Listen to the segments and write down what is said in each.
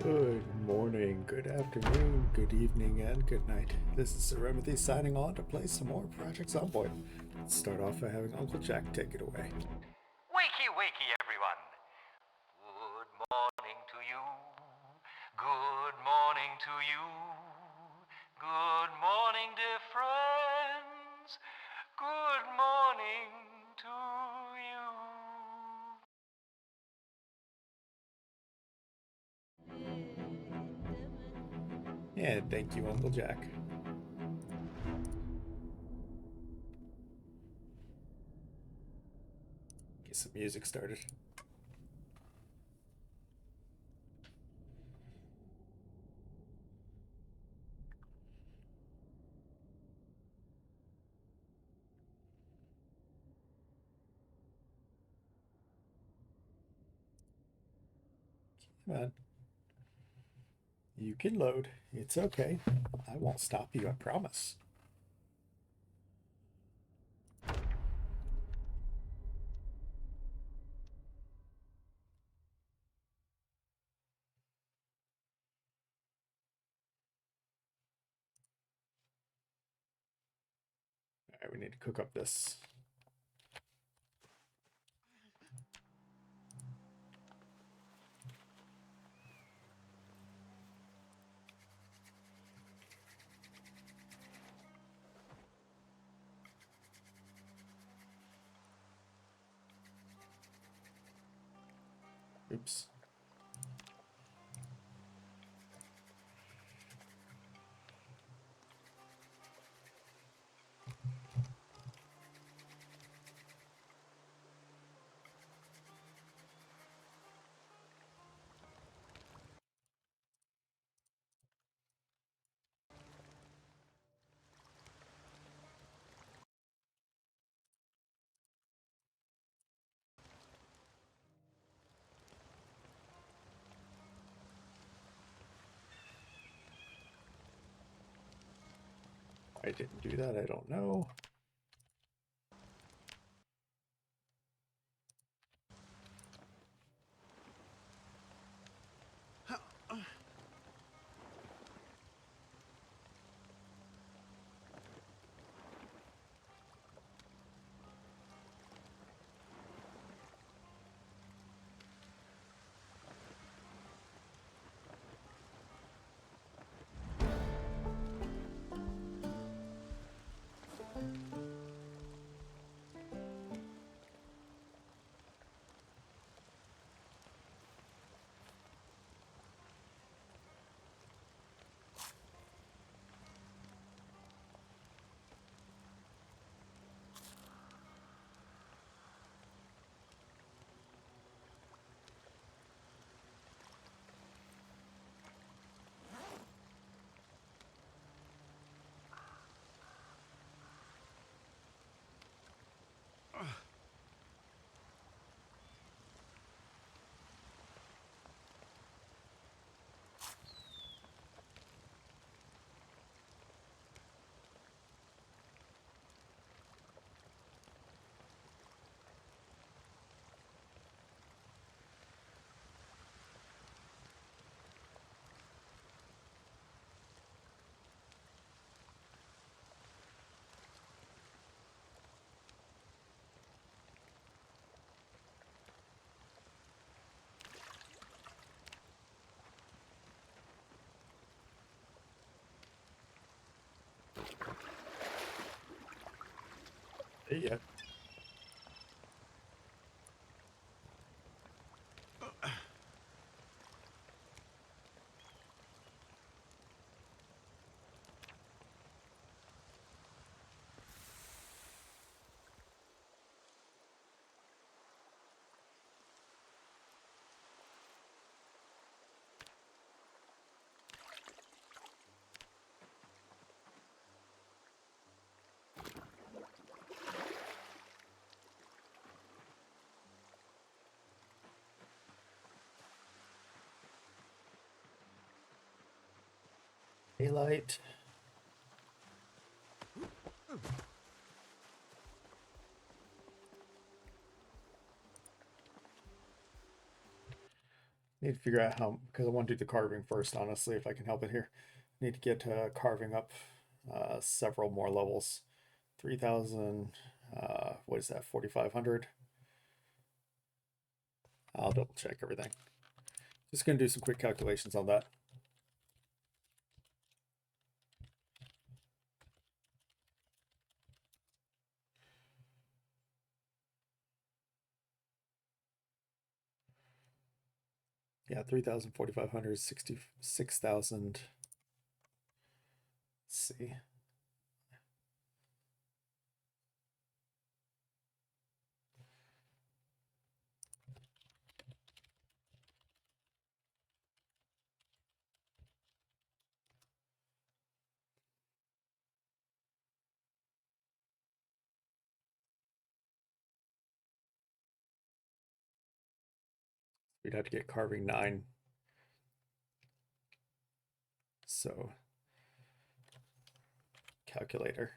Good morning, good afternoon, good evening, and good night. This is R17 signing on to play some more Project Zomboid. Let's start off by having Uncle Jack take it away. Wakey, wakey, everyone. Good morning to you. Good morning to you. Good morning, dear friends. Good morning to you. And thank you, Uncle Jack. Get some music started. Come on. You can load. It's okay. I won't stop you, I promise. Alright, we need to cook up this. Oops. I didn't do that, I don't know. Yeah. Daylight. Need to figure out how, because I want to do the carving first, honestly, if I can help it here. Need to get carving up several more levels. 3,000, what is that, 4,500? I'll double check everything. Just going to do some quick calculations on that. Yeah, 3,000, 4,500, 66,000. Let's see. We'd have to get carving 9. So, calculator.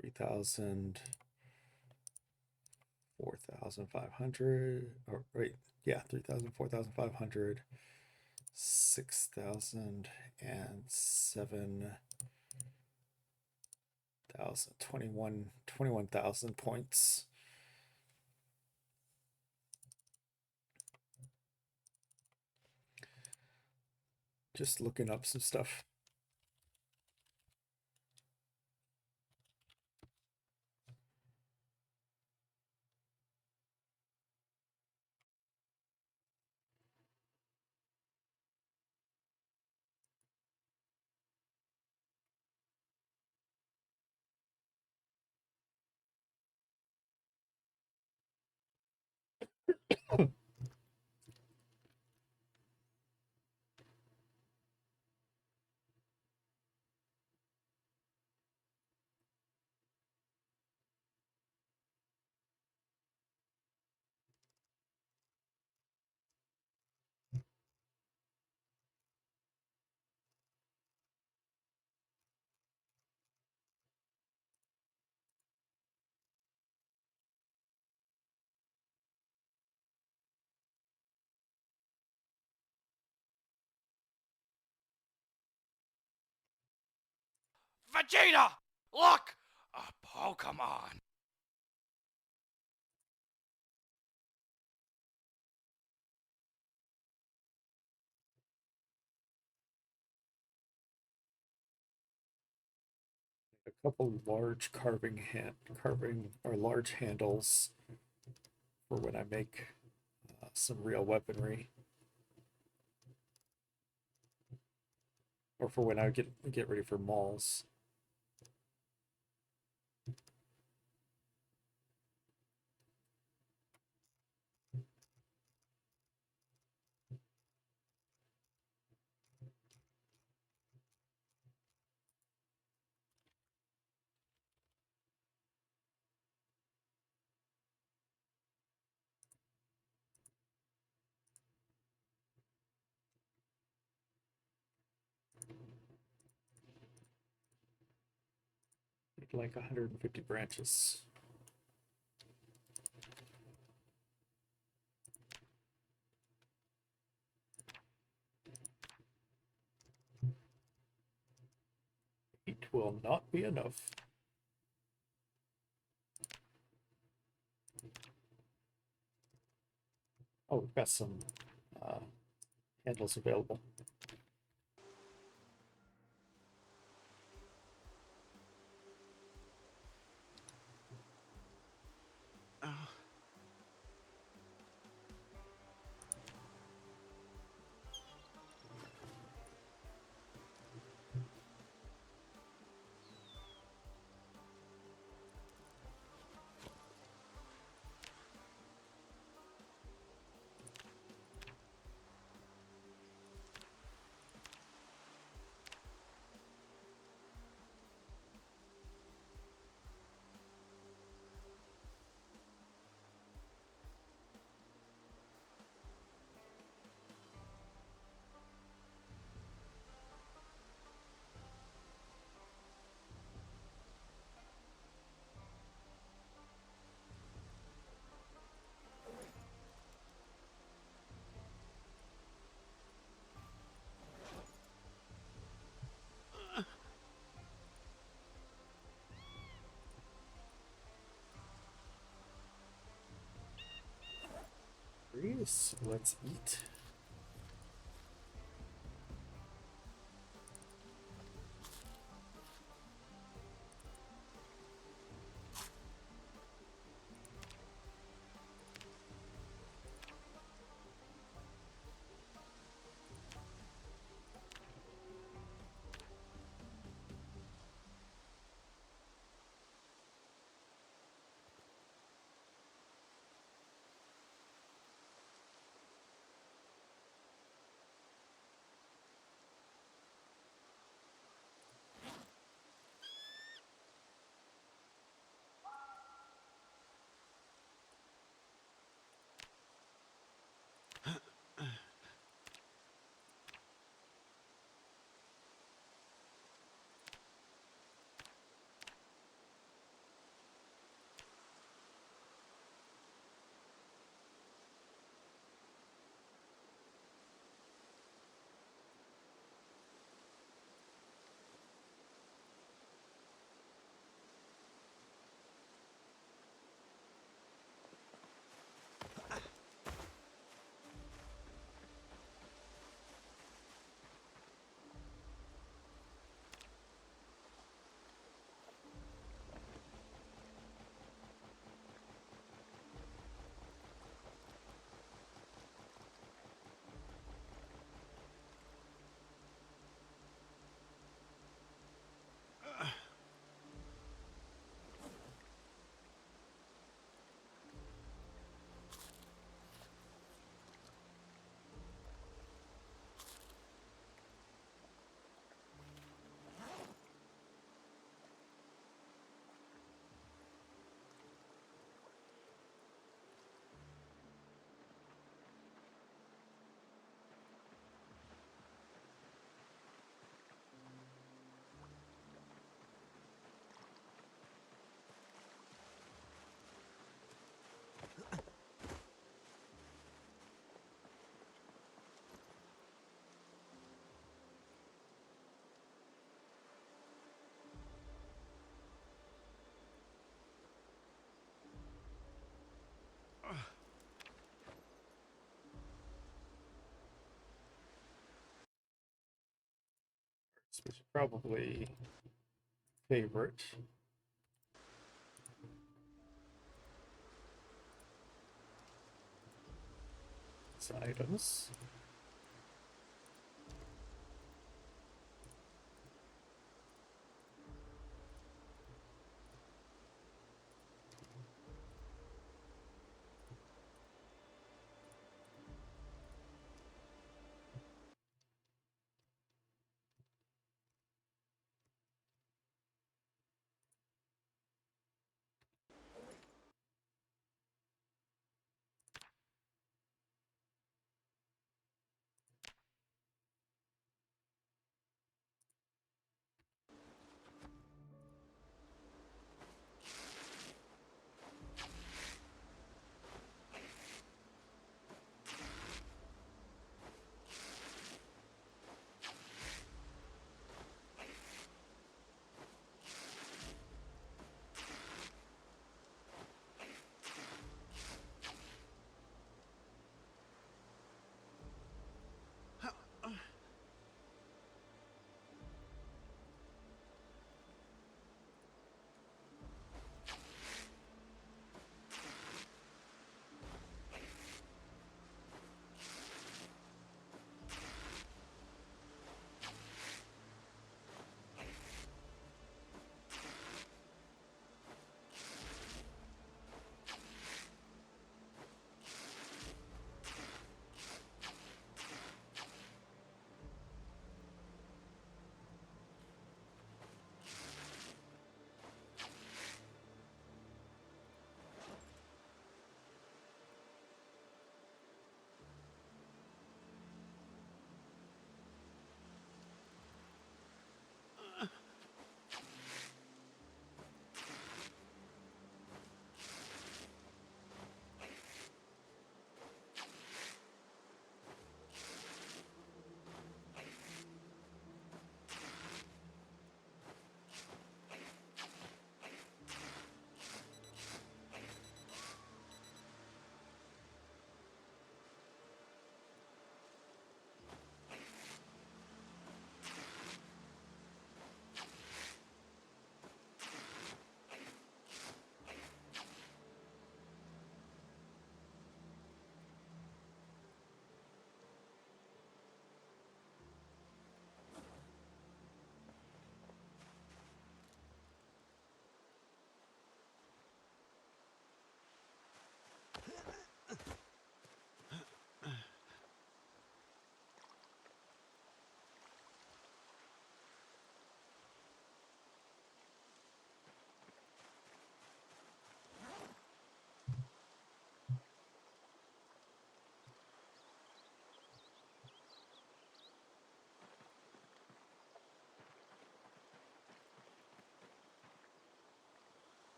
3,000, 4,500, or wait, yeah, 3,000, 4,500, 6,000, and 7,000, 21,000 points. Just looking up some stuff. Vegeta! Look! A Pokemon! A couple large carving or large handles for when I make some real weaponry, or for when I get ready for malls. Like 150 branches. It will not be enough. Oh, we've got some handles available. hungry, so let's eat. Which is probably favorite. It's items.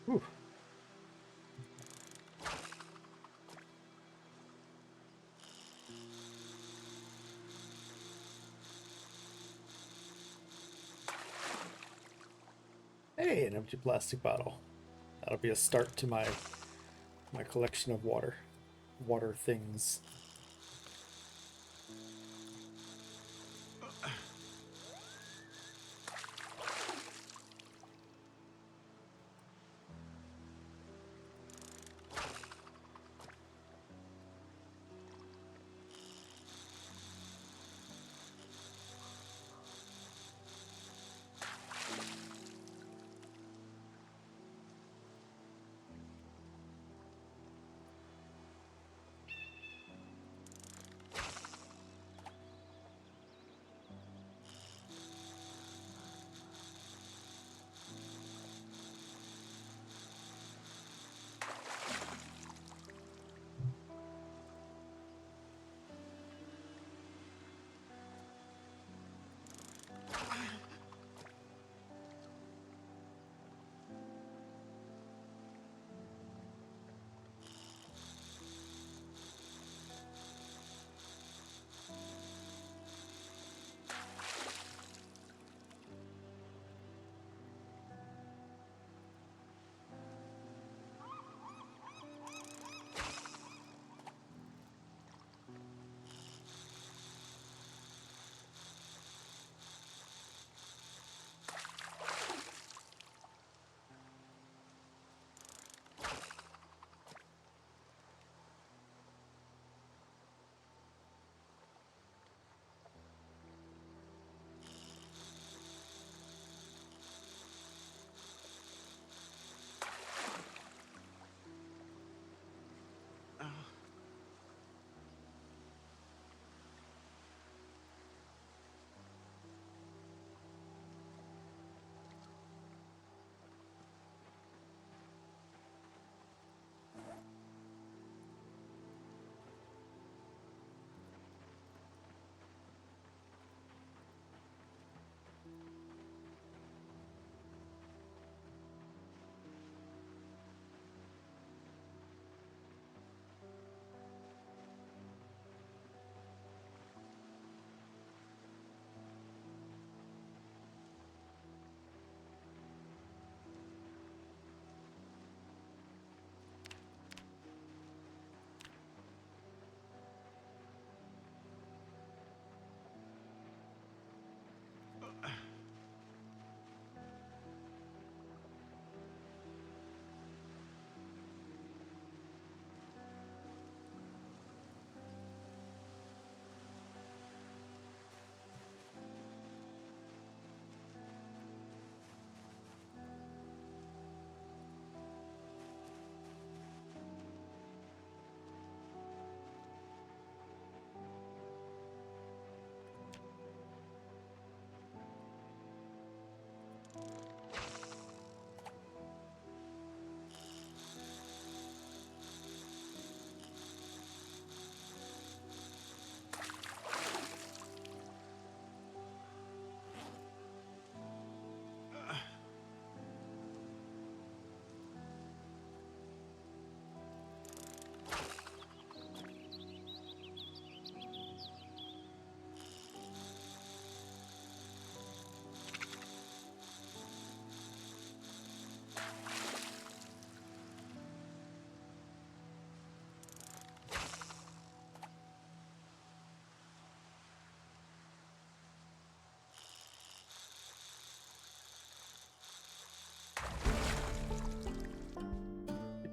Whew. Hey, an empty plastic bottle. That'll be a start to my collection of water things.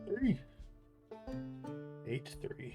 Three. 8-3.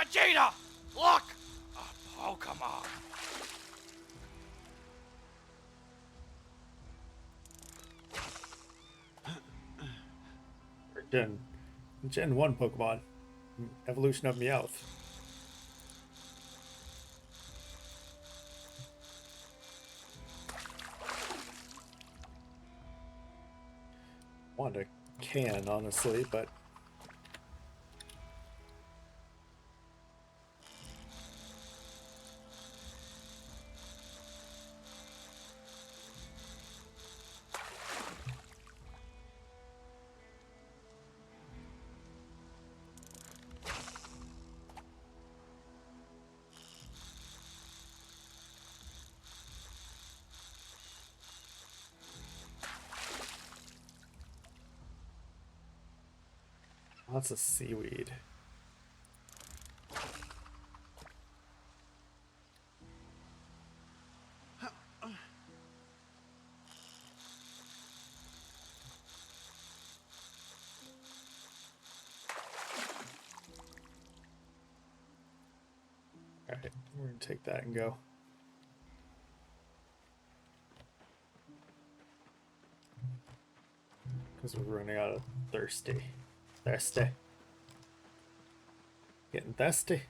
Vegeta! Look! A Pokemon! Or Gen 1 Pokemon. Evolution of Meowth. Want a can, honestly, but lots of seaweed. Alright, we're gonna take that and go. Because we're running out of thirsty. Getting thirsty.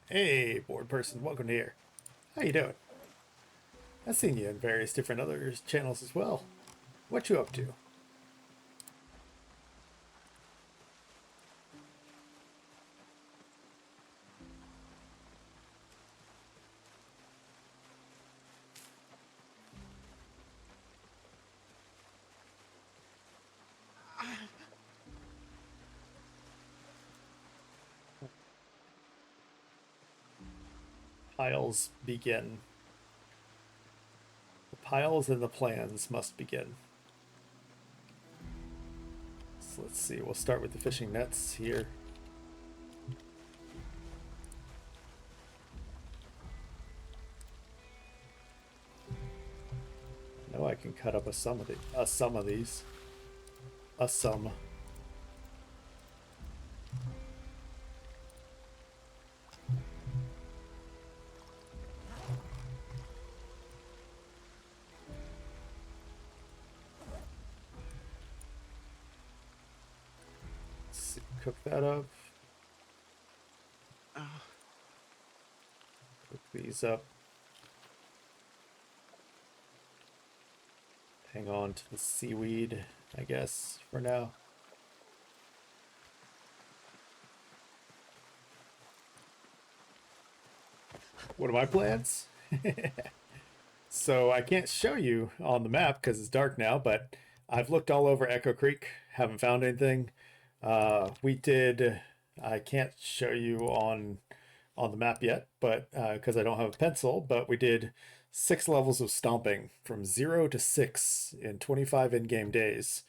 Hey, bored person, welcome to here. How you doing? I've seen you in various different other channels as well. What you up to? Piles begin. The piles and the plans must begin. So let's see, we'll start with the fishing nets here. I know I can cut up a sum of these. A sum. Cook that up. Cook these up. Hang on to the seaweed, I guess, for now. What are my plans? So I can't show you on the map because it's dark now, but I've looked all over Echo Creek, haven't found anything. I can't show you on the map yet, but because I don't have a pencil, but we did 6 levels of stomping from 0 to 6 in 25 in-game days,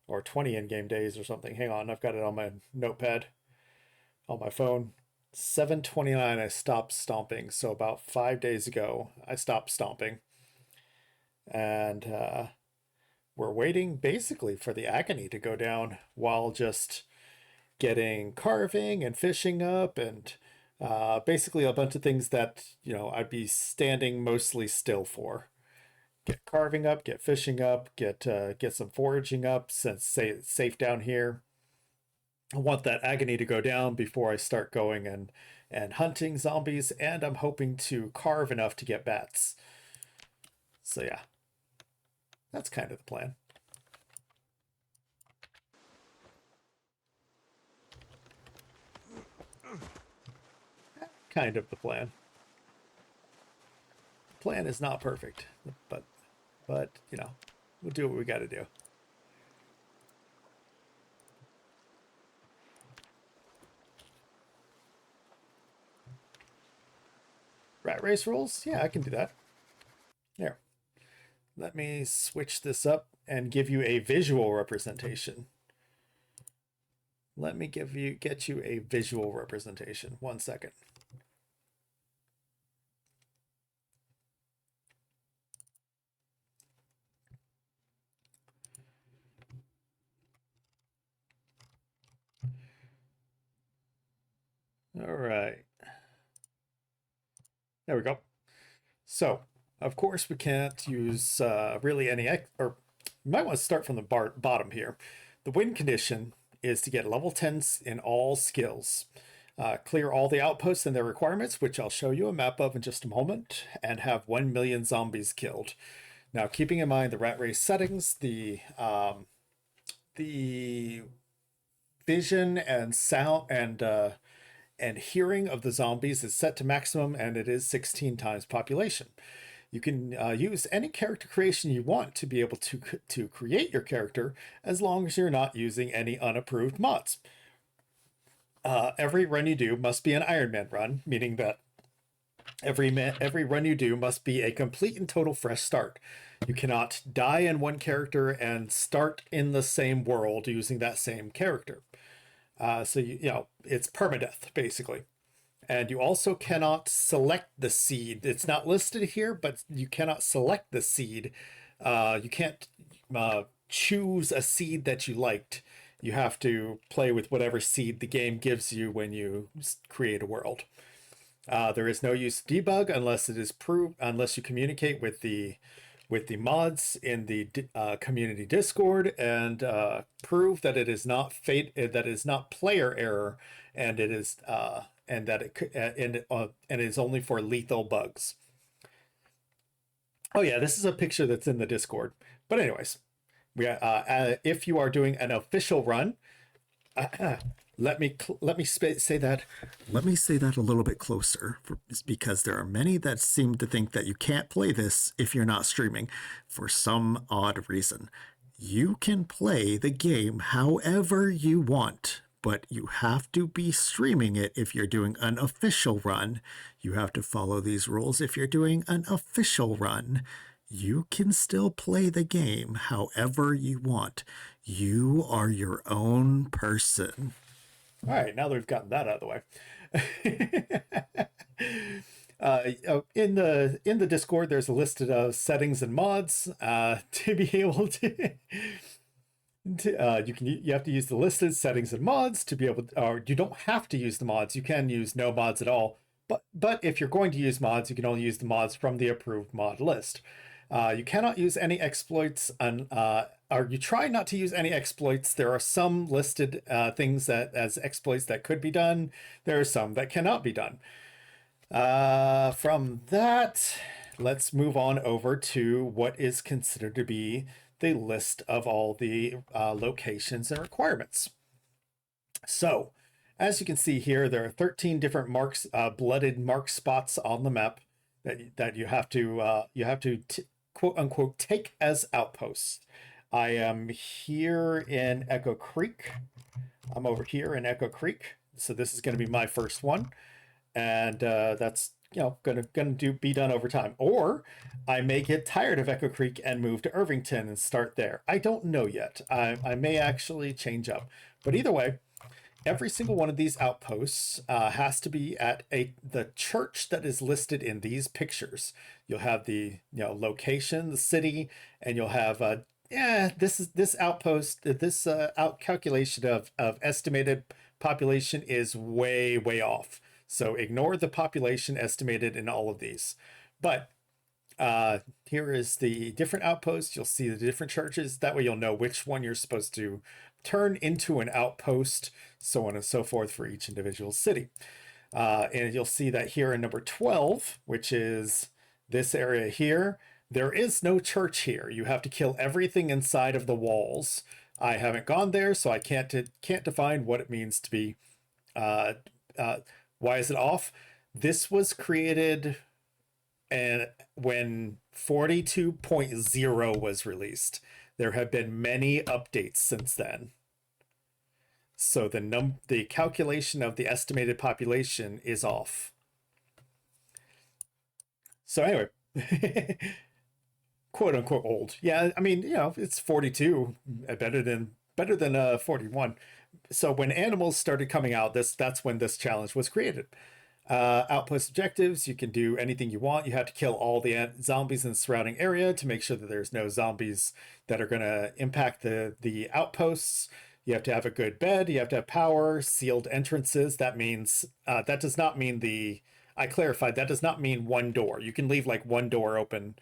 or 20 in-game days or something. Hang on, I've got it on my notepad on my phone. 7:29 I stopped stomping, so about 5 days ago I stopped stomping, and we're waiting basically for the agony to go down while just getting carving and fishing up and basically a bunch of things that, you know, I'd be standing mostly still for. Get carving up, get fishing up, get some foraging up since it's safe down here. I want that agony to go down before I start going and hunting zombies, and I'm hoping to carve enough to get bats. So yeah, that's kind of the plan. Kind of the plan. The plan is not perfect, but you know, we'll do what we got to do. RatRace rules? Yeah, I can do that. Here. Let me switch this up and give you a visual representation. Let me get you a visual representation. 1 second. All right. There we go. So, of course, we can't use really any, or you might want to start from the bottom here. The win condition is to get level 10s in all skills. Clear all the outposts and their requirements, which I'll show you a map of in just a moment, and have 1 million zombies killed. Now, keeping in mind the RatRace settings, the vision and sound and hearing of the zombies is set to maximum, and it is 16 times population. You can use any character creation you want to be able to create your character, as long as you're not using any unapproved mods. Every run you do must be an Iron Man run, meaning that every run you do must be a complete and total fresh start. You cannot die in one character and start in the same world using that same character. So you know, it's permadeath basically. And you also cannot select the seed. It's not listed here, but you cannot select the seed. You can't choose a seed that you liked. You have to play with whatever seed the game gives you when you create a world. There is no use debug unless it is unless you communicate with the mods in the community Discord and prove that it is not that it is not player error, and it is and that it is only for lethal bugs. Oh yeah, this is a picture that's in the Discord. But anyways, we if you are doing an official run, let me say that a little bit closer, because there are many that seem to think that you can't play this if you're not streaming for some odd reason. You can play the game however you want, but you have to be streaming it if you're doing an official run. You have to follow these rules if you're doing an official run. You can still play the game however you want. You are your own person. All right, now that we've gotten that out of the way. In the Discord, there's a list of settings and mods to be able to. You have to use the listed settings and mods to be able to, or you don't have to use the mods. You can use no mods at all. But if you're going to use mods, you can only use the mods from the approved mod list. You cannot use any exploits, or you try not to use any exploits. There are some listed things that as exploits that could be done. There are some that cannot be done. From that, let's move on over to what is considered to be the list of all the locations and requirements. So, as you can see here, there are 13 different marks, blooded mark spots on the map that you have to quote unquote take as outposts. I am here in Echo Creek. I'm over here in Echo Creek, so this is going to be my first one, and that's gonna be done over time. Or I may get tired of Echo Creek and move to Irvington and start there. I don't know yet. I may actually change up, but either way, every single one of these outposts has to be at the church that is listed in these pictures. You'll have the location, the city, and you'll have this outpost, this calculation of estimated population is way off. So ignore the population estimated in all of these. But here is the different outposts. You'll see the different churches. That way you'll know which one you're supposed to turn into an outpost, so on and so forth for each individual city. And you'll see that here in number 12, which is this area here, there is no church here. You have to kill everything inside of the walls. I haven't gone there, so I can't define what it means to be. Why is it off? This was created and when 42.0 was released. There have been many updates since then. So the calculation of the estimated population is off. So anyway, quote unquote old. Yeah, I mean, it's 42, better than 41. So when animals started coming out, that's when this challenge was created. Outpost objectives, you can do anything you want. You have to kill all the zombies in the surrounding area to make sure that there's no zombies that are going to impact the outposts. You have to have a good bed. You have to have power, sealed entrances. That means, that does not mean I clarified, that does not mean one door. You can leave like one door open,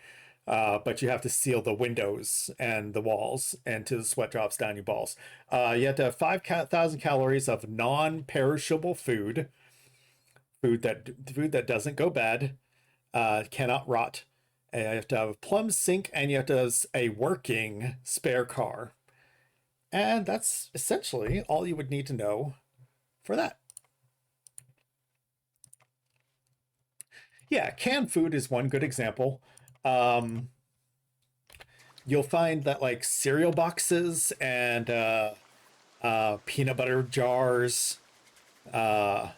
but you have to seal the windows and the walls, and to the sweat drops down your balls. You have to have 5,000 calories of non-perishable food, food that doesn't go bad, cannot rot. And you have to have a plumb sink, and you have to have a working spare car. And that's essentially all you would need to know for that. Yeah, canned food is one good example. You'll find that like cereal boxes and peanut butter jars uh,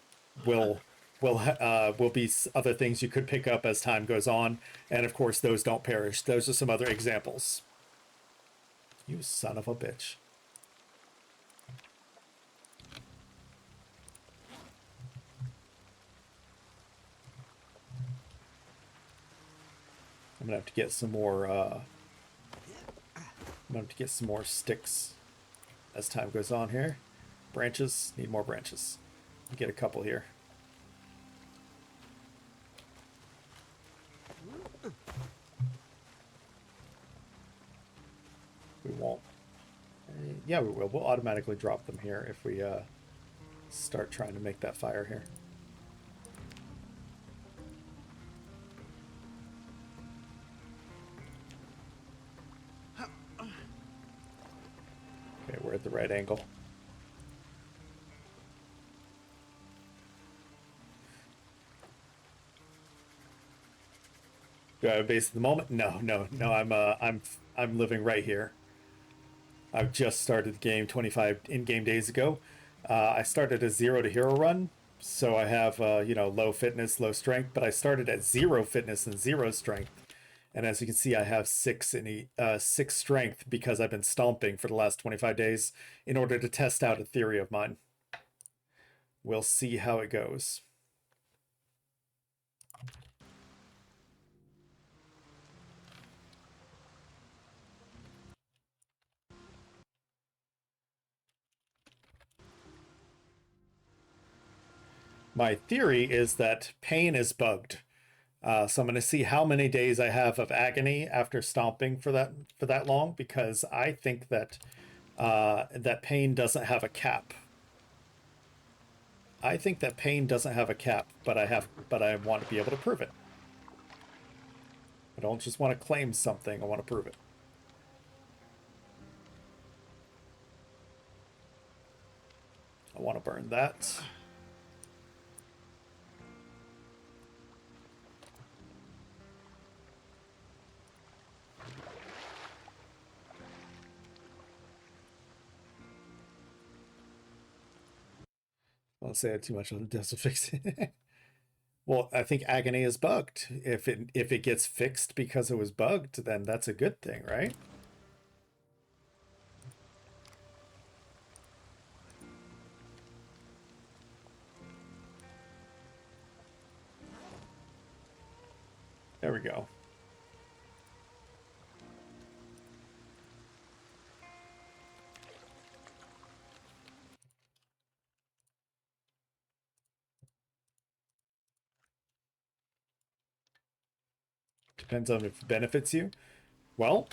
will will be other things you could pick up as time goes on, and of course those don't perish. Those are some other examples. You son of a bitch. I'm gonna have to get some more. I'm gonna have to get some more sticks as time goes on here. Branches, need more branches. Get a couple here. We won't. Yeah, we will. We'll automatically drop them here if we start trying to make that fire here. Okay, we're at the right angle. Do I have a base at the moment? No. I'm living right here. I've just started the game 25 in-game days ago. I started a 0 to hero run, so I have low fitness, low strength, but I started at 0 fitness and 0 strength. And as you can see, I have 6 strength because I've been stomping for the last 25 days in order to test out a theory of mine. We'll see how it goes. My theory is that pain is bugged. So I'm going to see how many days I have of agony after stomping for that long, because I think that that pain doesn't have a cap. I think that pain doesn't have a cap, but I want to be able to prove it. I don't just want to claim something, I want to prove it. I want to burn that. I won't say it too much on the desert fix. Well, I think agony is bugged. If it gets fixed because it was bugged, then that's a good thing, right? There we go. Depends on if it benefits you. Well,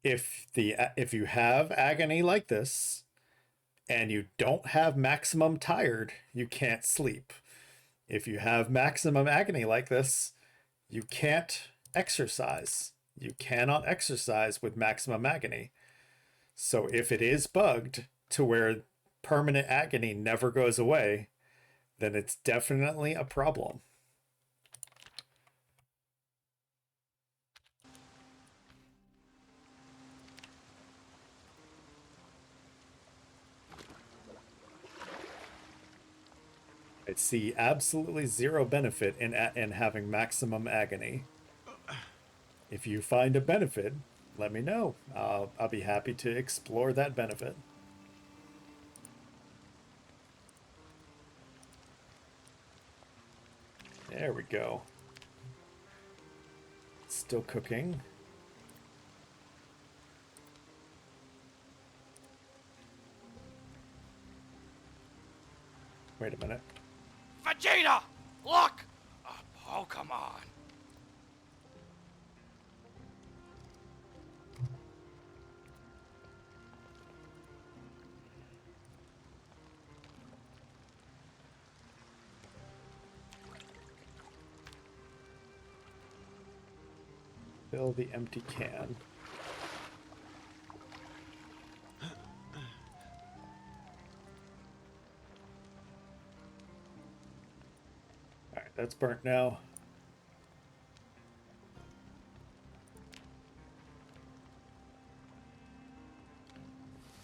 if you have agony like this and you don't have maximum tired, you can't sleep. If you have maximum agony like this, you can't exercise. You cannot exercise with maximum agony. So if it is bugged to where permanent agony never goes away, then it's definitely a problem. I see absolutely zero benefit in having maximum agony. If you find a benefit, let me know. I'll be happy to explore that benefit. There we go. Still cooking. Wait a minute. Vegeta, look! A Pokemon. Fill the empty can. Alright, that's burnt now.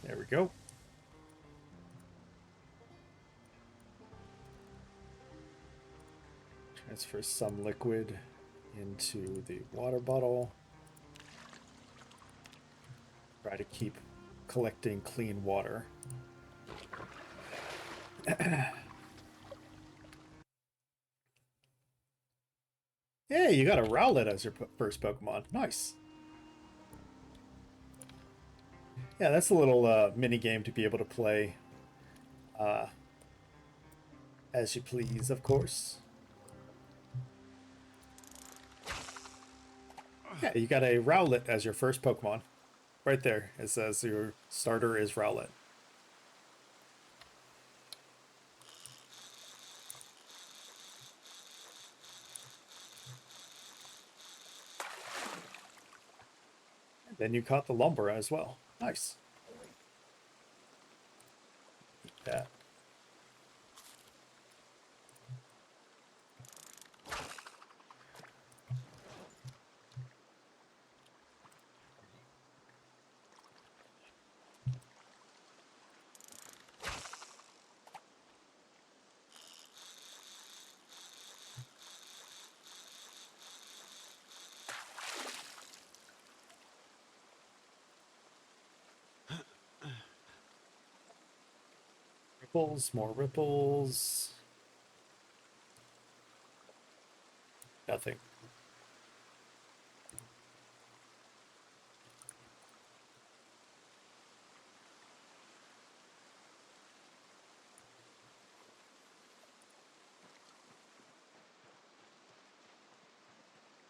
There we go. Transfer some liquid into the water bottle. Try to keep collecting clean water. Hey, you got a Rowlet as your first Pokemon. Nice. Yeah, that's a little mini game to be able to play as you please, of course. Yeah, you got a Rowlet as your first Pokemon. Right there, it says your starter is Rowlet. And then you caught the Lumber as well. Nice. Yeah. Ripples, more ripples. Nothing.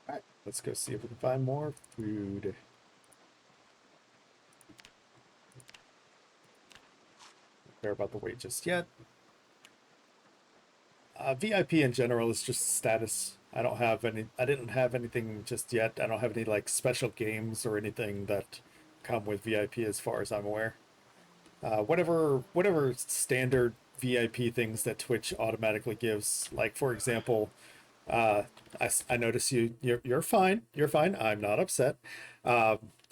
Alright, let's go see if we can find more food. Don't care about the weight just yet. VIP in general is just status. I didn't have anything just yet. I don't have any like special games or anything that come with VIP as far as I'm aware. Whatever standard VIP things that Twitch automatically gives, like for example, I notice you're fine. You're fine. I'm not upset.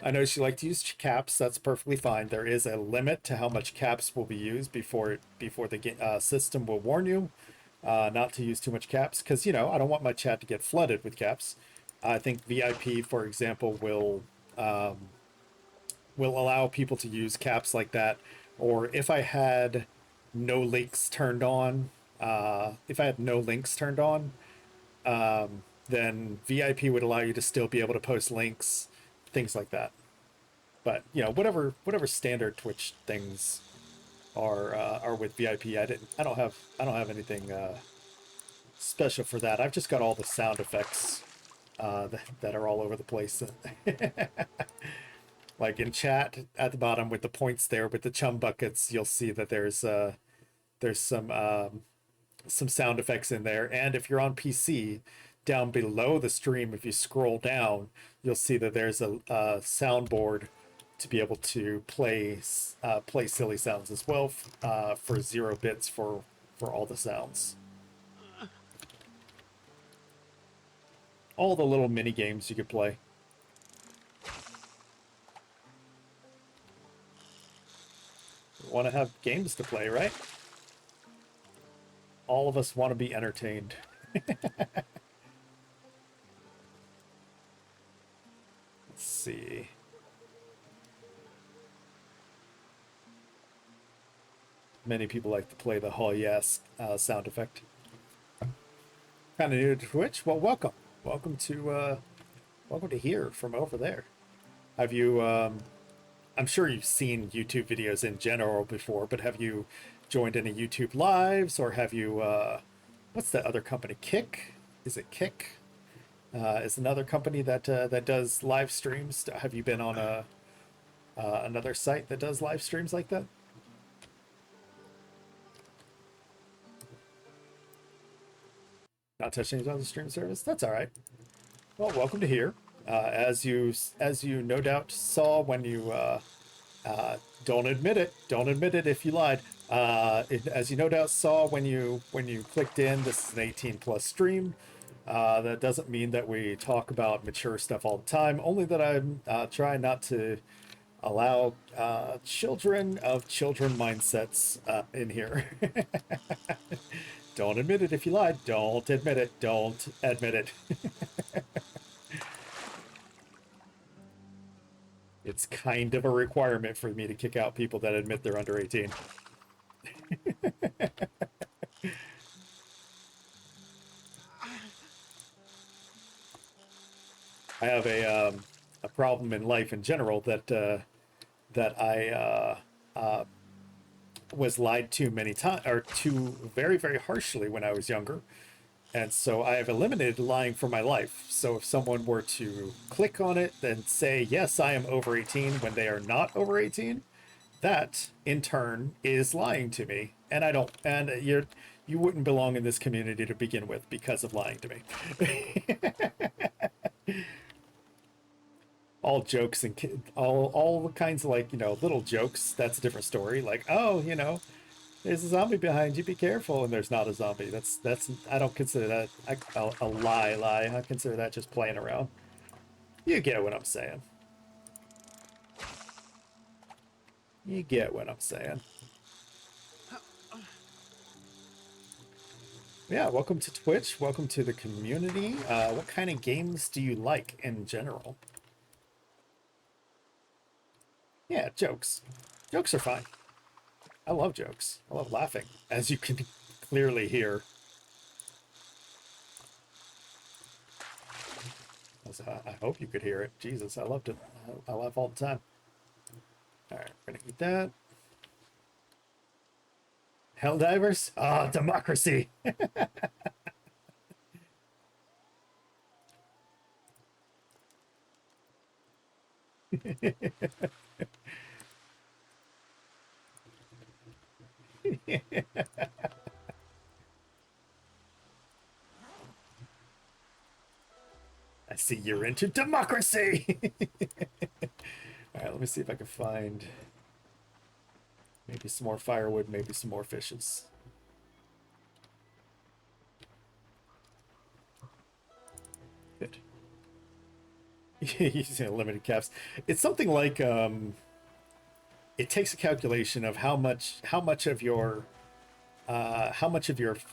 I notice you like to use caps. That's perfectly fine. There is a limit to how much caps will be used before the system will warn you not to use too much caps, because I don't want my chat to get flooded with caps. I think VIP, for example, will allow people to use caps like that. Or if I had no links turned on, then VIP would allow you to still be able to post links, things like that. But whatever standard Twitch things are with VIP, I don't have anything special for that. I've just got all the sound effects that are all over the place. Like in chat at the bottom with the points there with the chum buckets, you'll see that there's some sound effects in there. And if you're on PC, down below the stream, if you scroll down, you'll see that there's a soundboard to be able to play silly sounds as well for 0 bits for all the sounds. All the little mini games you could play. Want to have games to play, right? All of us want to be entertained. Let's see. Many people like to play the "oh yes" sound effect. Kind of new to Twitch? Well, welcome. Welcome to hear from over there. Have you? I'm sure you've seen YouTube videos in general before, but have you joined any YouTube lives, or have you, what's that other company? Kick? Is it Kick? Is another company that that does live streams. Have you been on a another site that does live streams like that? Not touching any other stream service. That's all right. Well, welcome to here. As you no doubt saw when you don't admit it. Don't admit it if you lied. As you no doubt saw when you clicked in, this is an 18+ stream. That doesn't mean that we talk about mature stuff all the time. Only that I'm trying not to allow children of children mindsets in here. Don't admit it if you lied. Don't admit it. Don't admit it. It's kind of a requirement for me to kick out people that admit they're under 18. I have a problem in life in general that that I was lied to many times, or to very, very harshly when I was younger. And so I have eliminated lying from my life. So if someone were to click on it and say, yes, I am over 18 when they are not over 18, that in turn is lying to me. And I don't, and you wouldn't belong in this community to begin with because of lying to me. All jokes and all the kinds of, like, you know, little jokes. That's a different story. Like, oh, you know, there's a zombie behind you, be careful. And there's not a zombie. That's I don't consider that a lie. I consider that just playing around. You get what I'm saying. You get what I'm saying. Yeah, welcome to Twitch. Welcome to the community. What kind of games do you like in general? Yeah, jokes. Jokes are fine. I love jokes. I love laughing, as you can clearly hear. I hope you could hear it. Jesus, I loved it. I laugh all the time. All right, we're gonna eat that. Helldivers? Ah, oh, democracy. I see you're into democracy. All right, let me see if I can find maybe some more firewood, maybe some more fishes. Good. Using limited caps. It's something like it takes a calculation of how much of your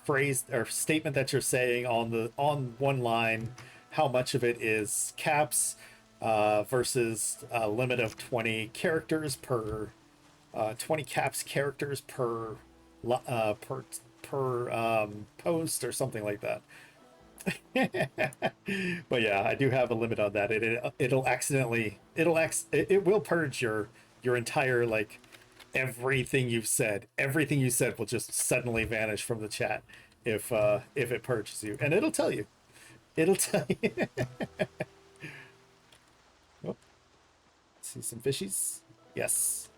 phrase or statement that you're saying on one line, how much of it is caps versus a limit of 20 characters per 20 caps characters per post or something like that. But yeah, I do have a limit on that. It will purge your entire, like, everything you said will just suddenly vanish from the chat if it purges you, and it'll tell you. Oh, see some fishies. Yes.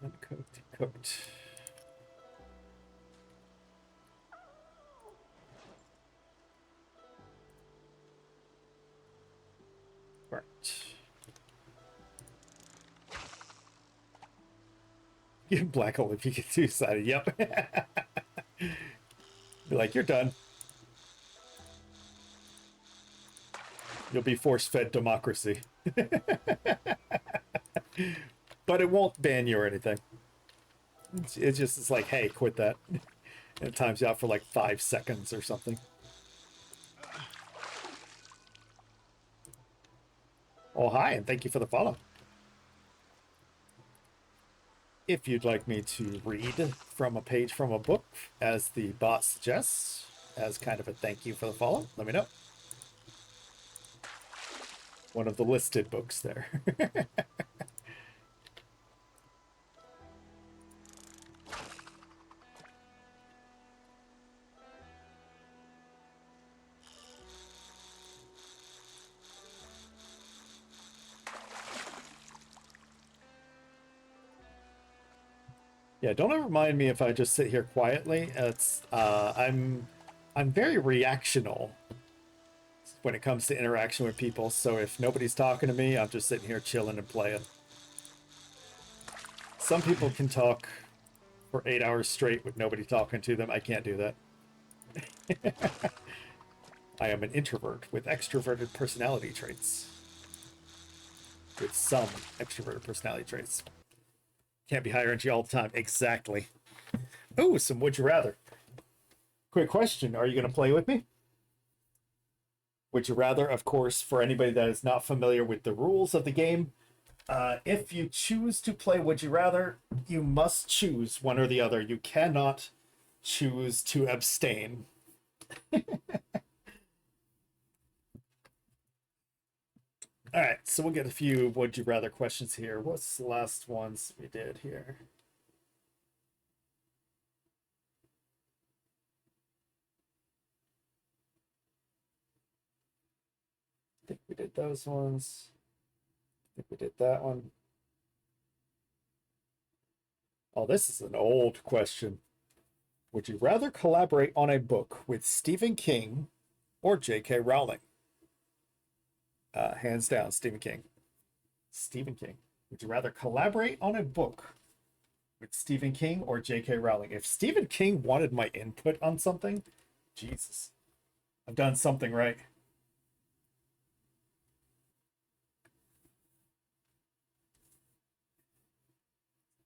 Uncooked, cooked. Right. You black hole if you get two-sided. Yep. Be like, you're done. You'll be force-fed democracy. But it won't ban you or anything. It's like, hey, quit that. And it times you out for like 5 seconds or something. Oh, hi, and thank you for the follow. If you'd like me to read from a page from a book, as the bot suggests, as kind of a thank you for the follow, let me know. One of the listed books there. Yeah, don't ever mind me if I just sit here quietly. It's I'm very reactional when it comes to interaction with people. So if nobody's talking to me, I'm just sitting here chilling and playing. Some people can talk for 8 hours straight with nobody talking to them. I can't do that. I am an introvert with extroverted personality traits. With some extroverted personality traits. Can't be high energy all the time. Exactly. Ooh, some would you rather. Quick question. Are you going to play with me? Would you rather, of course, for anybody that is not familiar with the rules of the game, if you choose to play Would You Rather, you must choose one or the other. You cannot choose to abstain. All right, so we'll get a few Would You Rather questions here. What's the last ones we did here? I think we did those ones. I think we did that one. Oh, this is an old question. Would you rather collaborate on a book with Stephen King or J.K. Rowling? Hands down, Stephen King. Stephen King. Would you rather collaborate on a book with Stephen King or J.K. Rowling? If Stephen King wanted my input on something, Jesus, I've done something right.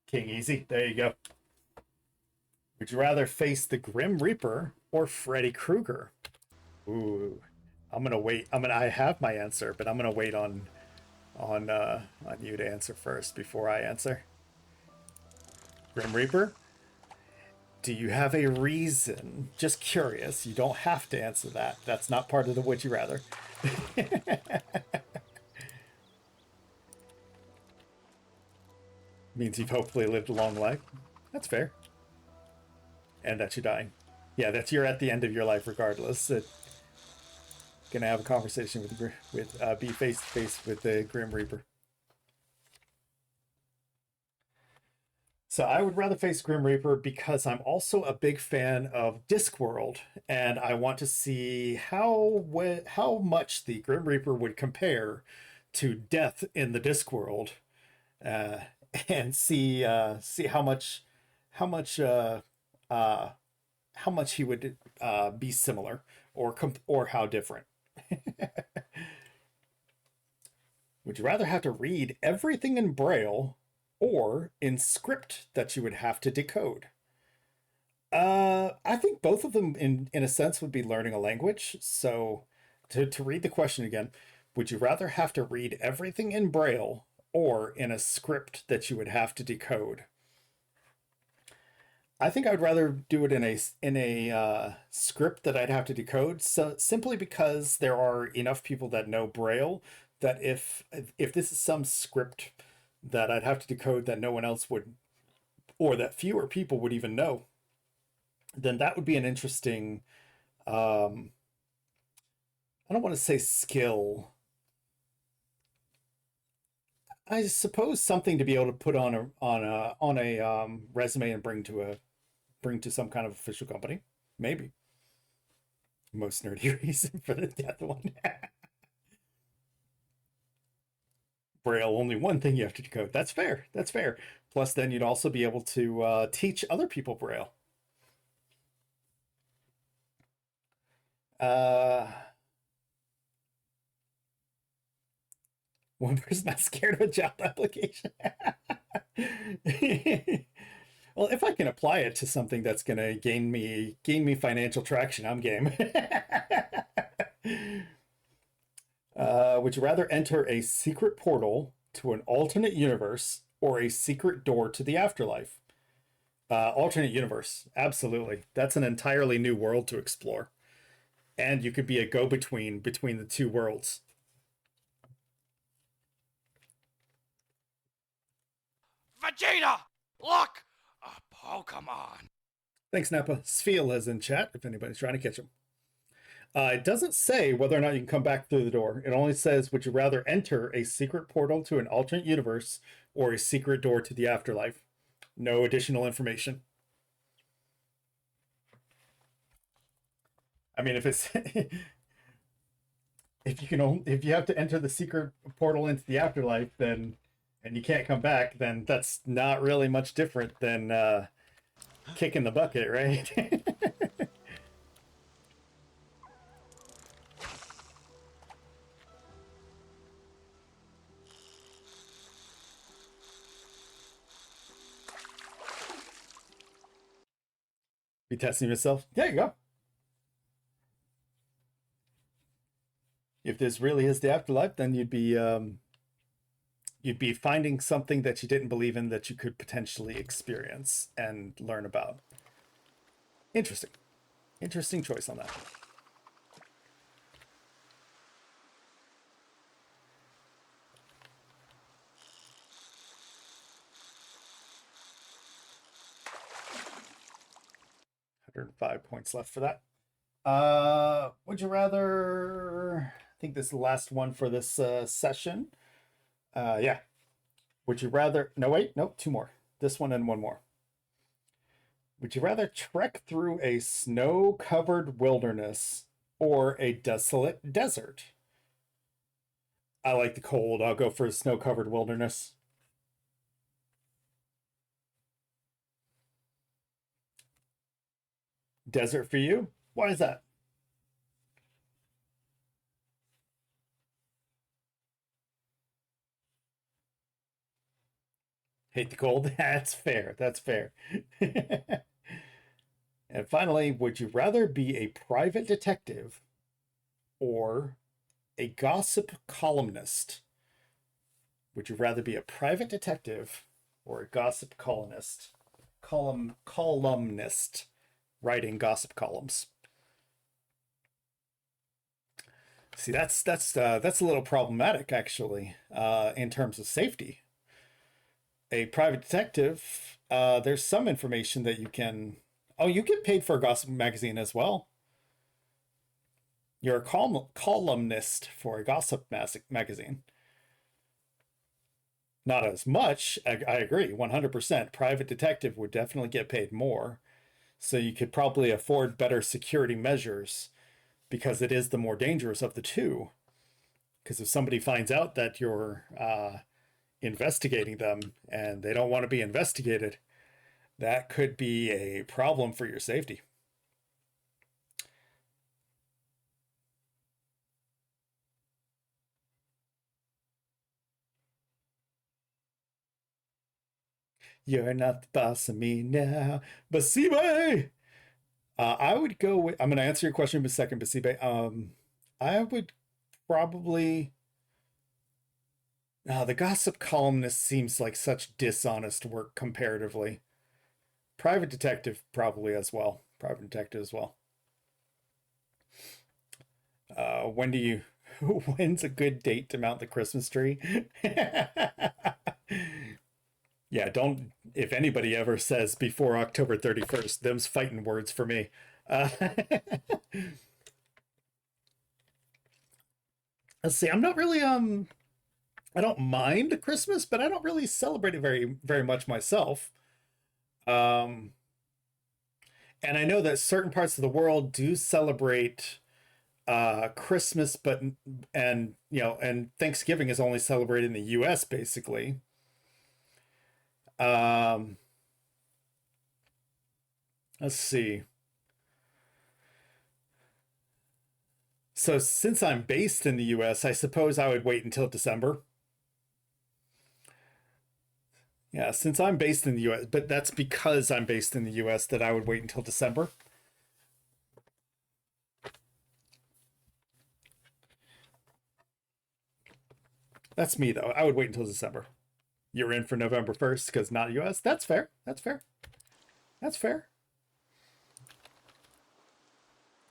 King easy. There you go. Would you rather face the Grim Reaper or Freddy Krueger? Ooh, I'm gonna wait. I have my answer, but I'm gonna wait on you to answer first before I answer. Grim Reaper? Do you have a reason? Just curious. You don't have to answer that. That's not part of the Would You Rather. Means you've hopefully lived a long life. That's fair. And that you're dying. Yeah, that you're at the end of your life regardless. Gonna have a conversation with be face to face with the Grim Reaper. So I would rather face Grim Reaper because I'm also a big fan of Discworld, and I want to see how much the Grim Reaper would compare to death in the Discworld, uh, and see how much how much uh, uh, how much he would be similar or how different. Would you rather have to read everything in Braille or in script that you would have to decode? I think both of them, in a sense, would be learning a language. So, to read the question again, would you rather have to read everything in Braille or in a script that you would have to decode? I think I'd rather do it in a script that I'd have to decode. So simply because there are enough people that know Braille that if this is some script that I'd have to decode that no one else would, or that fewer people would even know, then that would be an interesting. Um, I don't want to say skill. I suppose something to be able to put on a resume and bring to some kind of official company. Maybe. Most nerdy reason for the death one. Braille, only one thing you have to decode. That's fair. That's fair. Plus, then you'd also be able to teach other people Braille. Uh, one person not scared of a job application. Well, if I can apply it to something that's going to gain me financial traction, I'm game. Would you rather enter a secret portal to an alternate universe or a secret door to the afterlife? Alternate universe, absolutely. That's an entirely new world to explore, and you could be a go-between between the two worlds. Vegeta! Look! A Pokemon! Thanks, Nappa. Sfeel is in chat if anybody's trying to catch him. It doesn't say whether or not you can come back through the door. It only says, would you rather enter a secret portal to an alternate universe or a secret door to the afterlife? No additional information. I mean, if it's if you have to enter the secret portal into the afterlife, then and you can't come back, then that's not really much different than kicking the bucket, right? Be testing yourself. There you go. If this really is the afterlife, then you'd be finding something that you didn't believe in that you could potentially experience and learn about. Interesting. Interesting choice on that. £105 left for that. Would you rather? I think this is the last one for this session. Yeah. Would you rather? No, wait, nope, two more. This one and one more. Would you rather trek through a snow-covered wilderness or a desolate desert? I like the cold. I'll go for a snow-covered wilderness. Desert for you? Why is that? Hate the cold? That's fair. That's fair. And finally, would you rather be a private detective or a gossip columnist? Would you rather be a private detective or a gossip columnist? Columnist writing gossip columns. See, that's a little problematic actually, in terms of safety. A private detective, there's some information that you can. Oh, you get paid for a gossip magazine as well. You're a columnist for a gossip magazine. Not as much. I agree, 100%. Private detective would definitely get paid more. So you could probably afford better security measures because it is the more dangerous of the two. Because if somebody finds out that you're investigating them and they don't want to be investigated, that could be a problem for your safety. You're not the boss of me now, Basibe. I would go with. I'm going to answer your question in a second, Basibe. I would probably. The gossip columnist seems like such dishonest work comparatively. Private detective probably as well. Private detective as well. When do you? When's a good date to mount the Christmas tree? Yeah, don't. If anybody ever says before October 31st, them's fighting words for me. Let's see. I'm not really I don't mind Christmas, but I don't really celebrate it very much myself. Um, and I know that certain parts of the world do celebrate Christmas, but and Thanksgiving is only celebrated in the US basically. Let's see. So since I'm based in the US, I suppose I would wait until December. Yeah, since I'm based in the US, but that's because I'm based in the US that I would wait until December. That's me though. I would wait until December. You're in for November 1st because not US. That's fair. That's fair. That's fair.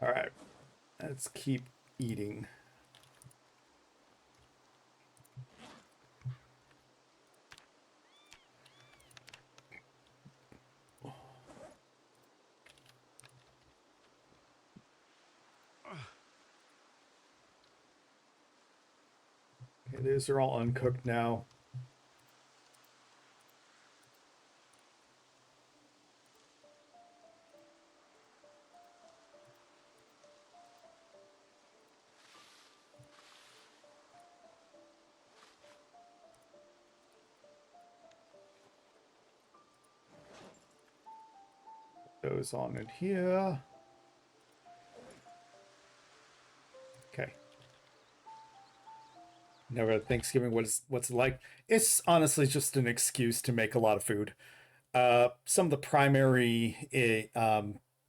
All right. Let's keep eating. These are all uncooked now. Those on in here. Okay. Never had Thanksgiving. What's it like? It's honestly just an excuse to make a lot of food. Some of the primary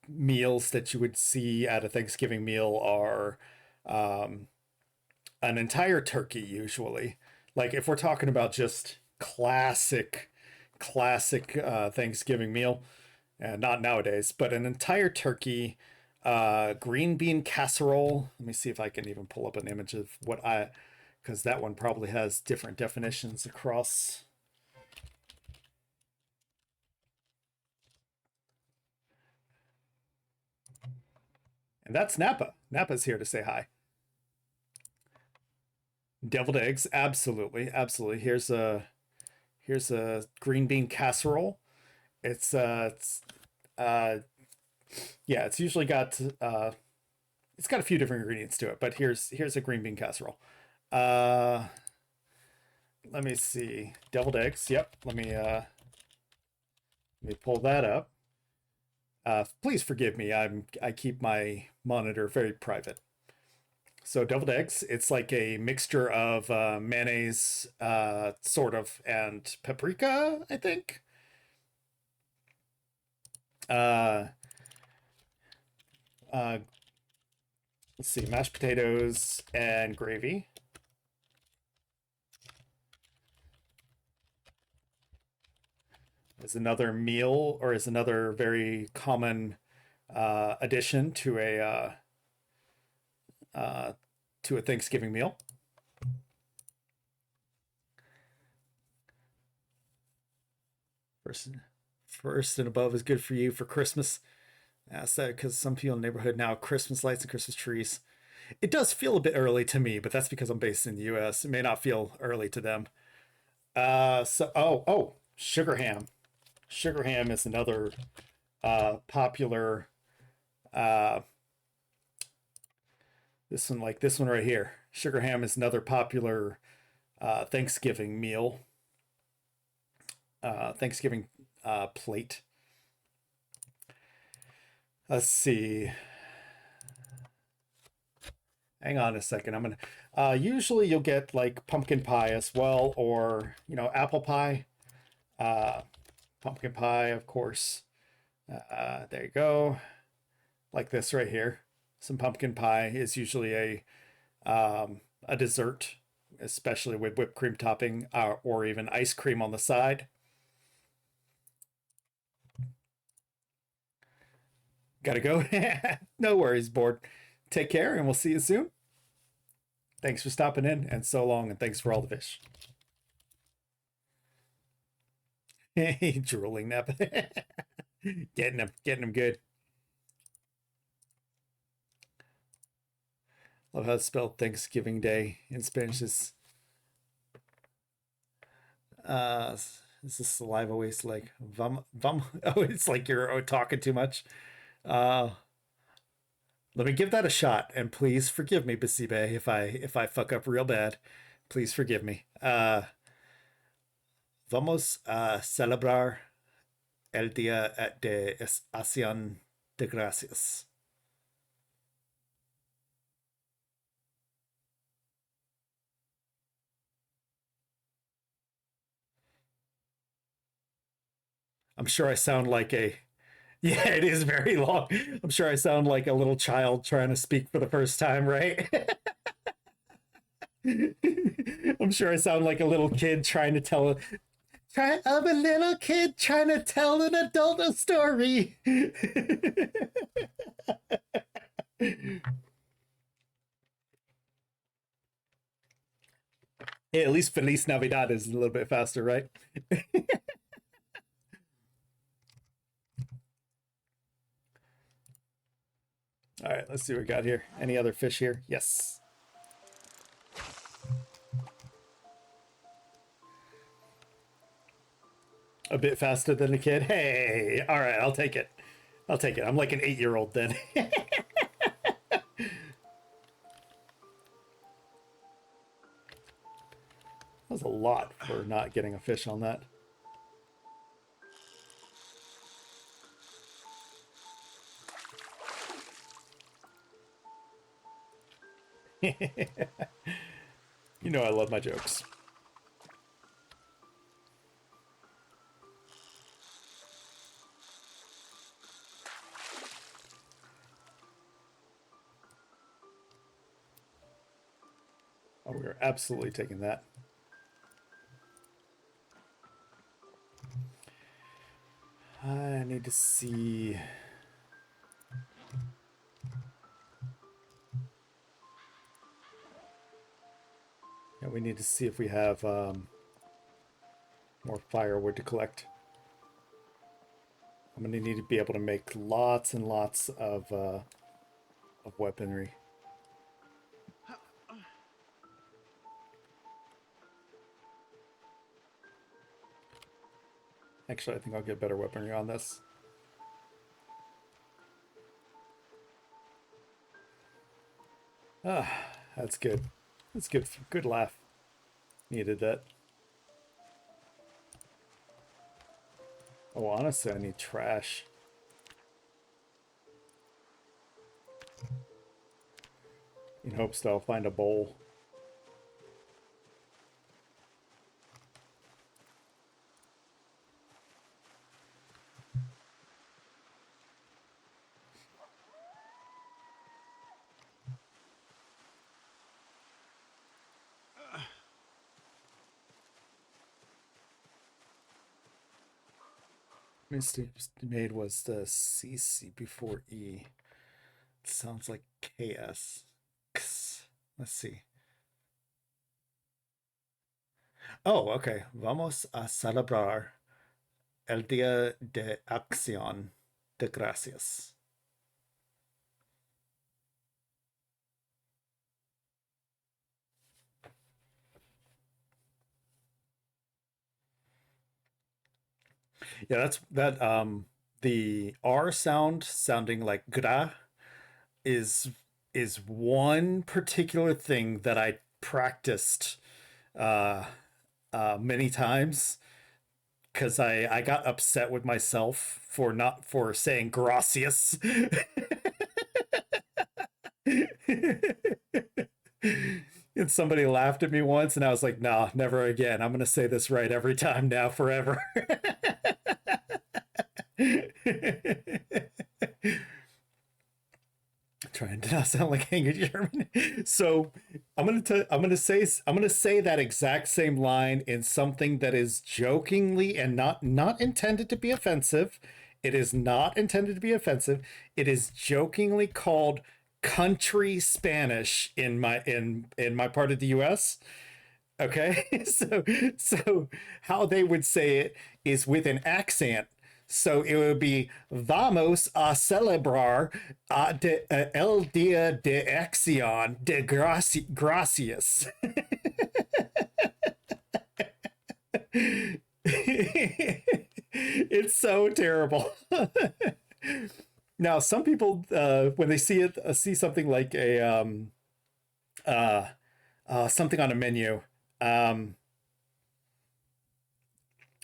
meals that you would see at a Thanksgiving meal are um, an entire turkey, usually. Like if we're talking about just classic Thanksgiving meal, and not nowadays, but an entire turkey, green bean casserole. Let me see if I can even pull up an image of what I, because that one probably has different definitions across. And that's Napa. Napa's here to say hi. Deviled eggs, absolutely, absolutely. Here's a green bean casserole. It's yeah, it's usually got it's got a few different ingredients to it, but here's a green bean casserole. Uh, let me see. Deviled eggs. Yep. Let me pull that up. Please forgive me. I keep my monitor very private. So deviled eggs, it's like a mixture of mayonnaise, sort of, and paprika, I think. Uh, uh, let's see, mashed potatoes and gravy. Is another meal, or is another very common addition uh, to a Thanksgiving meal. First and above is good for you for Christmas. That's that because some people in the neighborhood now Christmas lights and Christmas trees. It does feel a bit early to me, but that's because I'm based in the U.S. It may not feel early to them. Sugar ham. Sugar ham is another popular. Uh, this one right here. Sugar ham is another popular Thanksgiving meal. Thanksgiving plate. Let's see. Hang on a second. I'm gonna. Usually you'll get like pumpkin pie as well, or apple pie. Uh, Pumpkin pie, of course. There you go. Like this right here. Some pumpkin pie is usually a dessert, especially with whipped cream topping, or even ice cream on the side. Gotta go. No worries, board. Take care, and we'll see you soon. Thanks for stopping in, and so long, and thanks for all the fish. Hey, drooling nap. Getting him good. Love how it's spelled Thanksgiving Day in Spanish. Uh, is this saliva waste like vam? Oh, it's like you're talking too much. Uh, Let me give that a shot, and please forgive me, Basibe, if I fuck up real bad. Please forgive me. Vamos a celebrar el Día de Acción de Gracias. I'm sure I sound like a. Yeah, it is very long. I'm sure I sound like a little child trying to speak for the first time, right? I'm sure I sound like a little kid trying to tell. I'm a little kid trying to tell an adult a story. Hey, at least Feliz Navidad is a little bit faster, right? All right, let's see what we got here. Any other fish here? Yes. A bit faster than a kid. Hey, all right, I'll take it. I'll take it. I'm like an 8-year-old then. That was a lot for not getting a fish on that. You know I love my jokes. Oh, we are absolutely taking that. I need to see. Yeah, we need to see if we have more firewood to collect. I'm gonna need to be able to make lots and lots of weaponry. Actually, I think I'll get better weaponry on this. Ah, that's good. That's good. Good laugh. Needed that. Oh, honestly, I need trash. In hopes that I'll find a bowl. Mistake made was the CC before E. It sounds like KS. X. Let's see. Oh, okay. Vamos a celebrar el Día de Acción de Gracias. Yeah, that's that the R sound sounding like gra is one particular thing that I practiced uh many times because I got upset with myself for not for saying gracias. And somebody laughed at me once and I was like, nah, never again. I'm gonna say this right every time now forever. Trying to not sound like angry German. So I'm gonna say that exact same line in something that is jokingly and not intended to be offensive. It is not intended to be offensive. It is jokingly called country Spanish in my part of the US. Okay. So how they would say it is with an accent. So it would be Vamos a celebrar el día de acción de gracias. It's so terrible. Now, some people, when they see something like a something on a menu, um,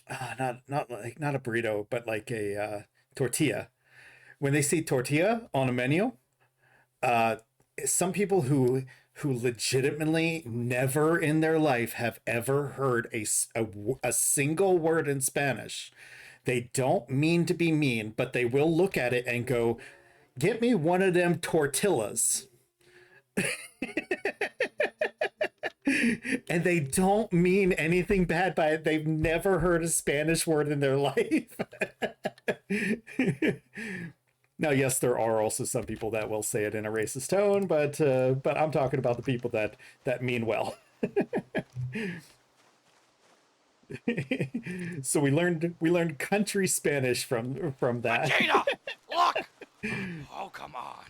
not a burrito, but like a tortilla. When they see tortilla on a menu, uh, some people who legitimately never in their life have ever heard a single word in Spanish. They don't mean to be mean, but they will look at it and go, "Get me one of them tortillas." And they don't mean anything bad by it. They've never heard a Spanish word in their life. Now, yes, there are also some people that will say it in a racist tone, but I'm talking about the people that mean well. So we learned country Spanish from that. Vegeta! Look! Oh, come on.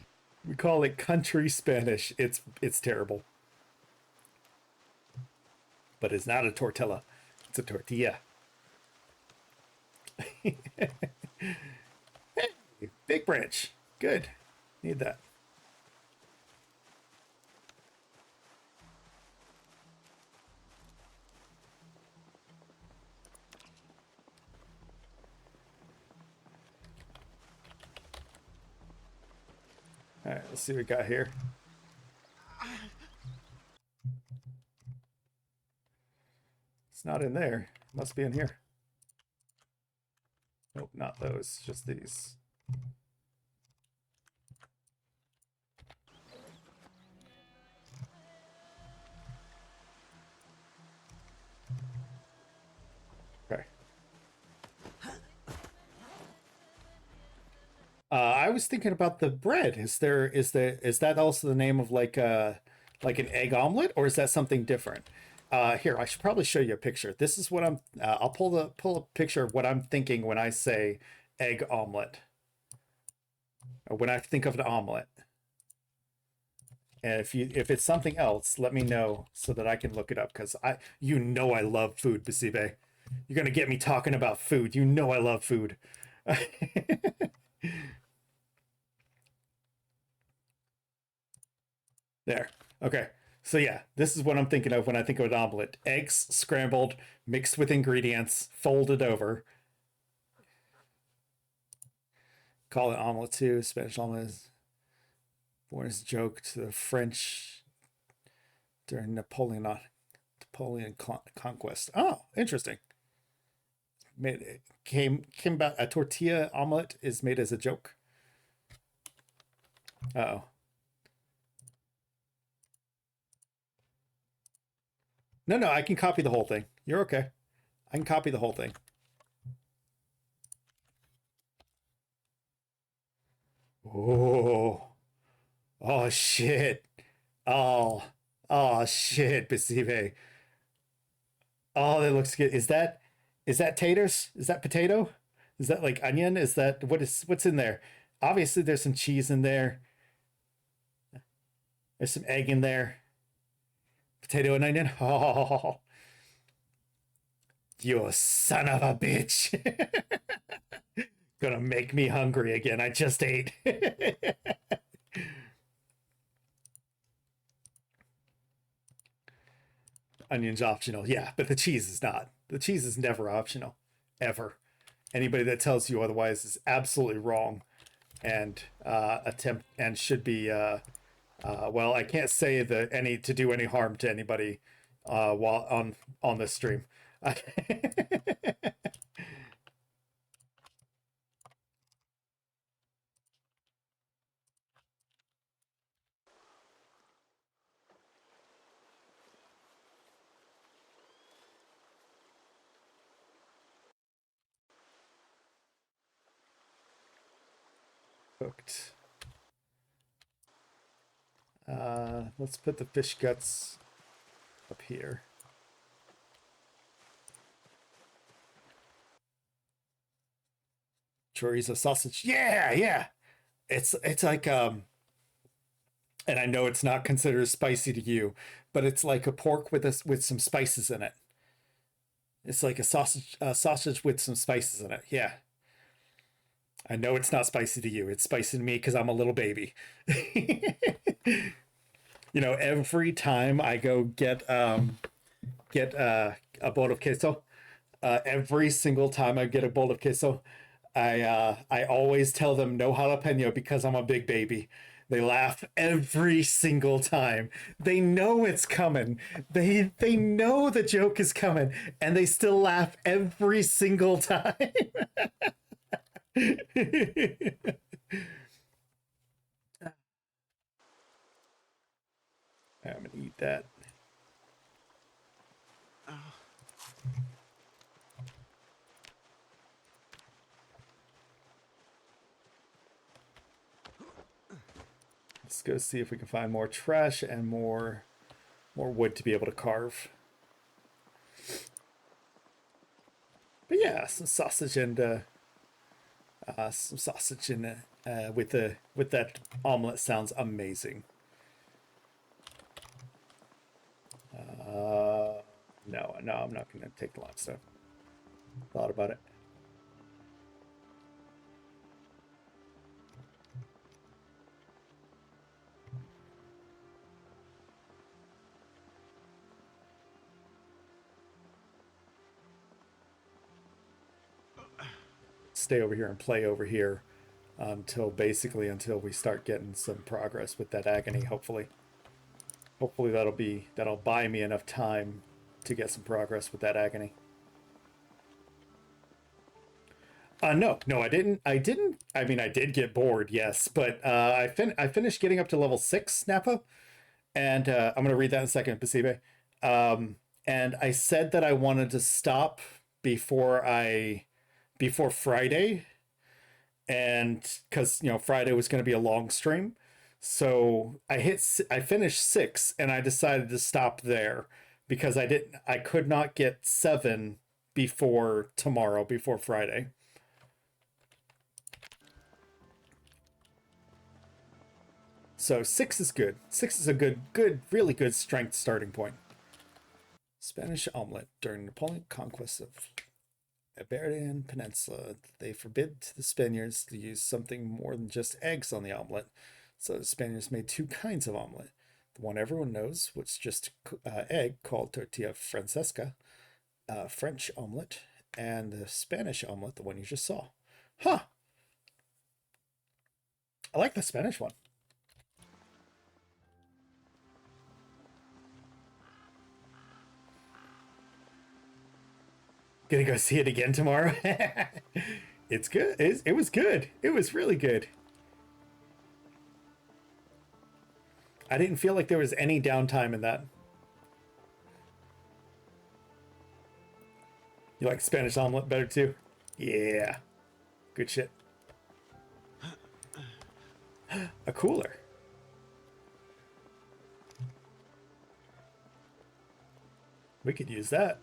We call it country Spanish. It's terrible. But it's not a tortilla. It's a tortilla. Hey, big branch. Good. Need that. All right, let's see what we got here. It's not in there. Must be in here. Nope, not those. Just these. Okay. I was thinking about the bread. Is that also the name of like an egg omelet, or is that something different? Here, I should probably show you a picture. This is what I'm. I'll pull a picture of what I'm thinking when I say egg omelet, or when I think of an omelet. And if it's something else, let me know so that I can look it up, because I love food, Basibe. You're gonna get me talking about food. You know I love food. There. Okay. So yeah, this is what I'm thinking of when I think of an omelet. Eggs scrambled, mixed with ingredients, folded over. Call it omelet too. Spanish omelet is born as a joke to the French during Napoleon conquest. Oh, interesting. Came about a tortilla omelet is made as a joke. Uh oh. No, I can copy the whole thing. You're okay. I can copy the whole thing. Oh. Oh shit. Oh. Oh shit, Basive. Oh, that looks good. Is that taters? Is that potato? Is that like onion? Is that what's in there? Obviously there's some cheese in there. There's some egg in there. Potato and onion. Oh, you son of a bitch. Gonna make me hungry again. I just ate. Onion's optional. Yeah, but the cheese is not. The cheese is never optional. Ever. Anybody that tells you otherwise is absolutely wrong and should be well, I can't say that to do any harm to anybody while on this stream. Cooked. Let's put the fish guts up here. Chorizo sausage. Yeah. It's like and I know it's not considered spicy to you, but it's like a pork with some spices in it. It's like a sausage with some spices in it. Yeah. I know it's not spicy to you. It's spicy to me because I'm a little baby. Every time I go get a bowl of queso, every single time I get a bowl of queso, I always tell them no jalapeno because I'm a big baby. They laugh every single time. They know it's coming. They know the joke is coming, and they still laugh every single time. I'm gonna eat that. Let's go see if we can find more trash and more wood to be able to carve. But yeah, some sausage and with that omelet sounds amazing. No, I'm not gonna take the limestone. Thought about it. stay over here and play over here until we start getting some progress with that agony. Hopefully that'll buy me enough time to get some progress with that agony. No, I didn't. I mean, I did get bored, yes, but I finished getting up to level 6 Napa, and I'm gonna read that in a second, Pasibe. And I said that I wanted to stop before Friday, and because Friday was going to be a long stream, so I finished 6, and I decided to stop there because I could not get 7 before tomorrow, before Friday. So 6 is good. 6 is a really good strength starting point. Spanish omelet. During Napoleonic conquest of Iberian Peninsula, they forbid the Spaniards to use something more than just eggs on the omelet. So the Spaniards made 2 kinds of omelet. The one everyone knows, which is just egg, called tortilla francesca, French omelet, and the Spanish omelet, the one you just saw. Huh. I like the Spanish one. Gonna go see it again tomorrow. It's good. It was good. It was really good. I didn't feel like there was any downtime in that. You like Spanish omelet better too? Yeah. Good shit. A cooler. We could use that.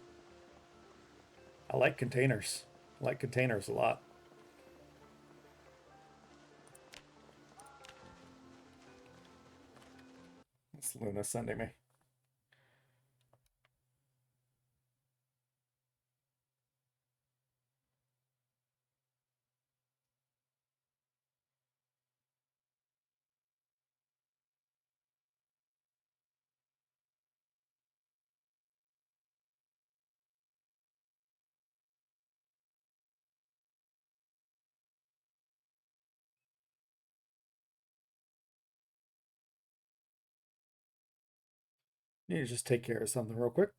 I like containers. I like containers a lot. What's Luna sending me? Need to just take care of something real quick.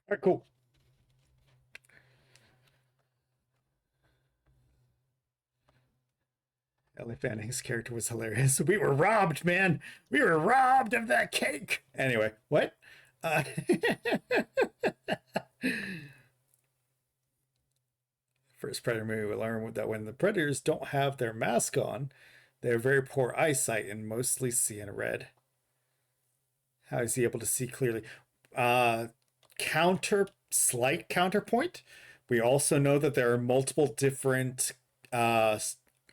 All right, cool. Ellie Fanning's character was hilarious. We were robbed, man. We were robbed of that cake. Anyway, what? First Predator movie, we learn that when the predators don't have their mask on, they have very poor eyesight and mostly see in red. How is he able to see clearly? Slight counterpoint. We also know that there are multiple different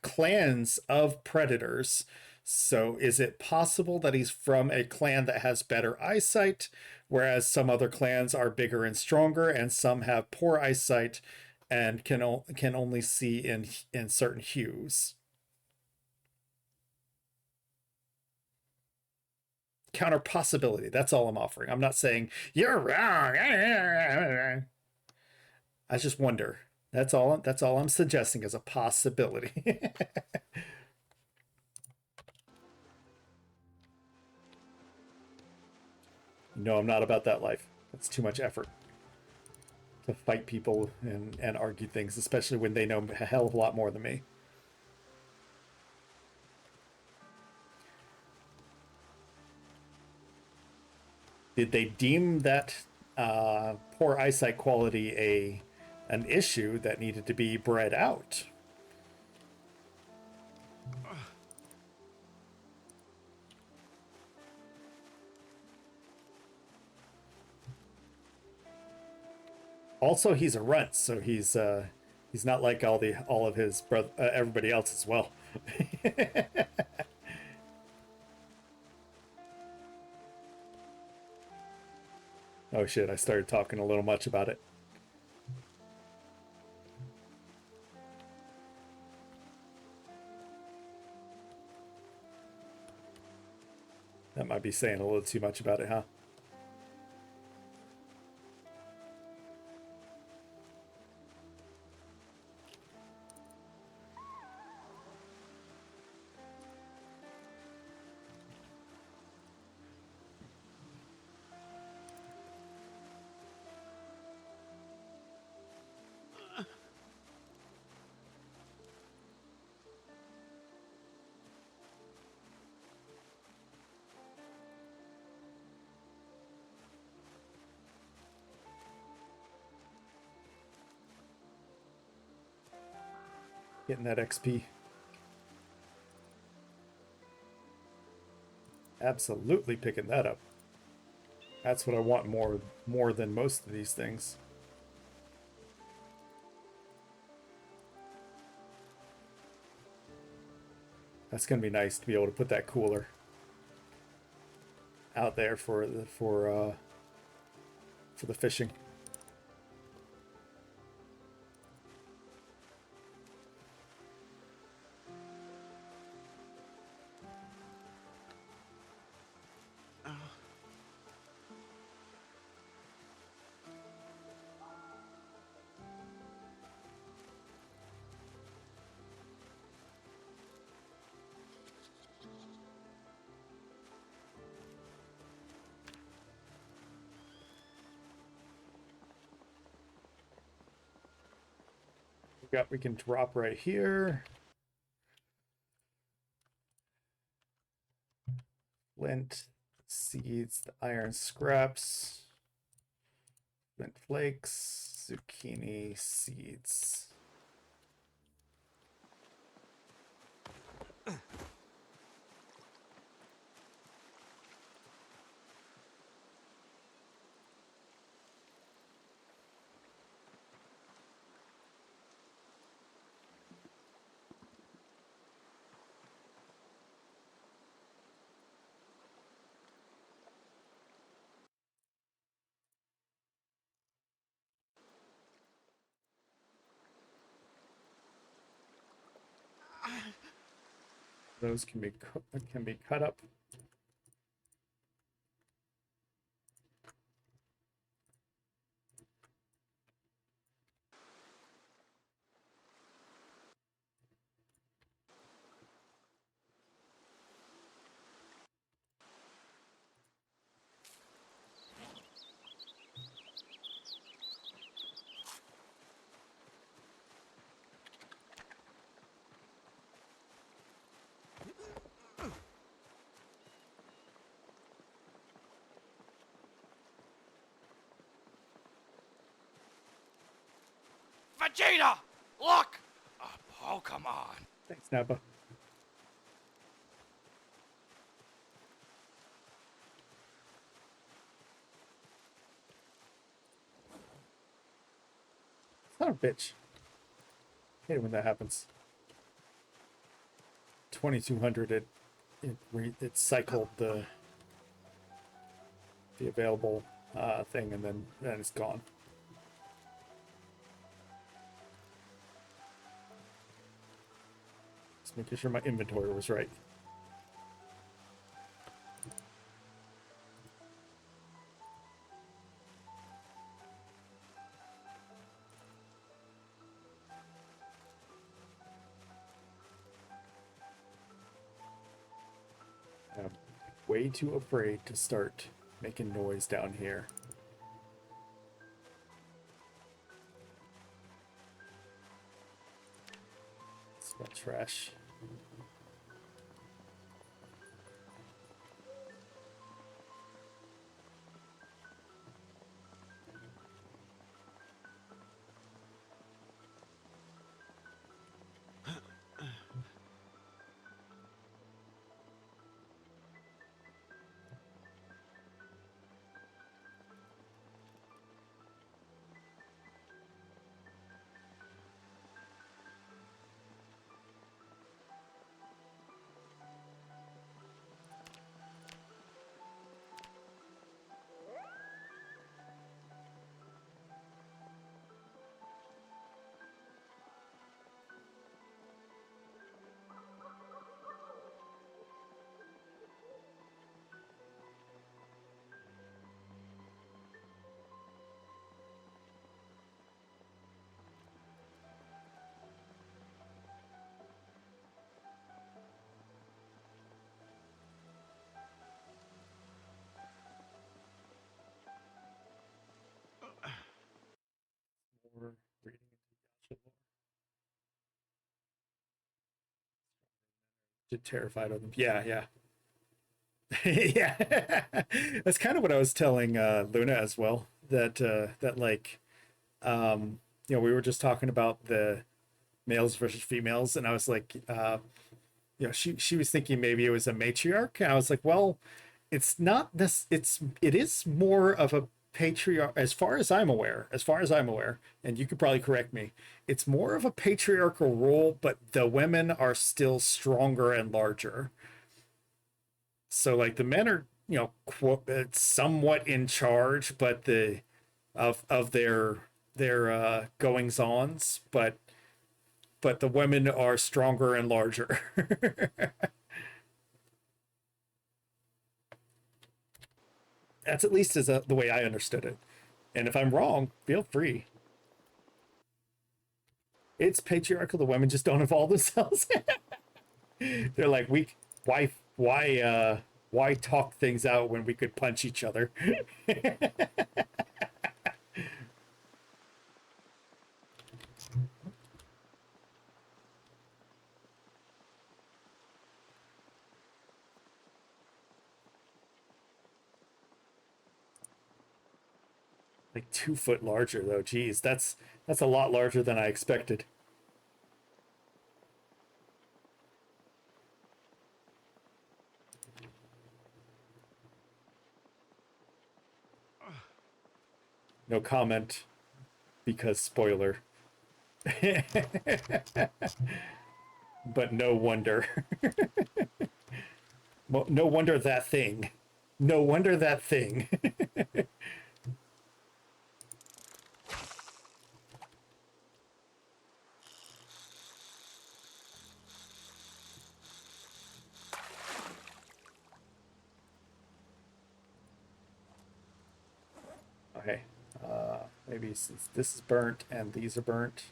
clans of predators. So is it possible that he's from a clan that has better eyesight, whereas some other clans are bigger and stronger, and some have poor eyesight and can only see in certain hues. Counter possibility. That's all I'm offering. I'm not saying you're wrong. I just wonder. That's all I'm suggesting as a possibility. No, I'm not about that life. That's too much effort to fight people and argue things, especially when they know a hell of a lot more than me. Did they deem that poor eyesight quality an issue that needed to be bred out? Also, he's a runt, so he's not like all of his brother, everybody else as well. Oh shit! I started talking a little much about it. That might be saying a little too much about it, huh? Getting that XP. Absolutely picking that up. That's what I want more than most of these things. That's gonna be nice to be able to put that cooler out there for the fishing. We can drop right here. Flint seeds, the iron scraps, flint flakes, zucchini seeds. Those can be cut up. Vegeta! Look! Oh, come on. Thanks, Nappa. Son of a bitch. Hate it when that happens. 2200. It cycled the available thing, and then it's gone. Just making sure my inventory was right. I'm way too afraid to start making noise down here. Smell trash. More reading into Yasha lore. Terrified of them. Yeah, yeah. Yeah. That's kind of what I was telling Luna as well. That like we were just talking about the males versus females, and I was like, she was thinking maybe it was a matriarch, and I was like, well, it's not this. It is more of a patriarch, as far as I'm aware. And you could probably correct me. It's more of a patriarchal role, but the women are still stronger and larger. So like the men are, somewhat in charge, but of their goings ons, but the women are stronger and larger. That's at least the way I understood it. And if I'm wrong, feel free. It's patriarchal. The women just don't evolve themselves. They're like, why talk things out when we could punch each other? Like 2 foot larger though. Geez, that's a lot larger than I expected. No comment because spoiler. But no wonder. Well, no wonder that thing. No wonder that thing. Okay. Maybe since this is burnt and these are burnt.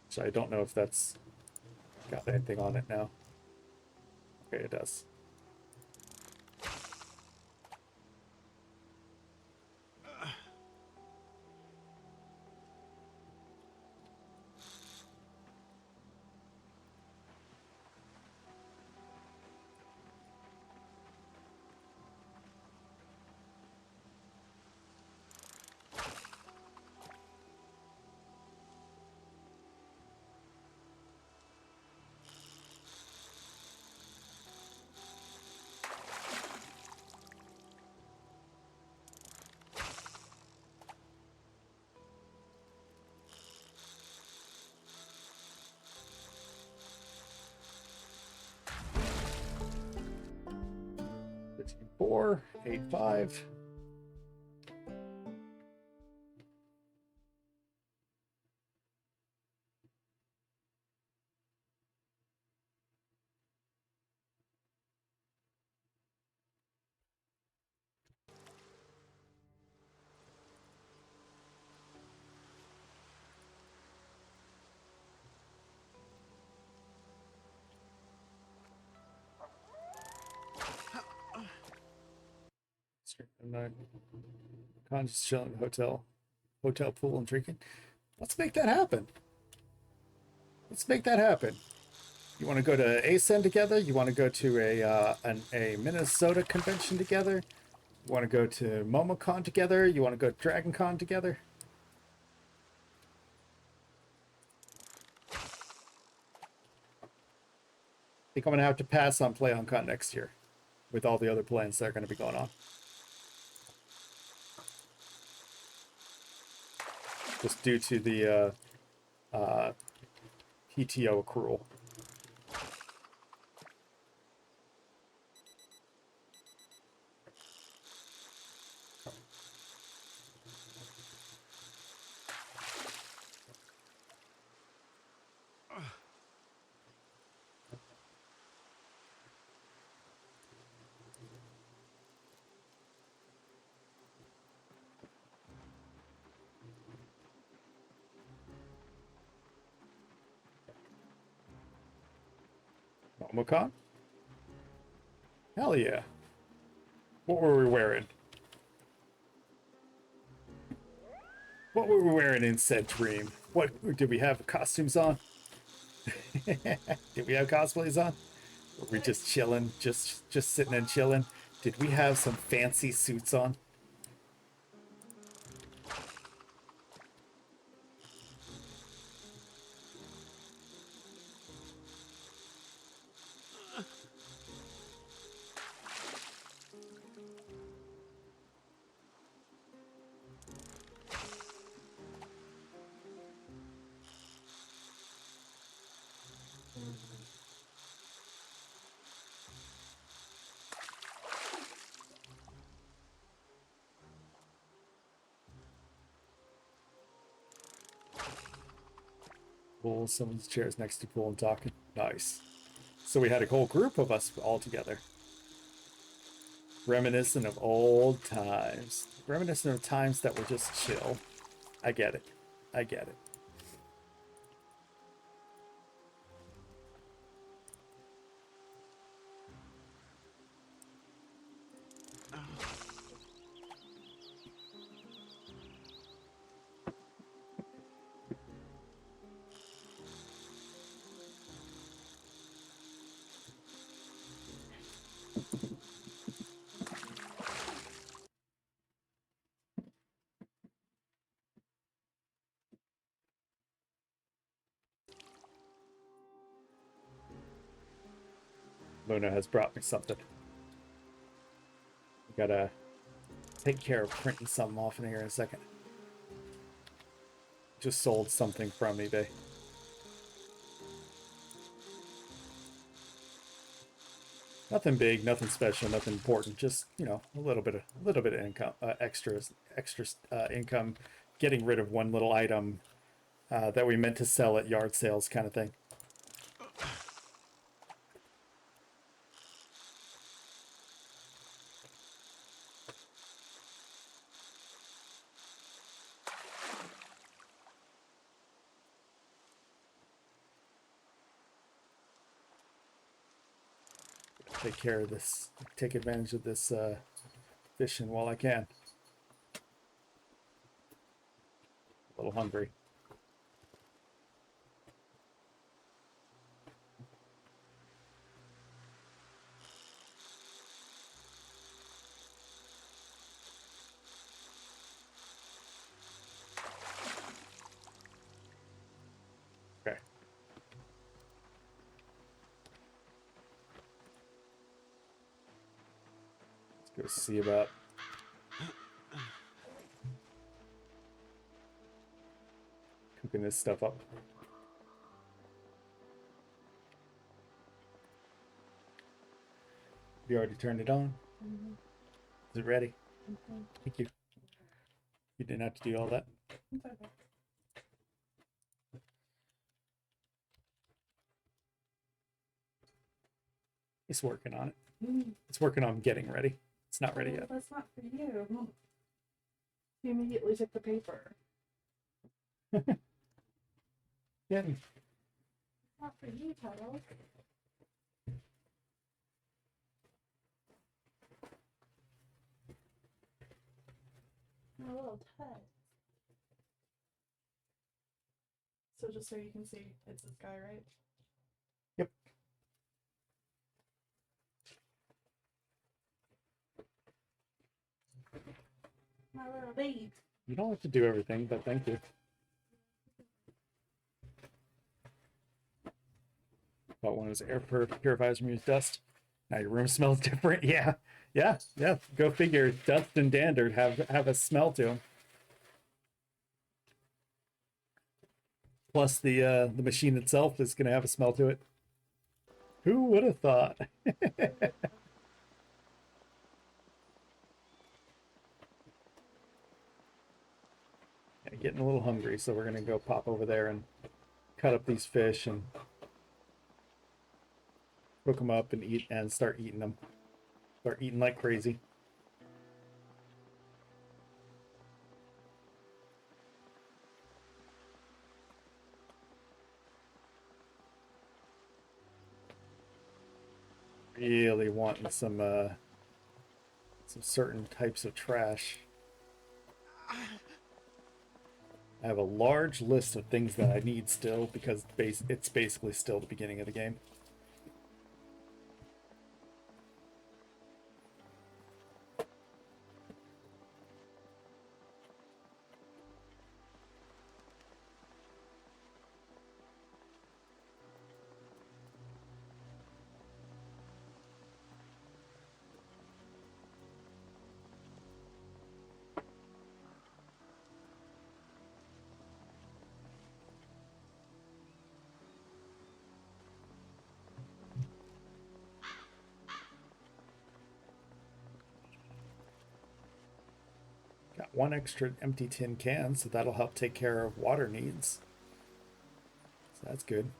So I don't know if that's got anything on it now. Okay, it does. 8485. Con just chilling in the hotel pool and drinking. Let's make that happen. Let's make that happen. You want to go to ASEN together? You want to go to a Minnesota convention together? You want to go to MomoCon together? You want to go to DragonCon together? I think I'm going to have to pass on PlayOnCon next year with all the other plans that are going to be going on. Just due to the PTO accrual. MomoCon? Hell yeah. What were we wearing? What were we wearing in said dream? What did we have costumes on? Did we have cosplays on? Were we just chilling, just sitting and chilling? Did we have some fancy suits on? Pool, someone's chairs next to pool and talking. Nice. So we had a whole group of us all together. Reminiscent of old times. Reminiscent of times that were just chill. I get it. I get it. Luna has brought me something. Gotta take care of printing something off in here in a second. Just sold something from eBay. Nothing big, nothing special, nothing important. Just, you know, a little bit of income, extra income. Getting rid of one little item that we meant to sell at yard sales, kind of thing. Take care of this. Take advantage of this fishing while I can. A little hungry. Okay. Let's go see about cooking this stuff up. You already turned it on? it ready? Mhm. Thank you. You didn't have to do all that. It's okay. It's working on it. Mm. It's working on getting ready. It's not ready Well, yet. that's not for you. You immediately took the paper. Yeah. It's not for you, Tuttle. My little tut. So just so you can see, it's this guy, right? Yep. My little babe. You don't have to do everything, but thank you. Bought one of those air purifiers removes dust. Now your room smells different. Yeah. Yeah. Yeah. Go figure. Dust and dander have a smell to them. Plus the machine itself is gonna have a smell to it. Who would have thought? Yeah, getting a little hungry, so we're gonna go pop over there and cut up these fish and cook them up and eat and start eating them. Start eating like crazy. Really wanting some certain types of trash. I have a large list of things that I need still because it's basically still the beginning of the game. Got one extra empty tin can, so that'll help take care of water needs. So that's good.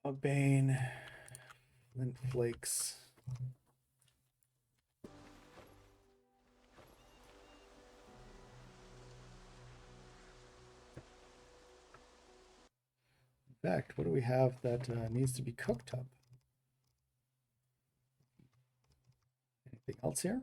Dogbane, flint flakes. In fact, what do we have that needs to be cooked up? Anything else here?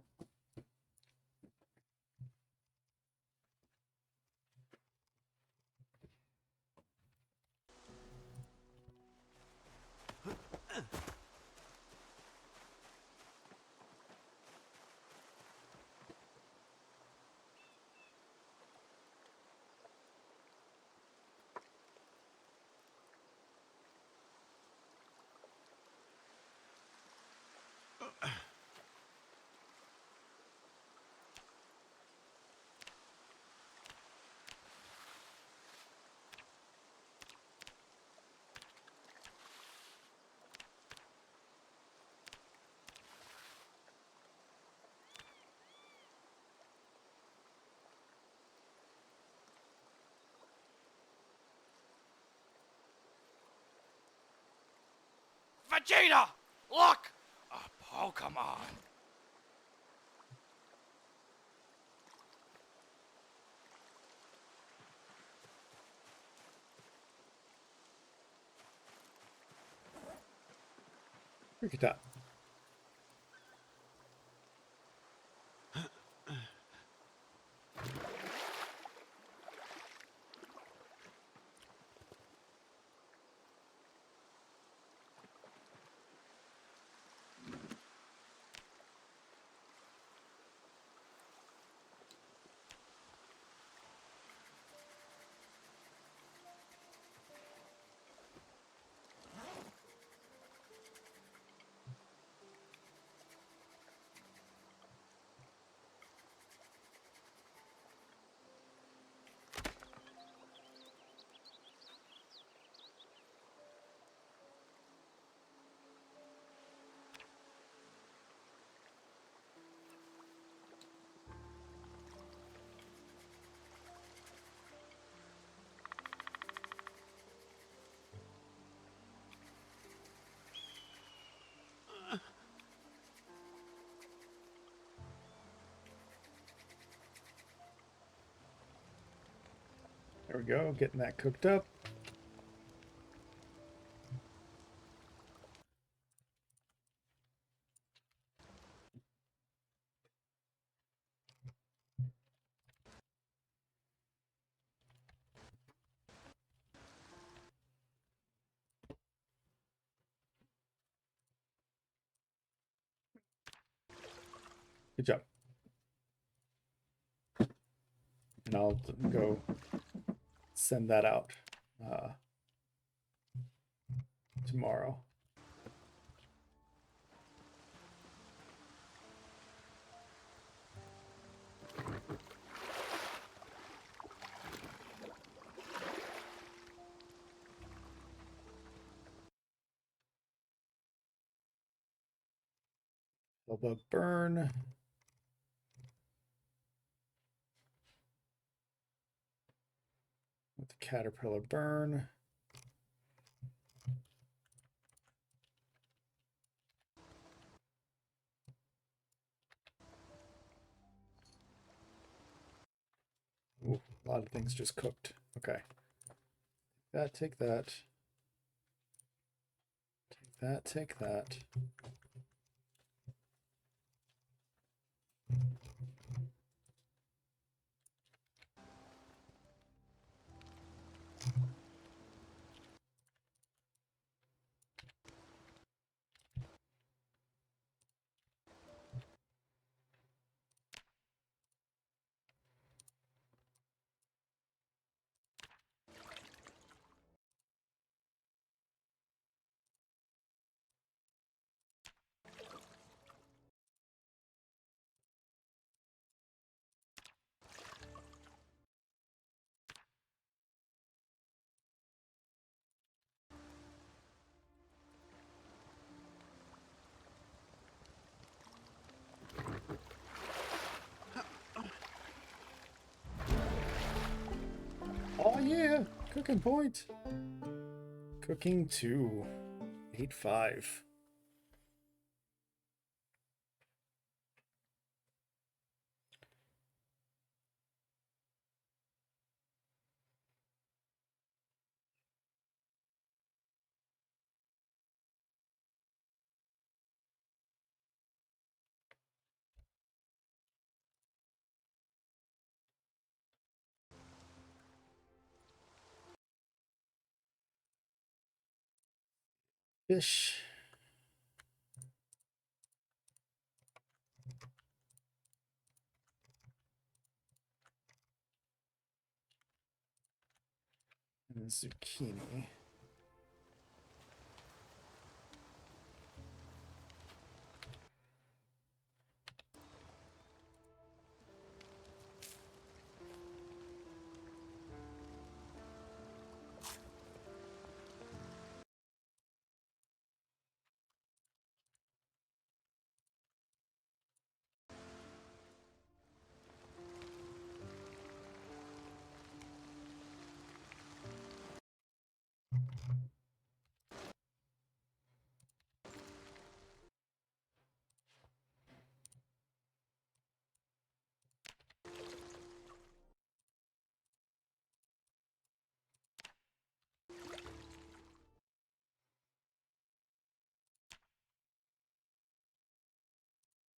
Vegeta! Look! A Pokemon! Krikita. There we go, getting that cooked up. Good job. And I'll go send that out tomorrow. Bug burn. With the caterpillar burn. Ooh, a lot of things just cooked. Okay. Take that. Take that, take that. Oh yeah, cooking point. Cooking 2, 8-5. Fish. And zucchini.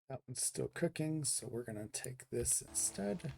That one's still cooking, so we're gonna take this instead.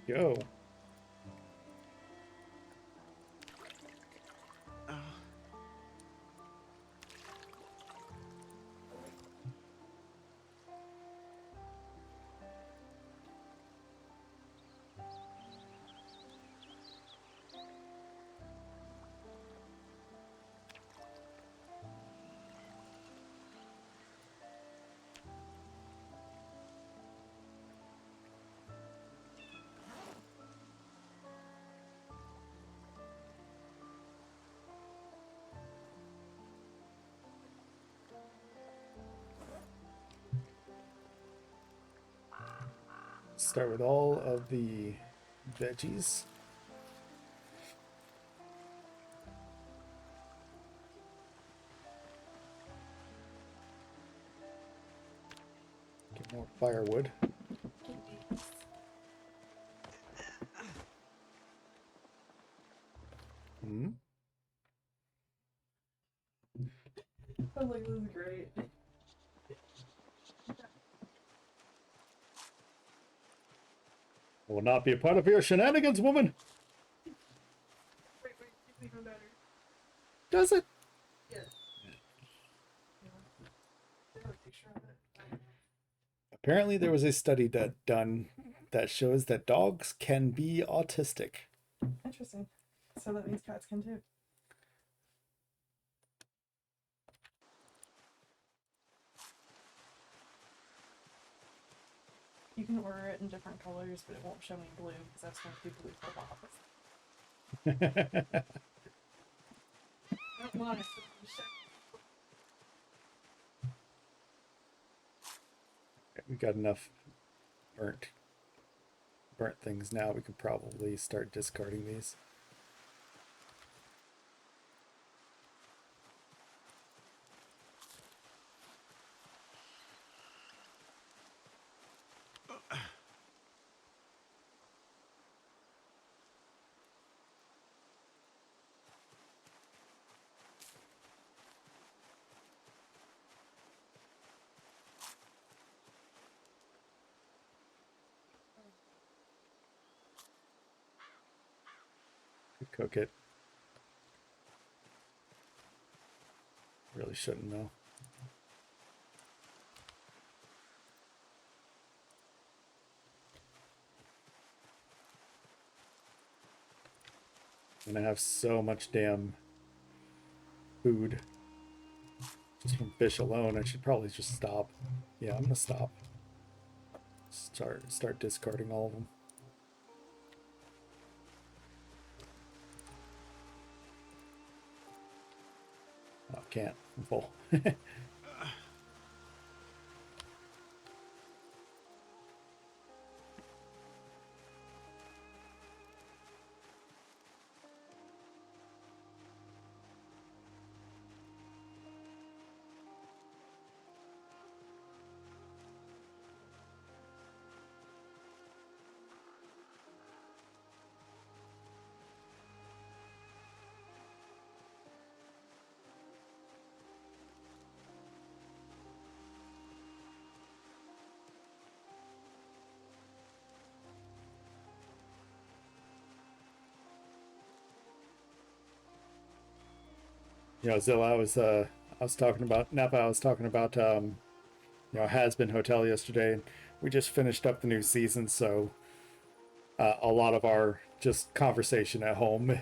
Go. Start with all of the veggies. Get more firewood. Hmm. I was like, this is great. Will not be a part of your shenanigans, woman. Wait, it's even better. Does it? Yeah. I have a picture of it. Apparently, there was a study done that shows that dogs can be autistic. Interesting. So that means cats can too. You can order it in different colors, but it won't show me blue because that's when people lose their bottles. I don't want it. We got enough burnt things now. We can probably start discarding these. Cook it. Really shouldn't though. I'm gonna have so much damn food just from fish alone. I should probably just stop. Yeah, I'm gonna stop. Start discarding all of them. Oh, can't. I'm full. You know, Zilla, I was talking about Napa. I was talking about you know, Has Been Hotel yesterday, and we just finished up the new season, so a lot of our just conversation at home,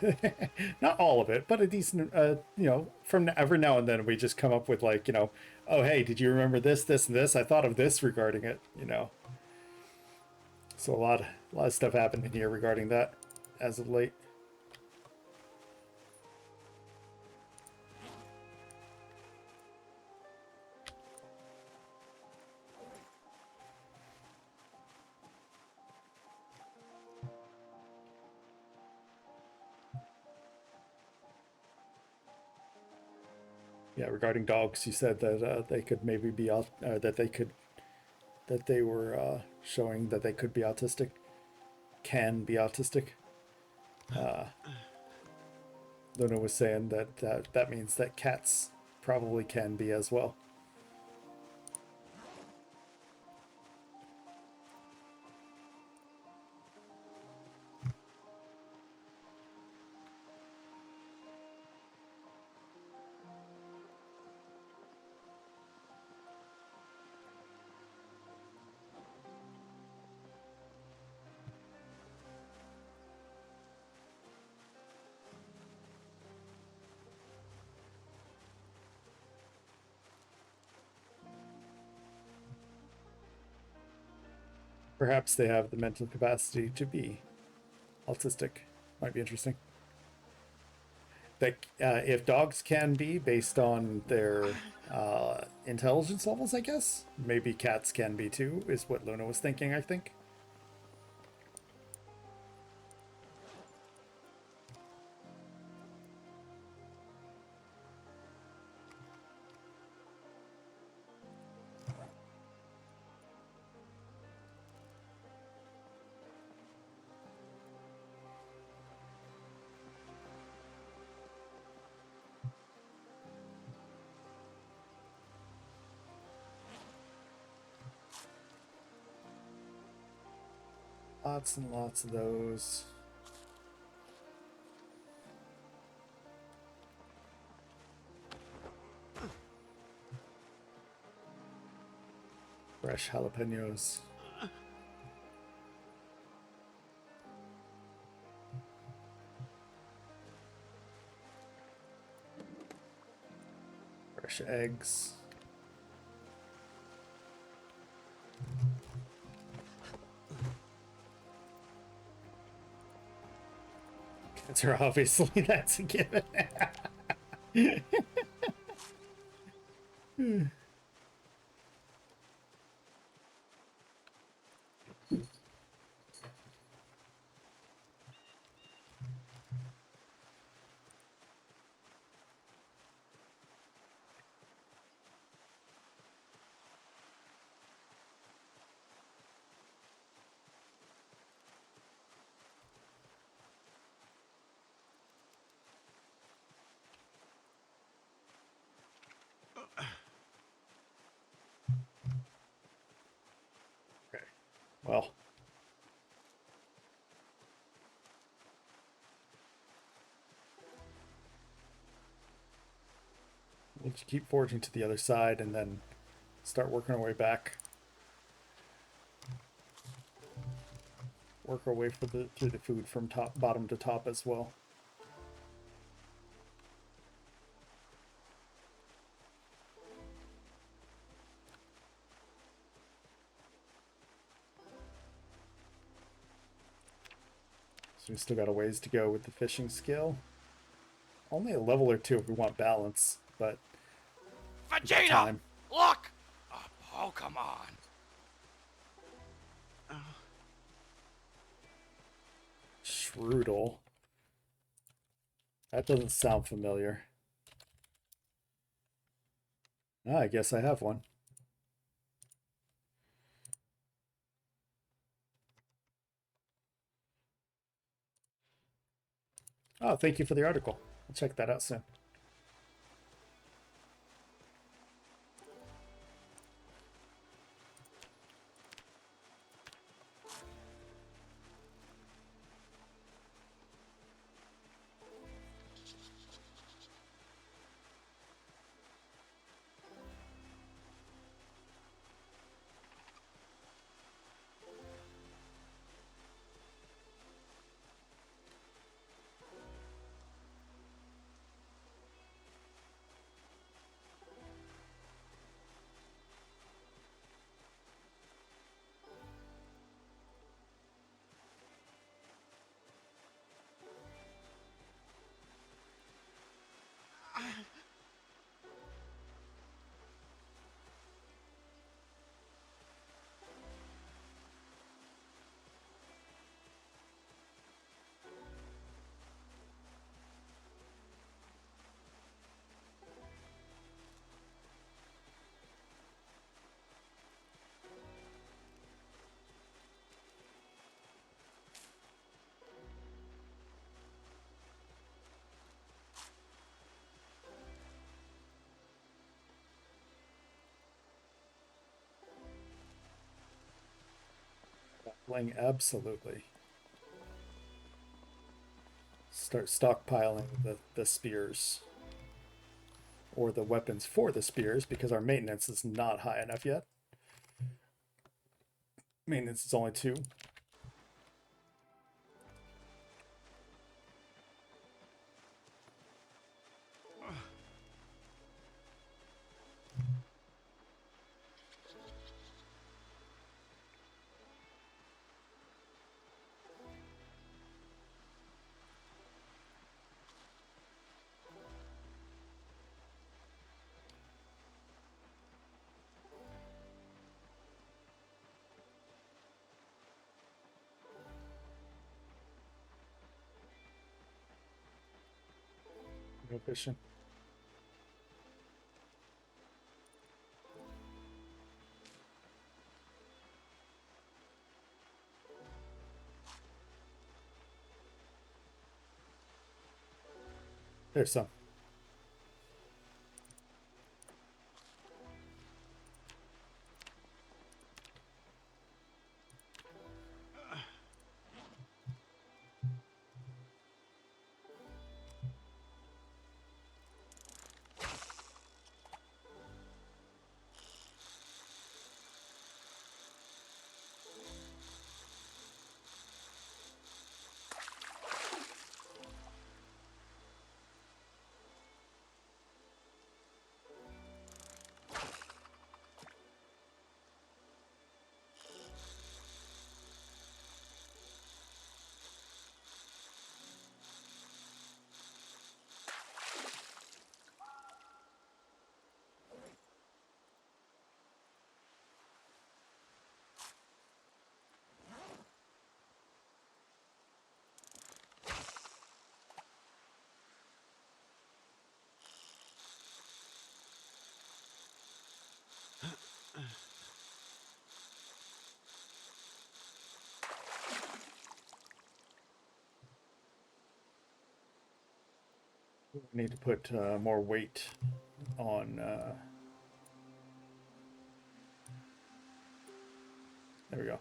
not all of it, but a decent, you know, from every now and then we just come up with like, you know, oh hey, did you remember this, this, and this? I thought of this regarding it, you know. So a lot of stuff happened in here regarding that as of late. Yeah, regarding dogs, you said that they could maybe be out, that they were showing that they could be autistic, can be autistic. Luna was saying that means that cats probably can be as well. Perhaps they have the mental capacity to be autistic. Might be interesting. That if dogs can be based on their intelligence levels, I guess maybe cats can be too. Is what Luna was thinking. I think. Lots and lots of those. Fresh jalapenos. Fresh eggs. Cancer, obviously, that's a given. Okay. Well. We'll just keep forging to the other side and then start working our way back. Work our way through the food from bottom to top as well. So we still got a ways to go with the fishing skill. Only a level or two if we want balance, but Vegeta! time. Look! Oh, come on. Strudel. That doesn't sound familiar. Ah, I guess I have one. Oh, thank you for the article. I'll check that out soon. Playing absolutely. Start stockpiling the spears. Or the weapons for the spears, because our maintenance is not high enough yet. Maintenance is only 2. go fishing. There's some. We need to put more weight on. There we go.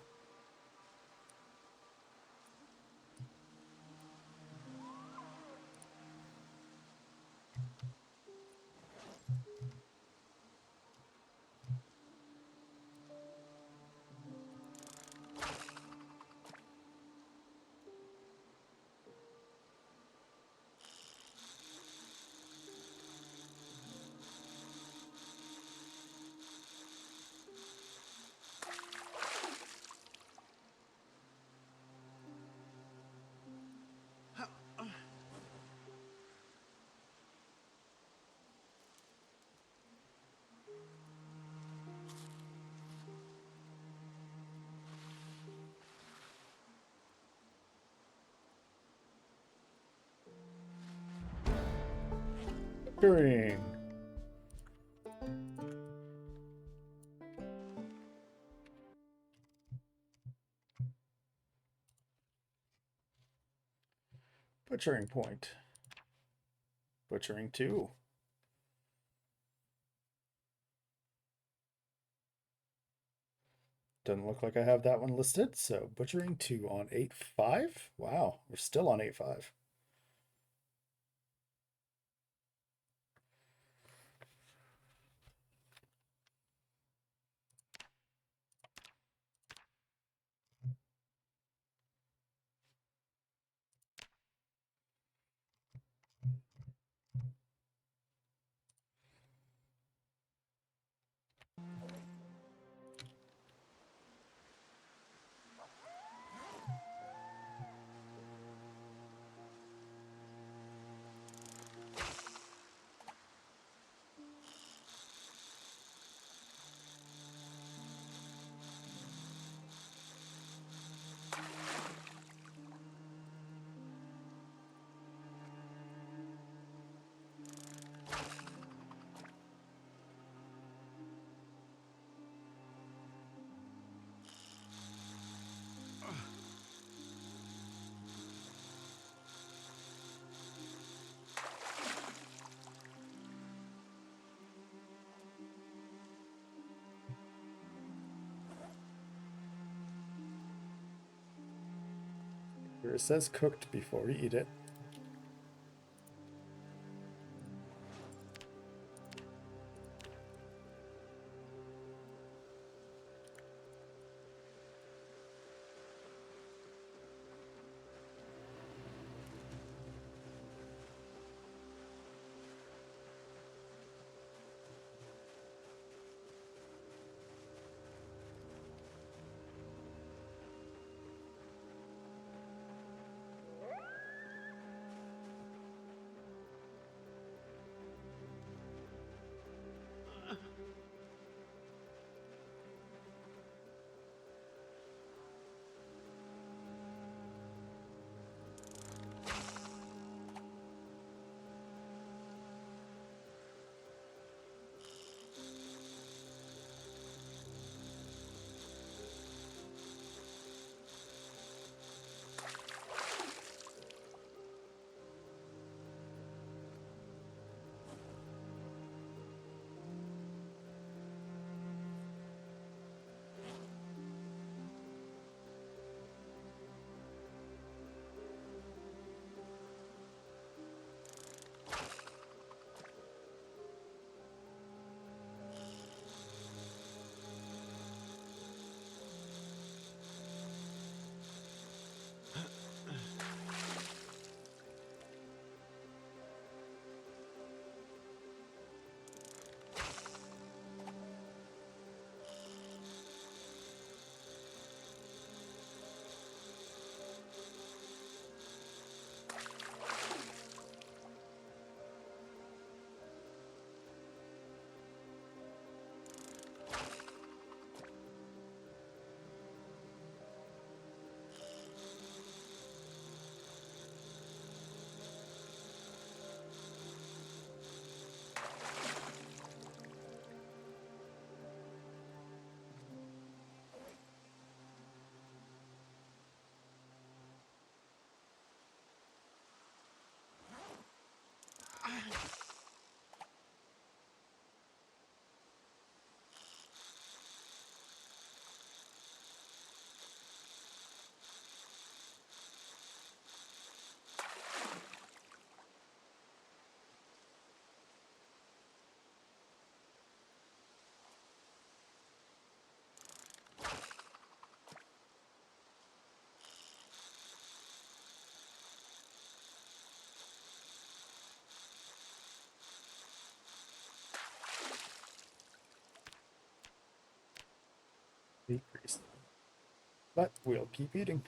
Butchering. Butchering point. Butchering 2. Doesn't look like I have that one listed, so butchering 2 on 8.5. Wow, we're still on 8.5. Here it says cooked before we eat it. decrease. But we'll keep eating.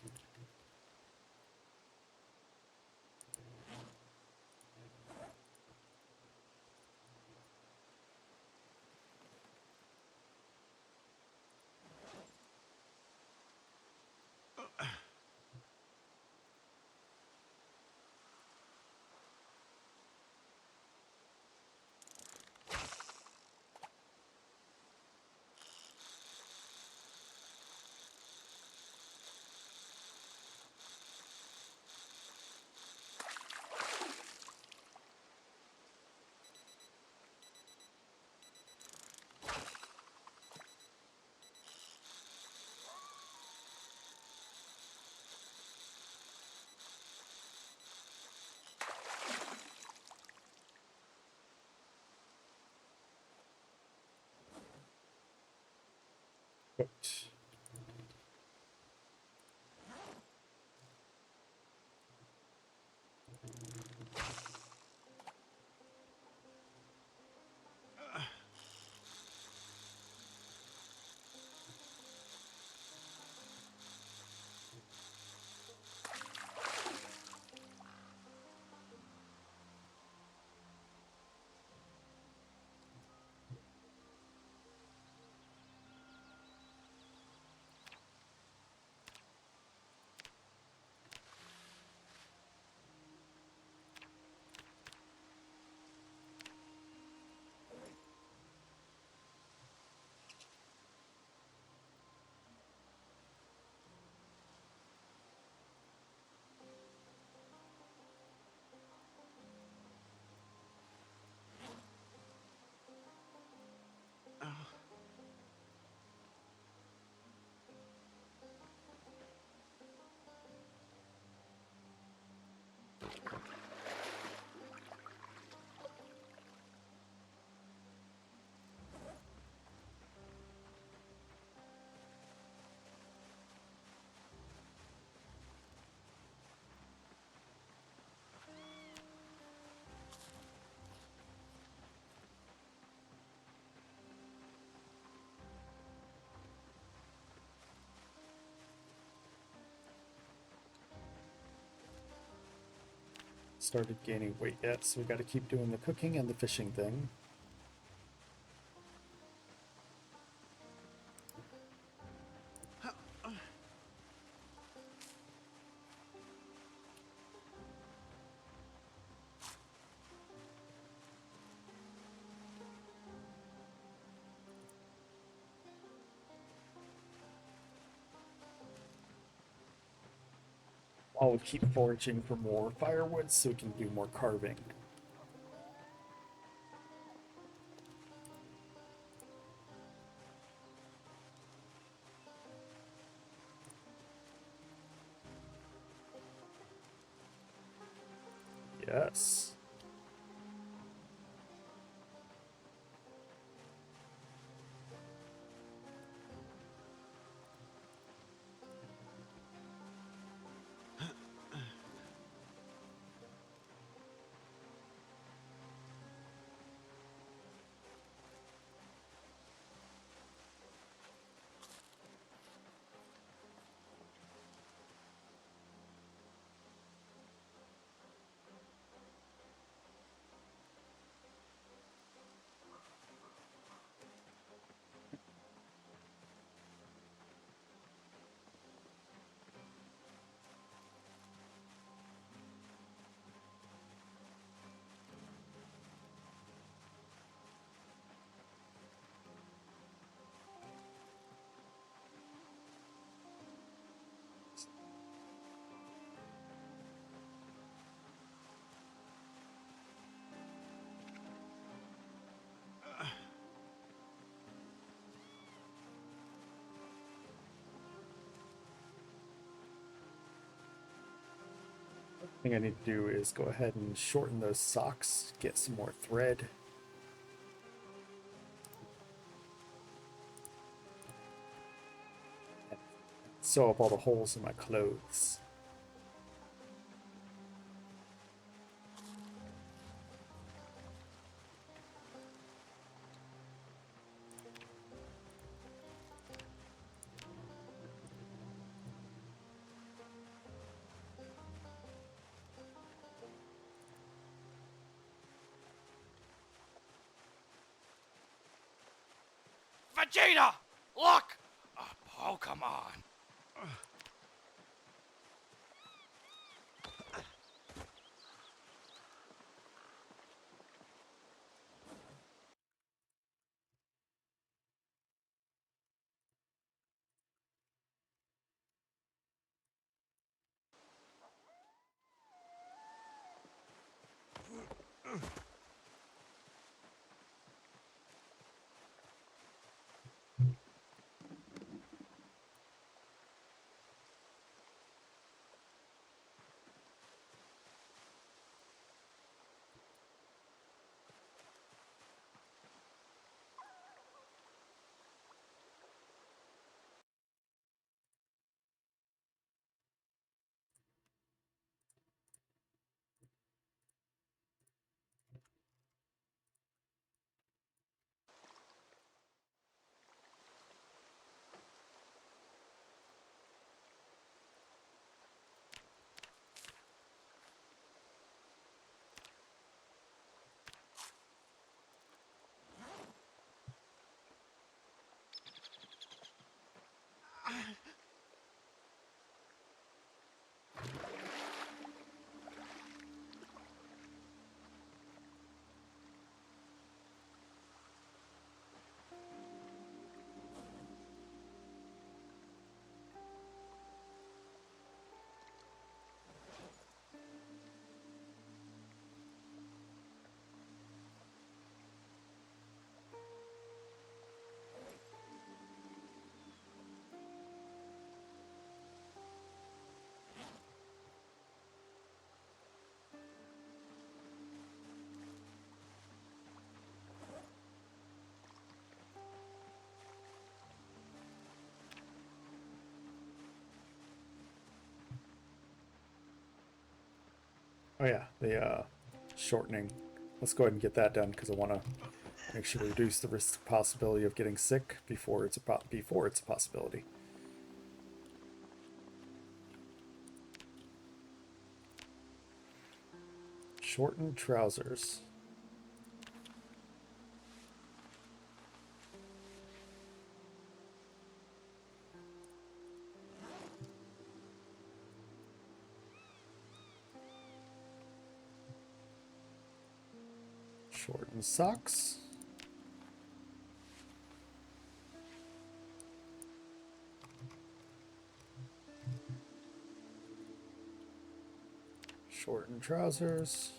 Cooked. Started gaining weight yet, so we got to keep doing the cooking and the fishing thing. I'll keep foraging for more firewood so we can do more carving. Yes. Thing I need to do is go ahead and shorten those socks, get some more thread. Sew up all the holes in my clothes. Vegeta! Look! A Pokemon! Oh yeah, the shortening. Let's go ahead and get that done because I want to make sure we reduce the risk possibility of getting sick before it's a possibility. Shortened trousers. Shortened socks. Shortened trousers.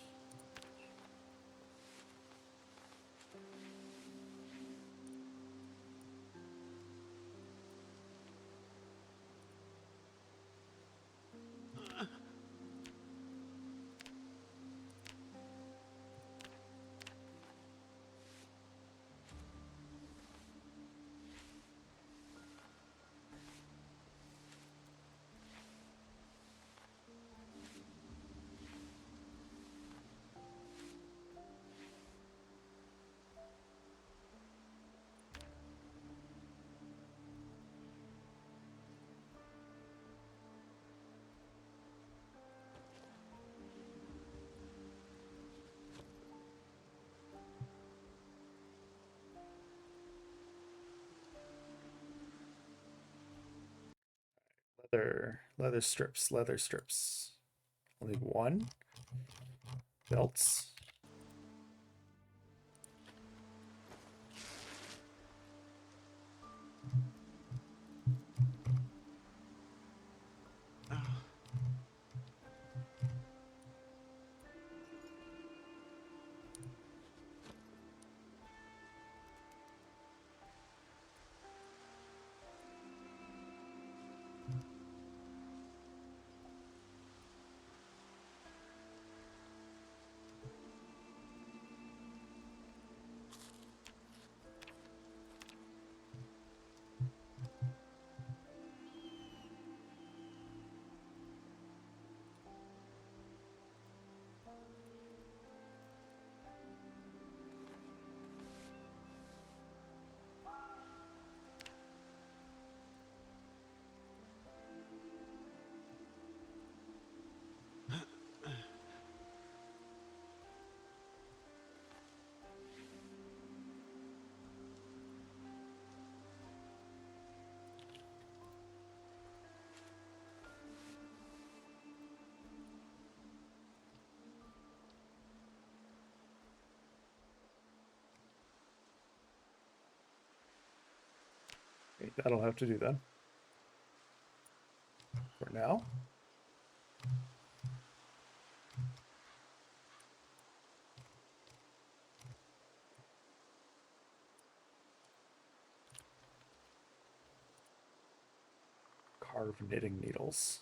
Leather strips. Only one. Belts. Okay, that'll have to do then. For now. Carve knitting needles.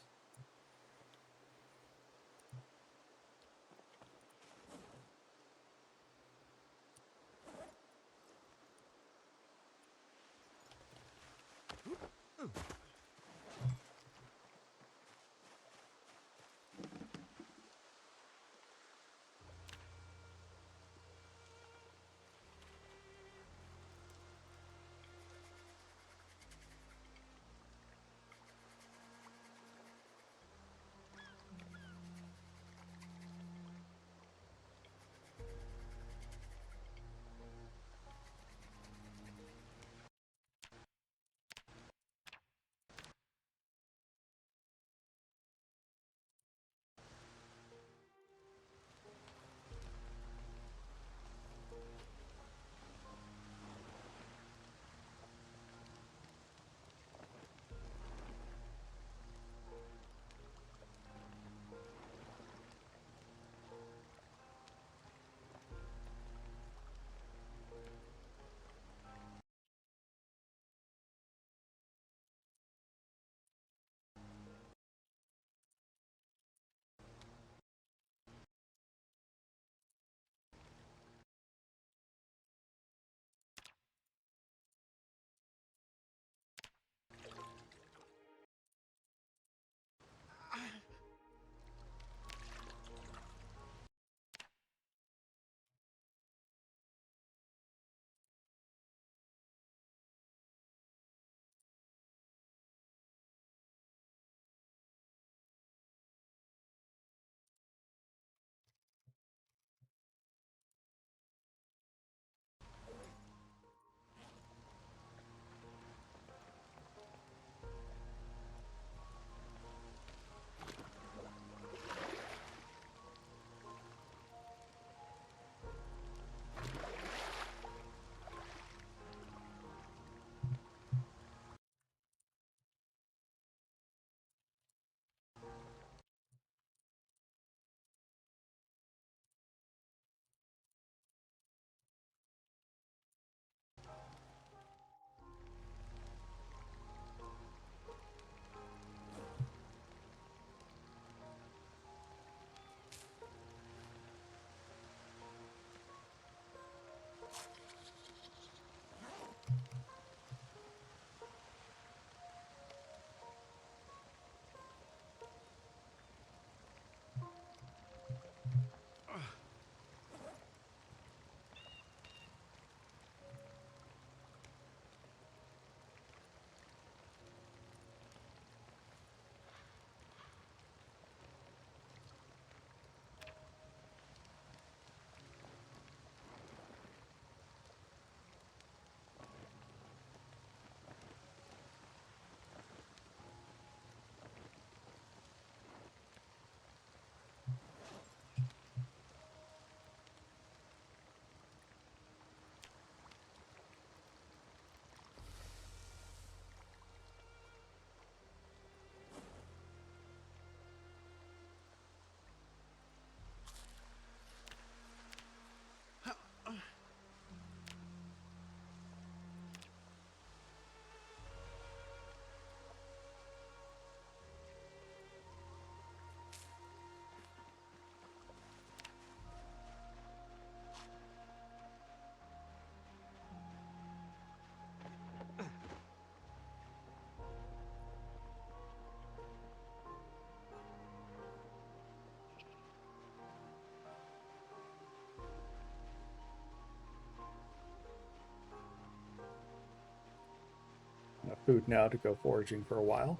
Enough food now to go foraging for a while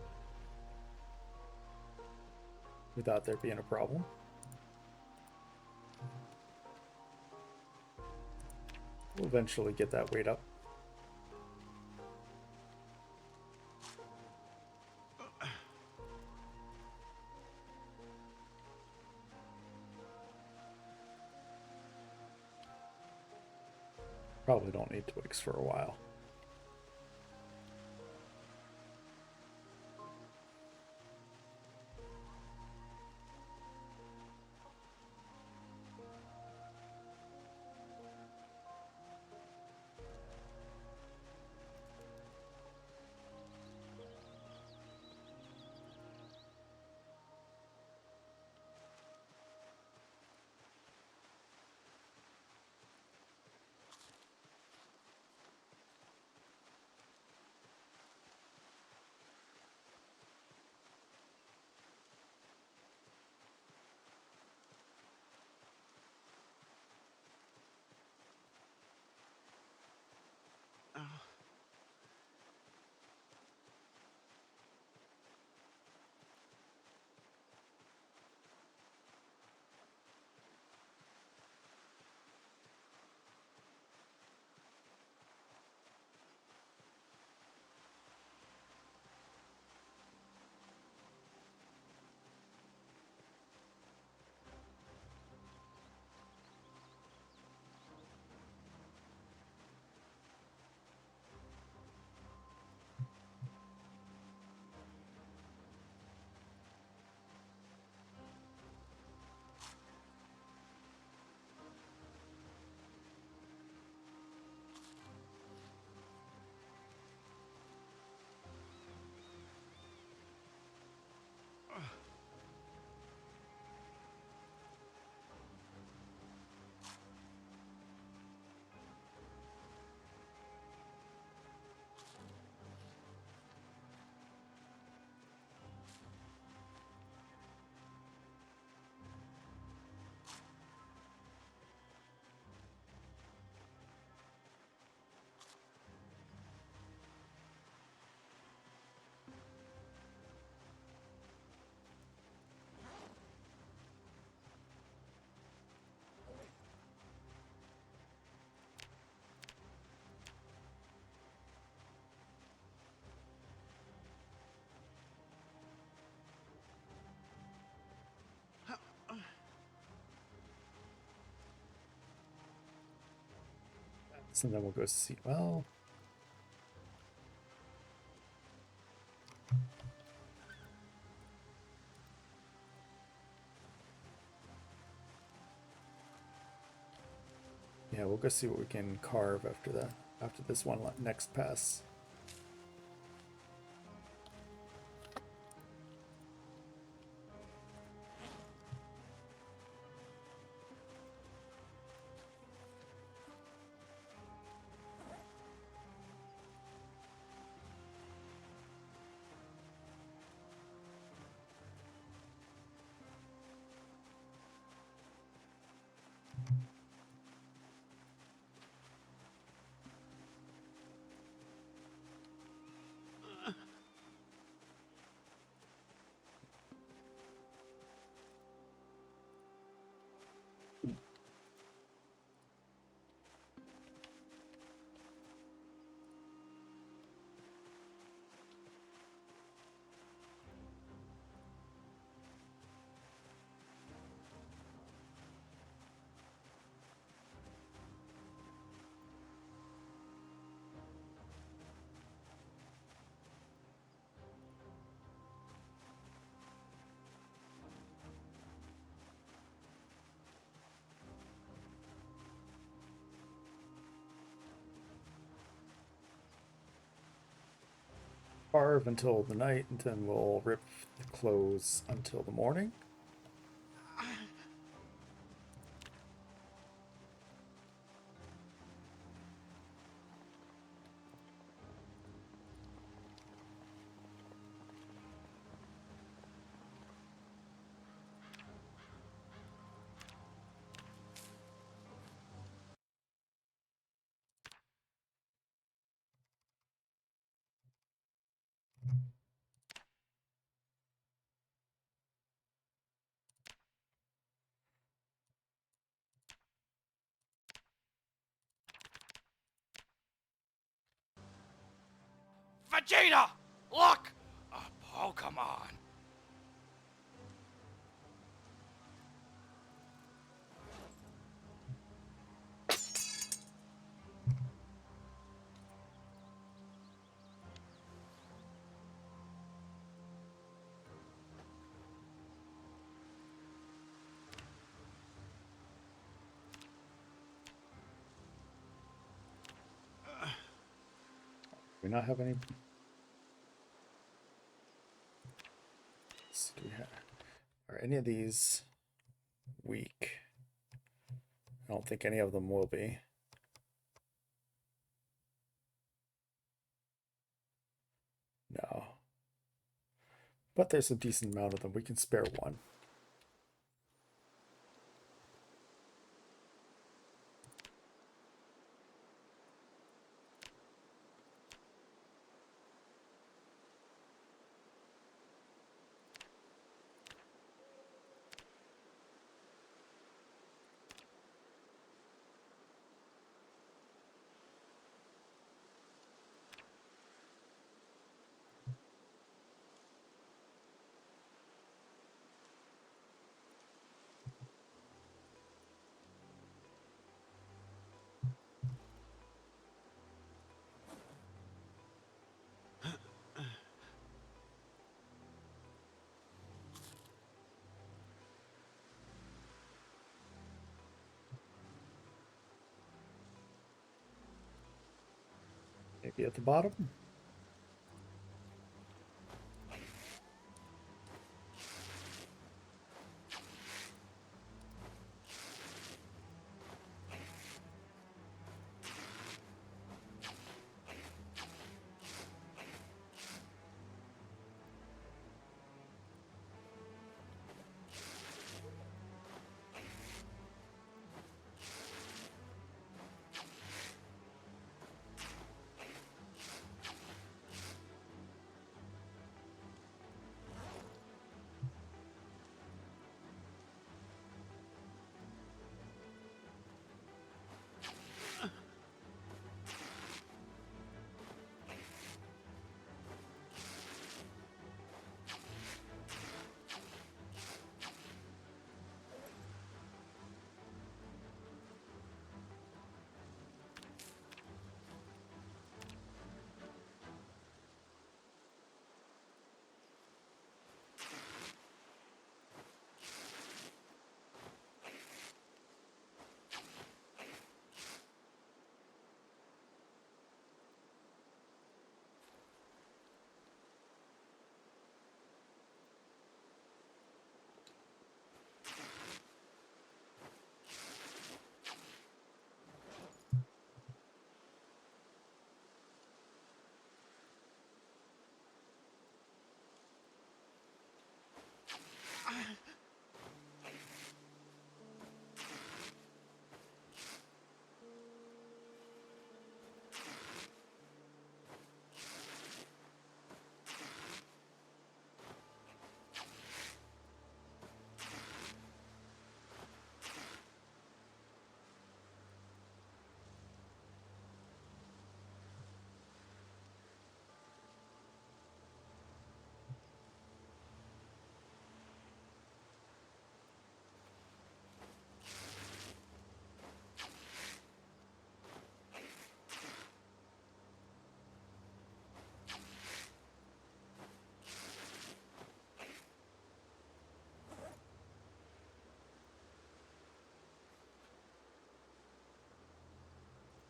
without there being a problem. We'll eventually get that weight up. Probably don't need twigs for a while. So then we'll go see. Well, yeah, we'll go see what we can carve after that. After this one next pass. Carve until the night, and then we'll rip the clothes until the morning. Vegeta! Look! A Pokemon! Do we not have any? Do we have? Are any of these weak? I don't think any of them will be. No. But there's a decent amount of them. We can spare one. Maybe at the bottom?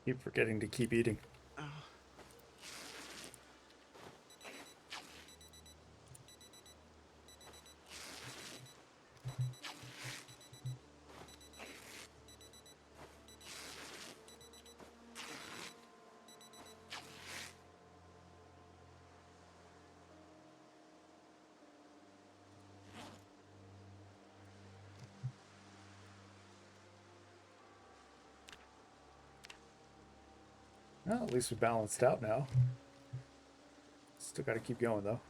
Keep forgetting to keep eating. Well, at least we balanced out now. Still got to keep going though.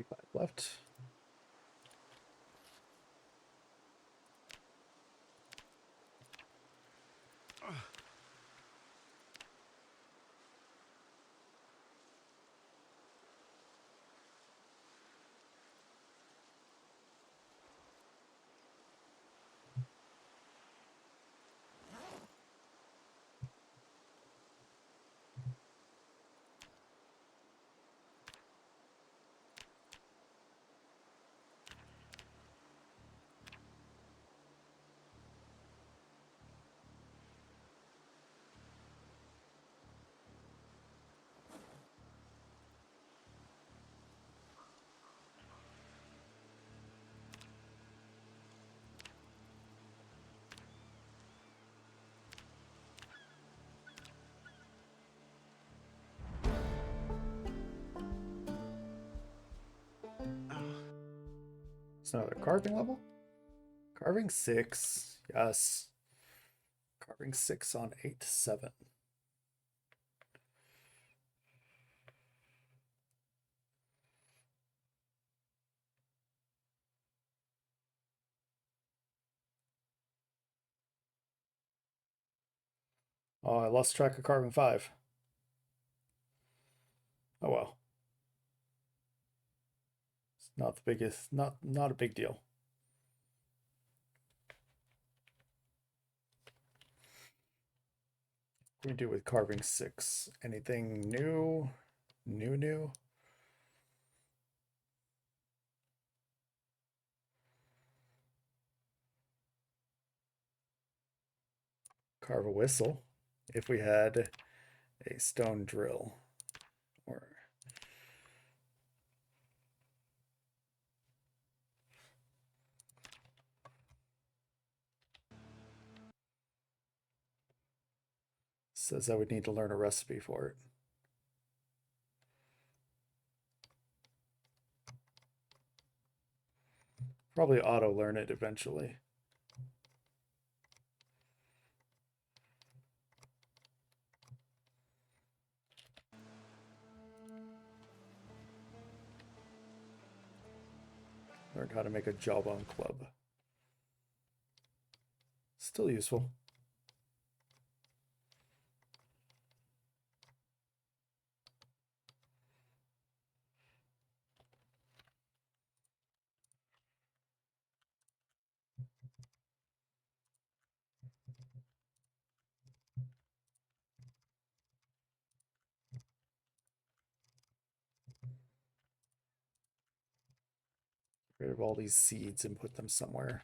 Five left. It's another carving level. Carving 6. Yes. Carving 6 on 8-7. Oh, I lost track of carving 5. Oh well. It's not the biggest, not a big deal. What do we do with carving 6? Anything new? New. Carve a whistle if we had a stone drill or says I would need to learn a recipe for it. Probably auto learn it eventually. Learned how to make a jawbone club. Still useful. Get rid of all these seeds and put them somewhere.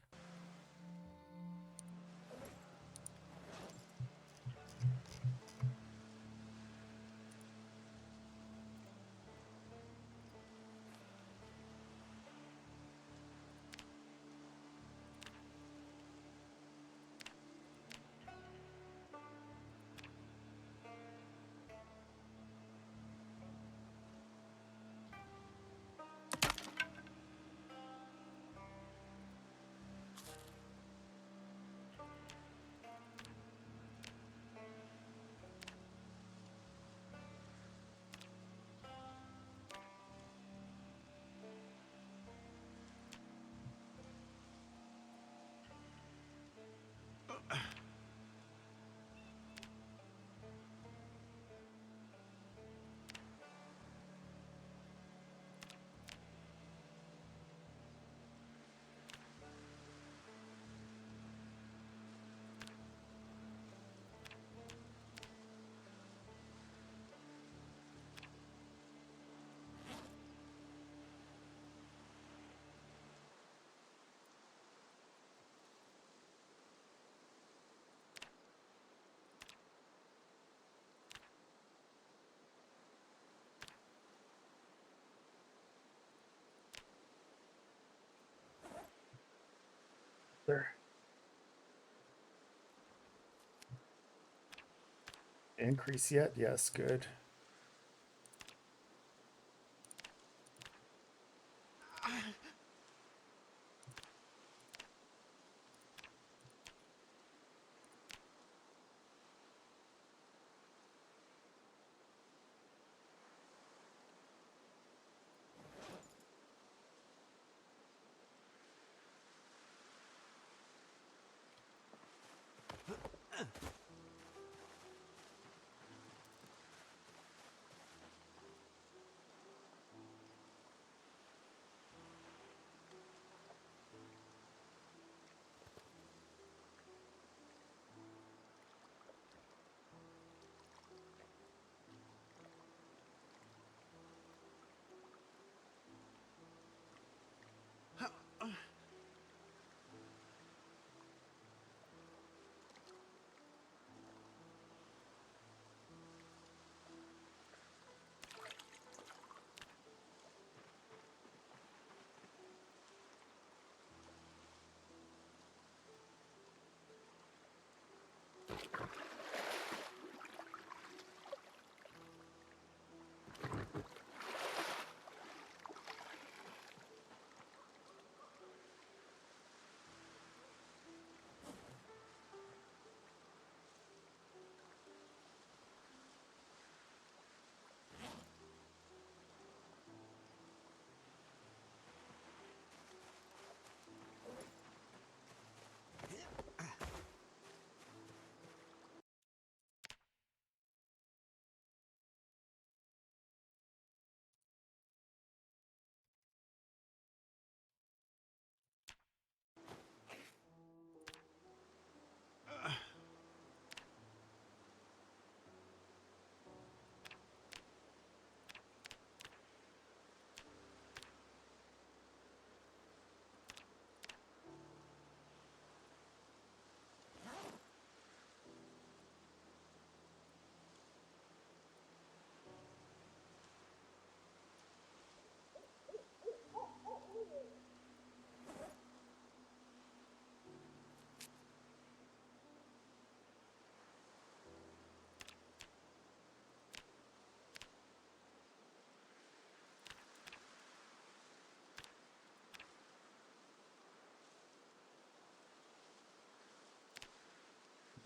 There. Increase yet? Yes, good.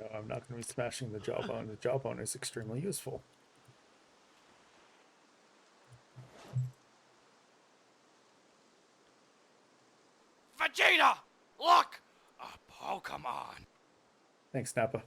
No, I'm not going to be smashing the jawbone. The jawbone is extremely useful. Vegeta! Look! A Pokemon! Thanks, Nappa.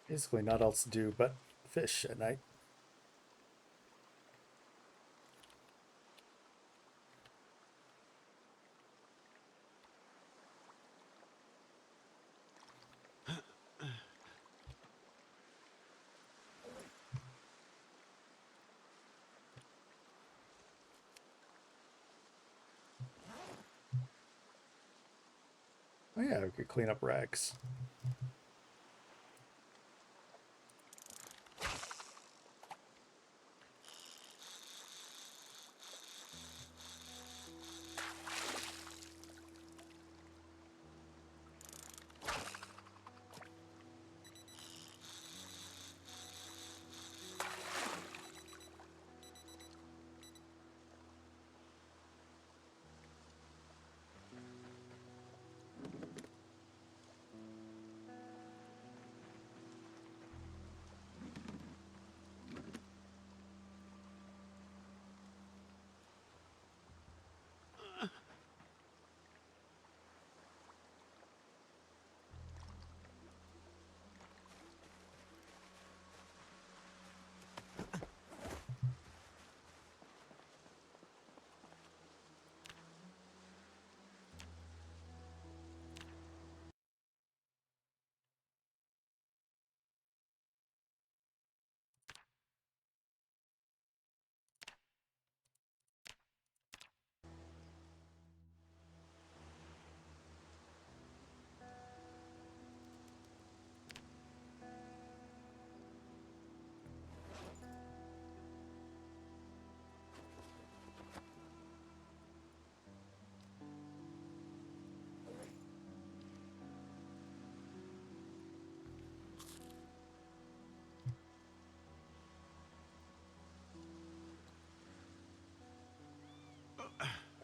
Basically not else to do but fish at night. Oh yeah, we could clean up rags.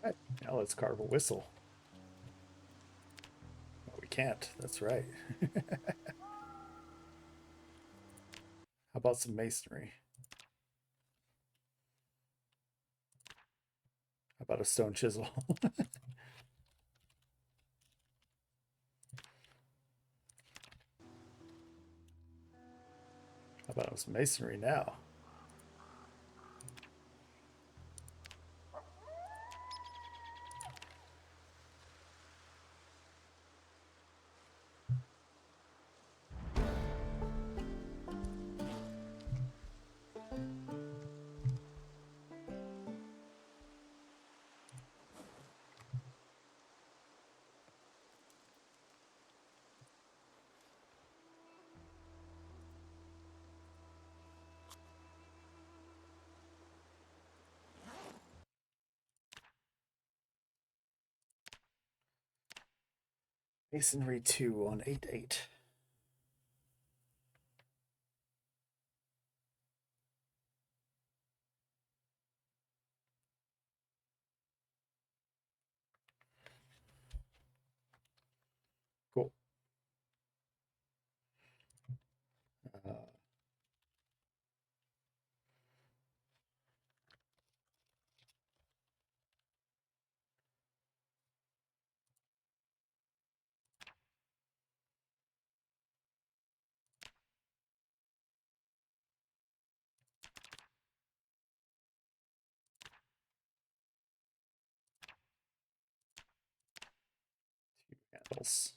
Right, now let's carve a whistle. Oh, we can't. That's right. How about some masonry? How about a stone chisel? How about some masonry now? Masonry 2 on 8-8. Cool. Uh, two handles.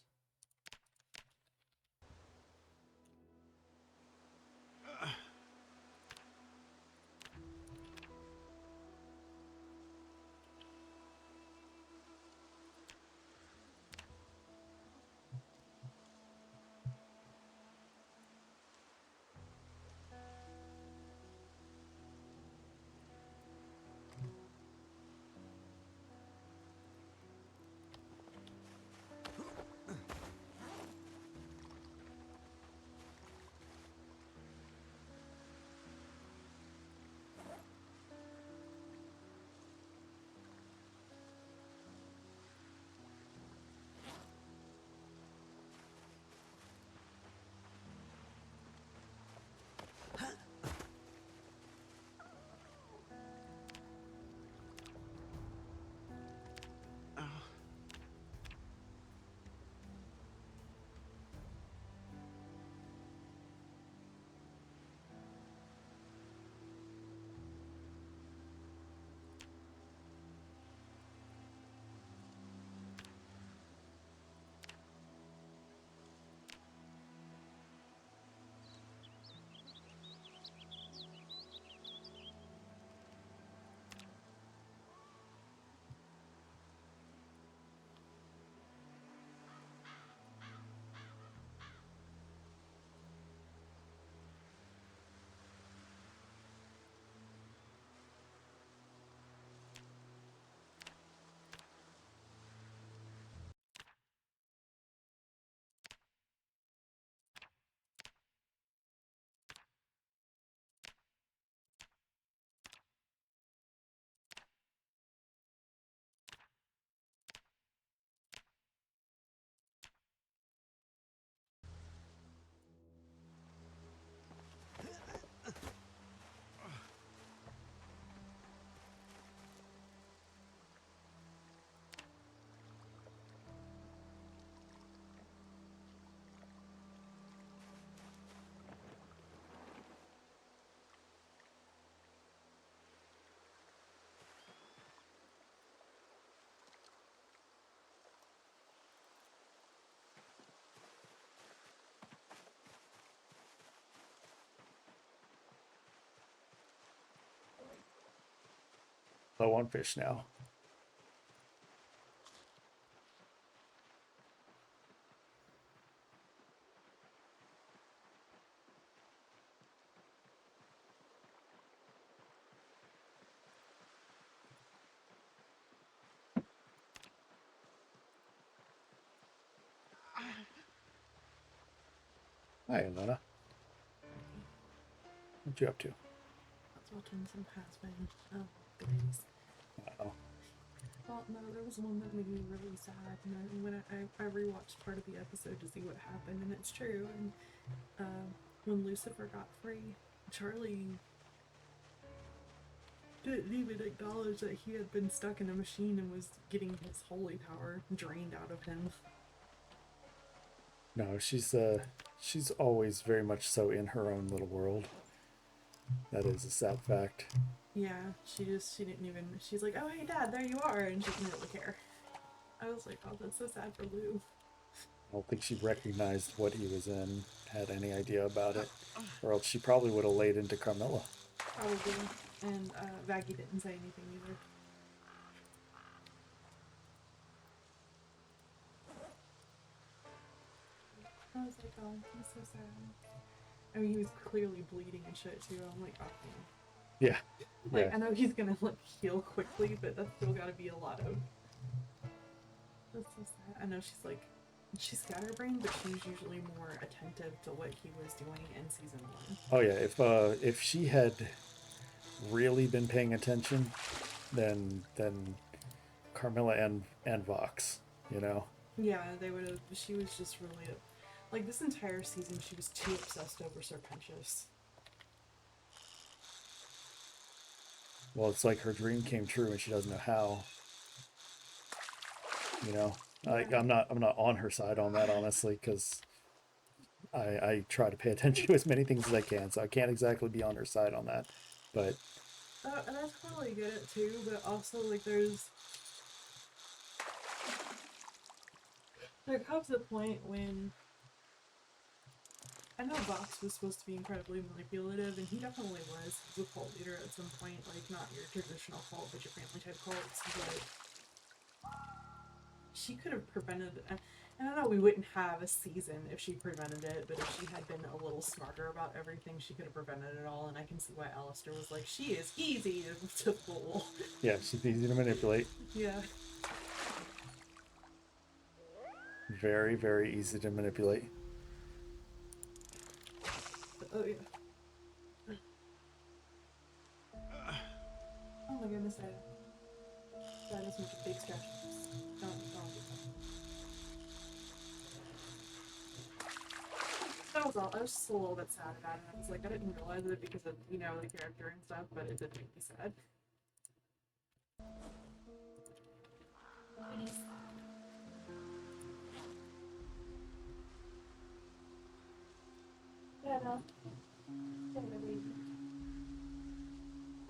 low on fish now. Hi, Alana. What you up to? I was watching some Has-Been. Oh, goodies. Oh, Well, no, there was one that made me really sad. And when I rewatched part of the episode to see what happened, and it's true. And when Lucifer got free, Charlie didn't even acknowledge that he had been stuck in a machine and was getting his holy power drained out of him. no, she's always very much so in her own little world. That is a sad fact. Yeah, she didn't even, she's like, oh, hey, Dad, there you are, and she didn't really care. I was like, oh, that's so sad for Lou. I don't think she recognized what he was in, had any idea about it, or else she probably would have laid into Carmilla. Probably. And Vaggie didn't say anything either. I was like, oh, he's so sad. I mean, he was clearly bleeding and shit too. I'm like, oh man. Yeah. Like, Yeah. I know he's gonna like heal quickly, but that's still gotta be a lot of. That's so sad. I know she's scatterbrained, but she's usually more attentive to what he was doing in season 1. Oh yeah. If she had really been paying attention, then Carmilla and Vox, you know. Yeah, they would have. She was just really like this entire season. She was too obsessed over Serpentius. Well, it's like her dream came true and she doesn't know how. You know, I'm not on her side on that, honestly, because I try to pay attention to as many things as I can, so I can't exactly be on her side on that. But And I totally get it too, but also like there comes a point when I know Vox was supposed to be incredibly manipulative, and he definitely was. He was a cult leader at some point, like not your traditional cult, but your family type cults. But she could have prevented. And I know we wouldn't have a season if she prevented it, but if she had been a little smarter about everything, she could have prevented it all. And I can see why Alistair was like, she is easy to fool. yeah, she's easy to manipulate. Yeah. Very, very easy to manipulate. Oh yeah. Oh my goodness, that is such a big stretch. Don't do that. That was all. I was just a little bit sad about it. I was like, I didn't realize it because of, you know, the character and stuff, but it did make me sad. Yeah, no.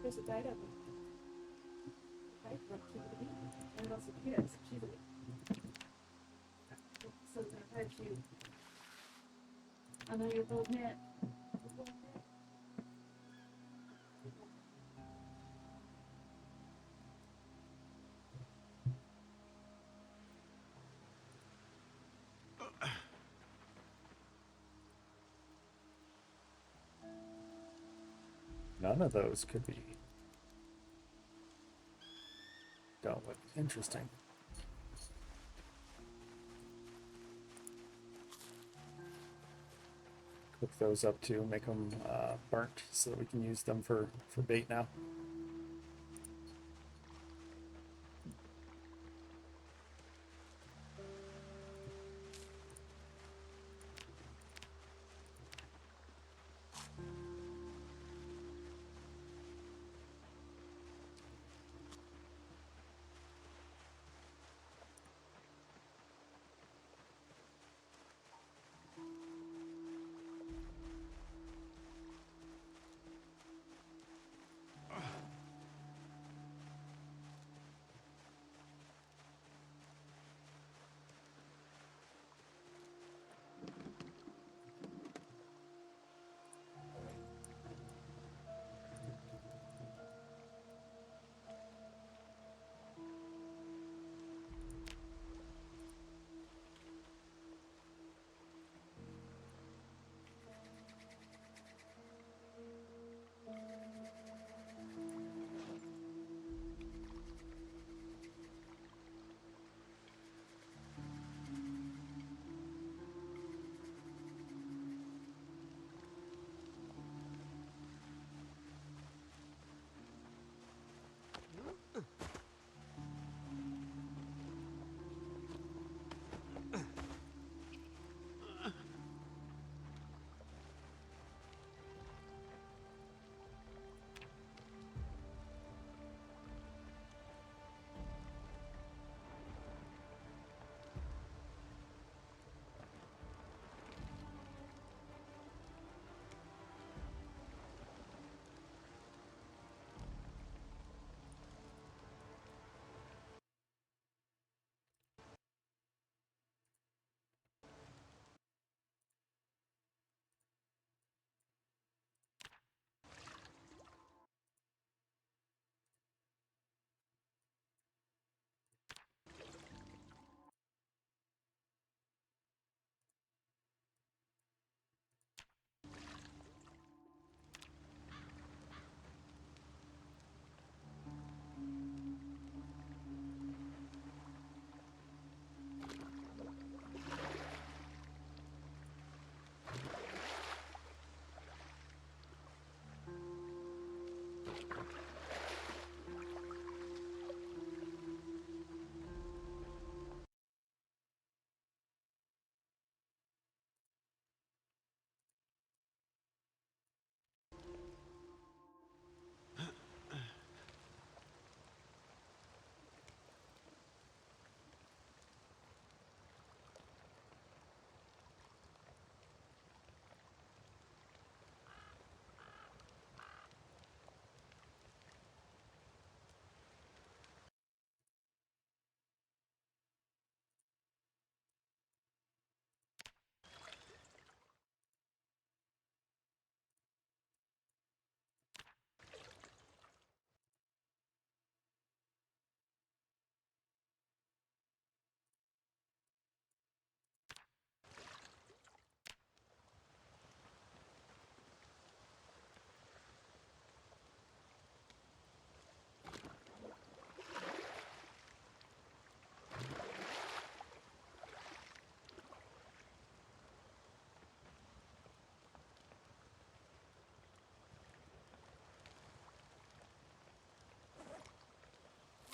There's a diet up. Okay, and also yes, she's a so I had you. I know you're both net. None of those could be dealt with. Interesting. Cook those up too, make them burnt so that we can use them for bait now.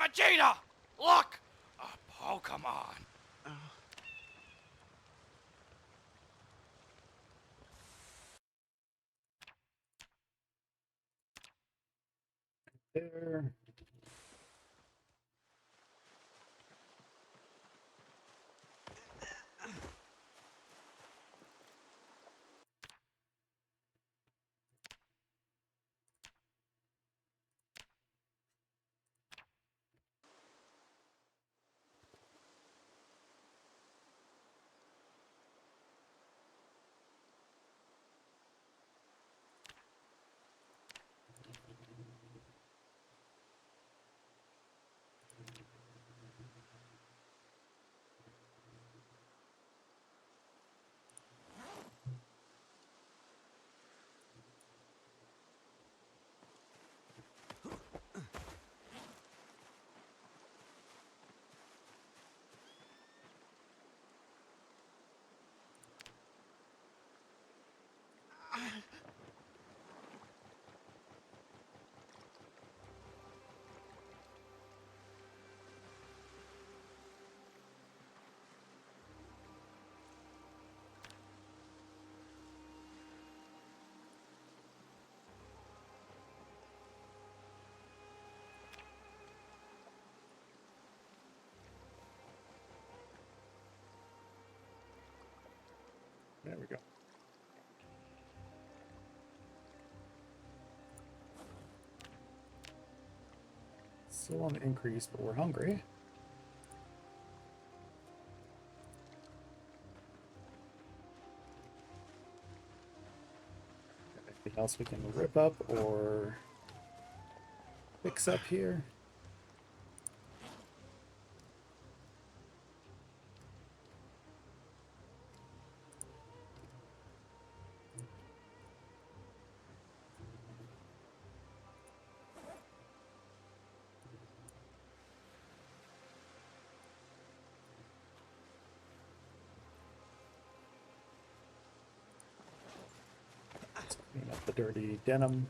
Vegeta! Look! A Pokemon! There. There we go. Still on the increase, but we're hungry. Anything else we can rip up or fix up here? Let's clean up the dirty denim.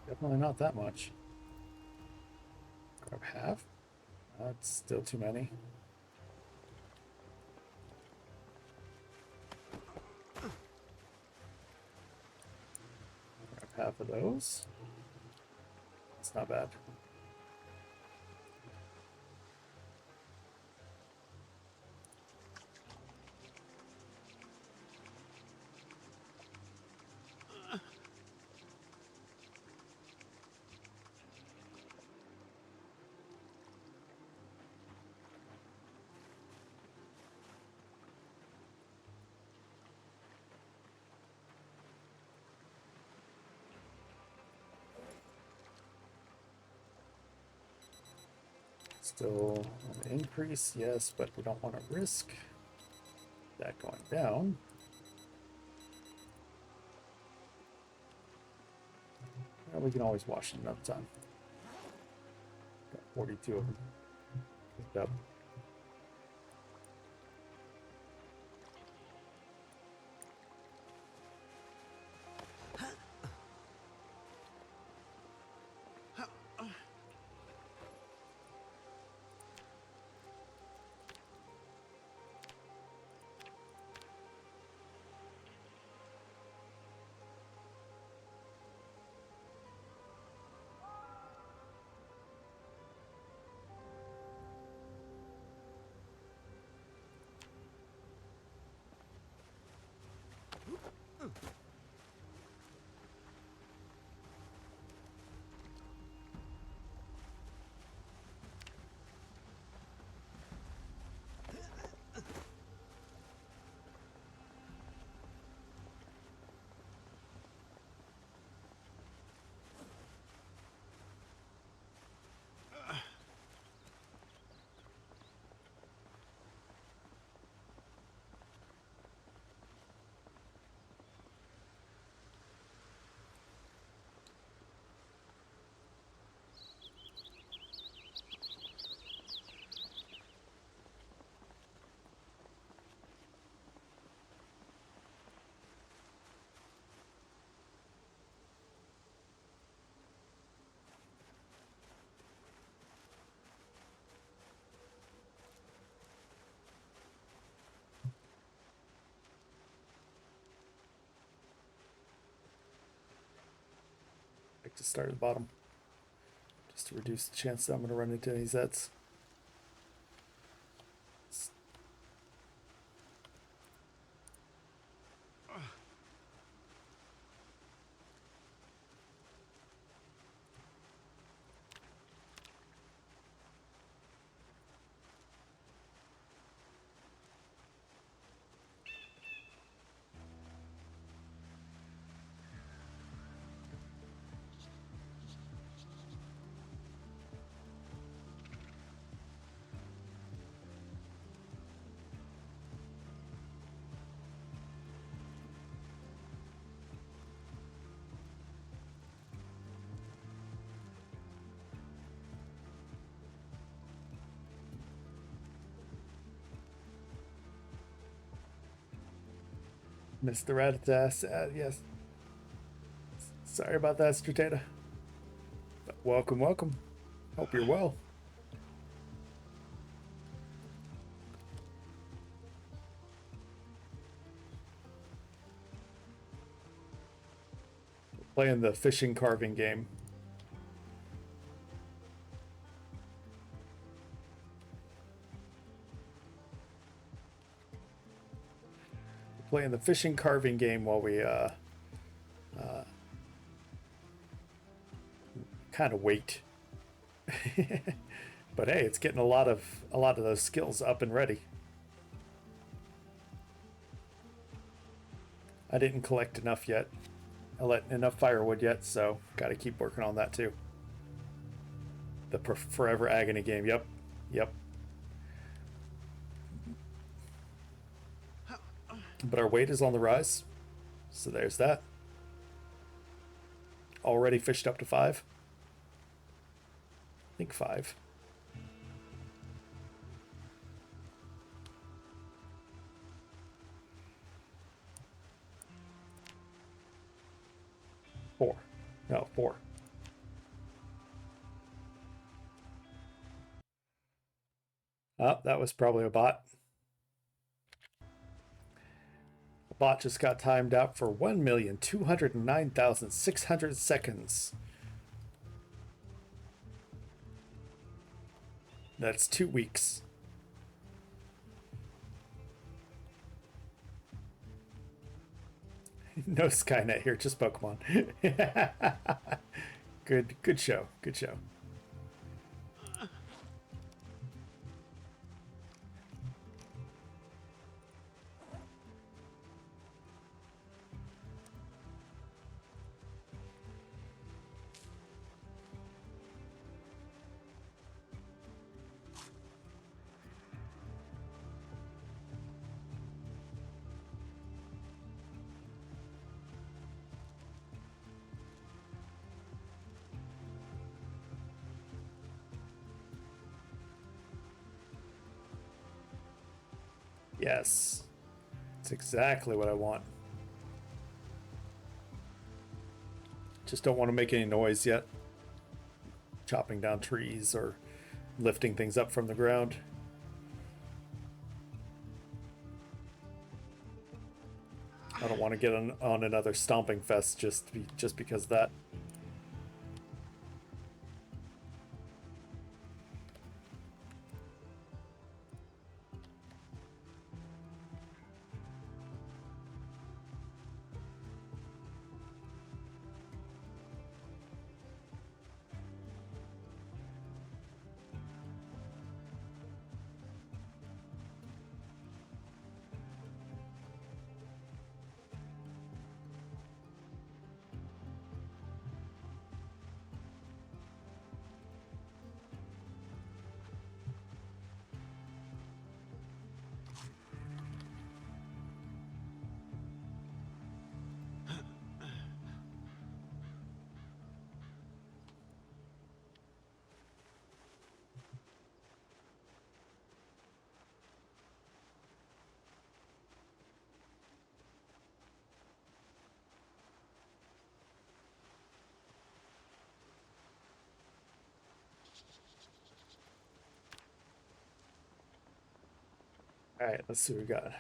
Definitely not that much. Grab half. That's still too many. Grab half of those. It's not bad. Still an increase, yes, but we don't want to risk that going down. Well, we can always wash it another time. Got 42 of them picked up. like to start at the bottom, just to reduce the chance that I'm going to run into any Zeds. Mr. Ratatas, yes. Sorry about that, Stratata. But welcome, welcome. Hope you're well. Playing the fishing carving game. Playing the fishing carving game while we kind of wait. But hey, it's getting a lot of those skills up and ready. I didn't collect enough yet. Enough firewood yet, so got to keep working on that too. The forever agony game. Yep. But our weight is on the rise, so there's that. Already fished up to 5. I think 5. Four. No, 4. Oh, that was probably a bot. The bot just got timed out for 1,209,600 seconds. That's 2 weeks. No Skynet here, just Pokemon. Good show. Good show. Yes. It's exactly what I want. Just don't want to make any noise yet. Chopping down trees or lifting things up from the ground. I don't want to get on another stomping fest just because of that. All right, let's see what we got.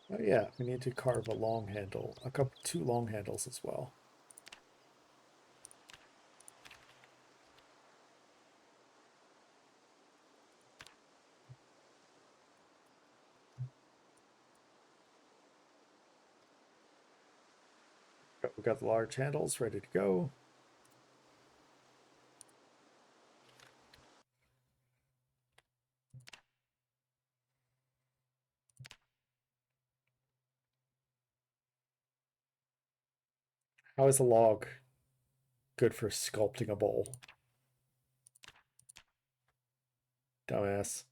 Oh yeah, we need to carve a long handle, two long handles as well. We've got the large handles ready to go. How is a log good for sculpting a bowl? Dumbass.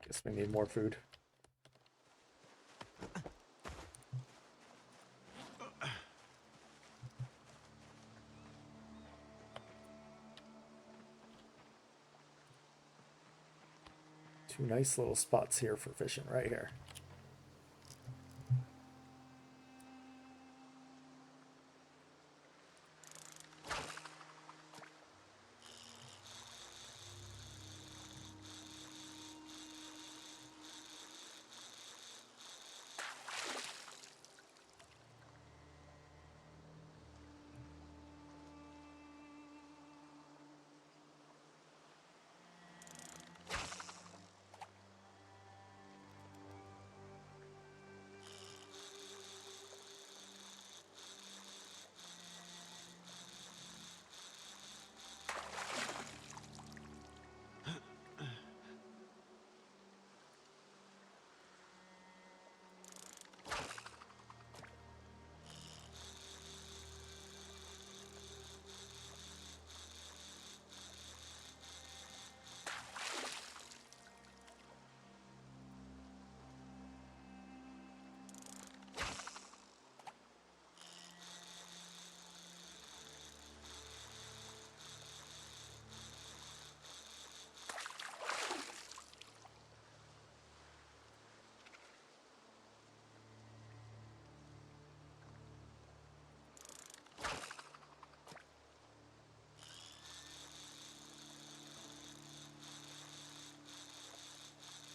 Guess we need more food. Two nice little spots here for fishing right here.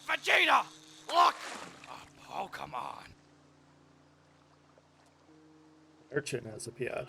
Vegeta! Look! Oh, come on. Urchin has appeared.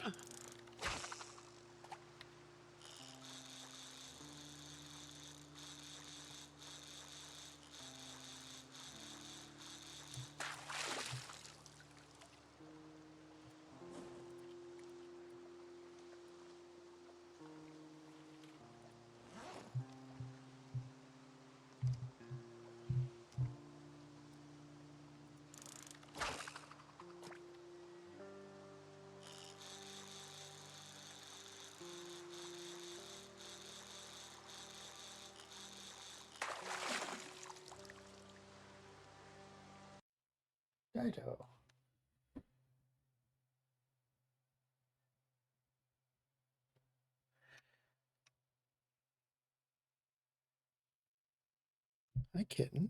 Dido. Hi, kitten.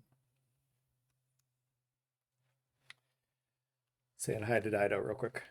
Saying hi to Dido real quick.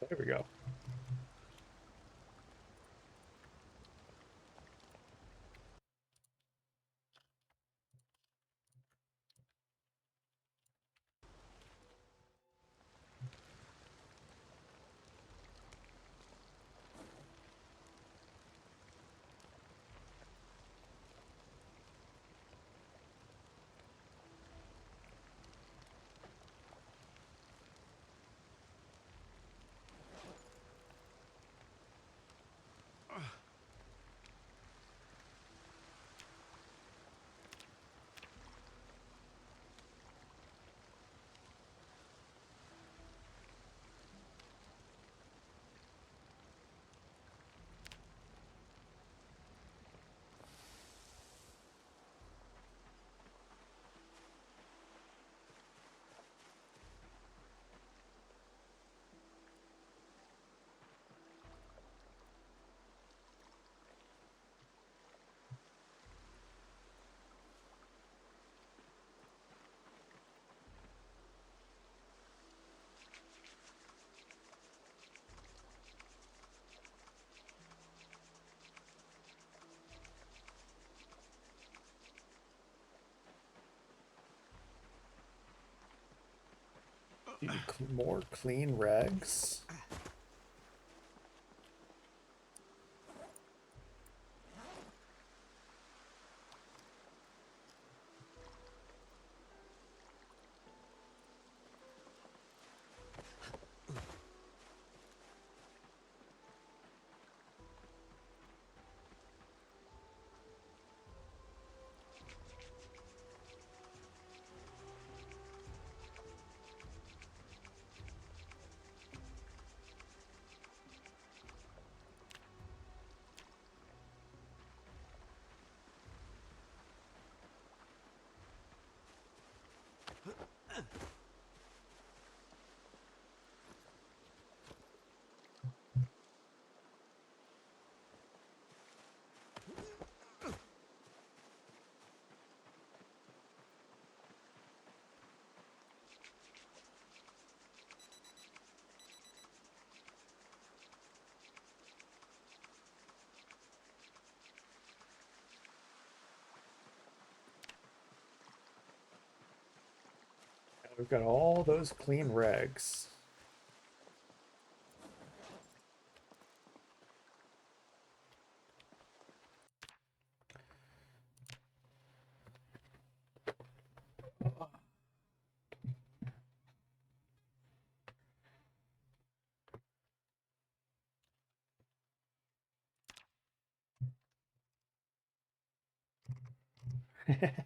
There we go. More clean rags. We've got all those clean rags.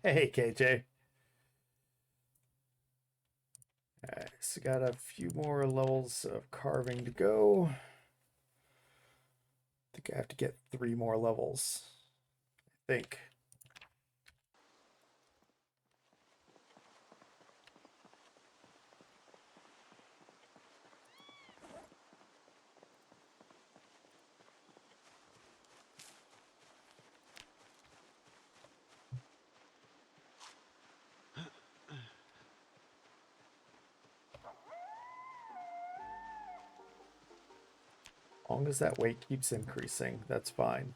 Hey, KJ. Alright, so got a few more levels of carving to go. I think I have to get 3 more levels. I think. As long as that weight keeps increasing, that's fine.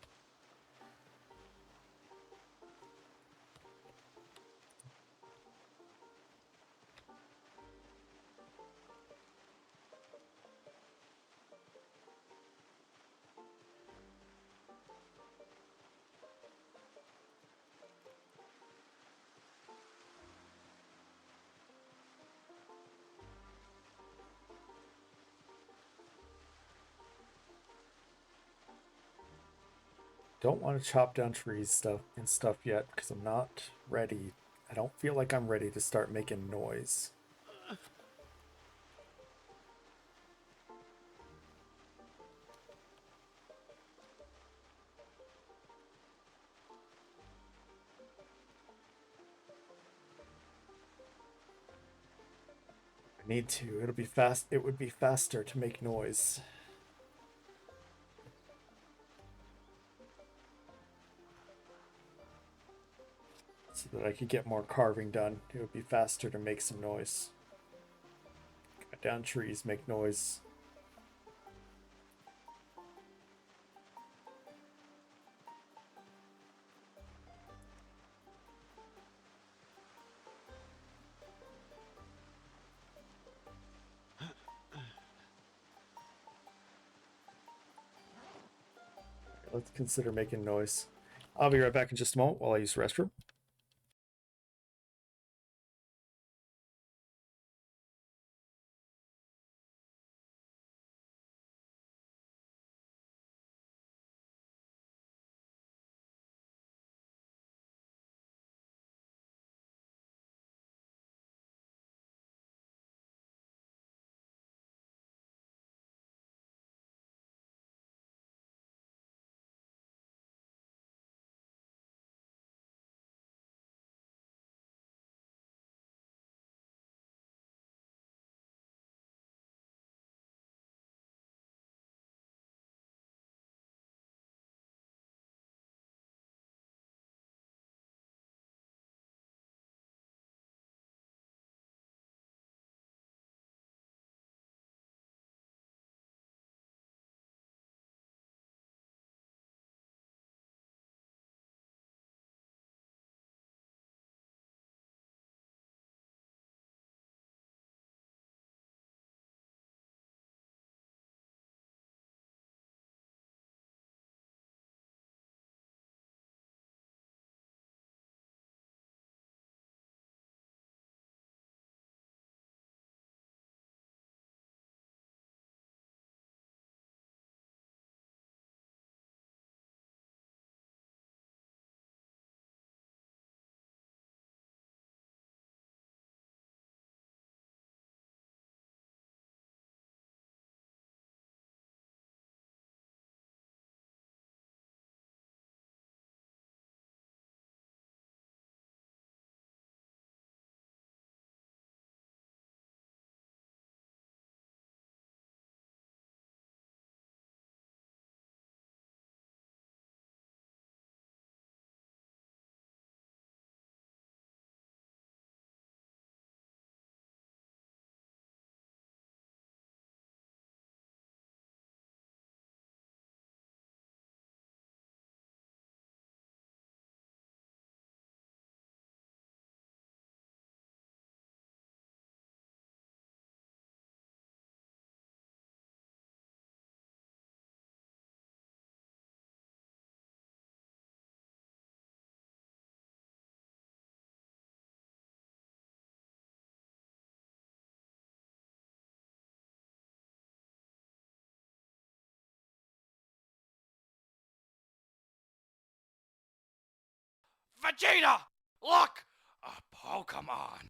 Don't want to chop down trees and stuff yet because I'm not ready. I don't feel like I'm ready to start making noise. I need to. It'll be fast. It would be faster to make noise. So that I could get more carving done. It would be faster to make some noise. Cut down trees, make noise. Let's consider making noise. I'll be right back in just a moment while I use the restroom. Vegeta! Look! A Pokemon!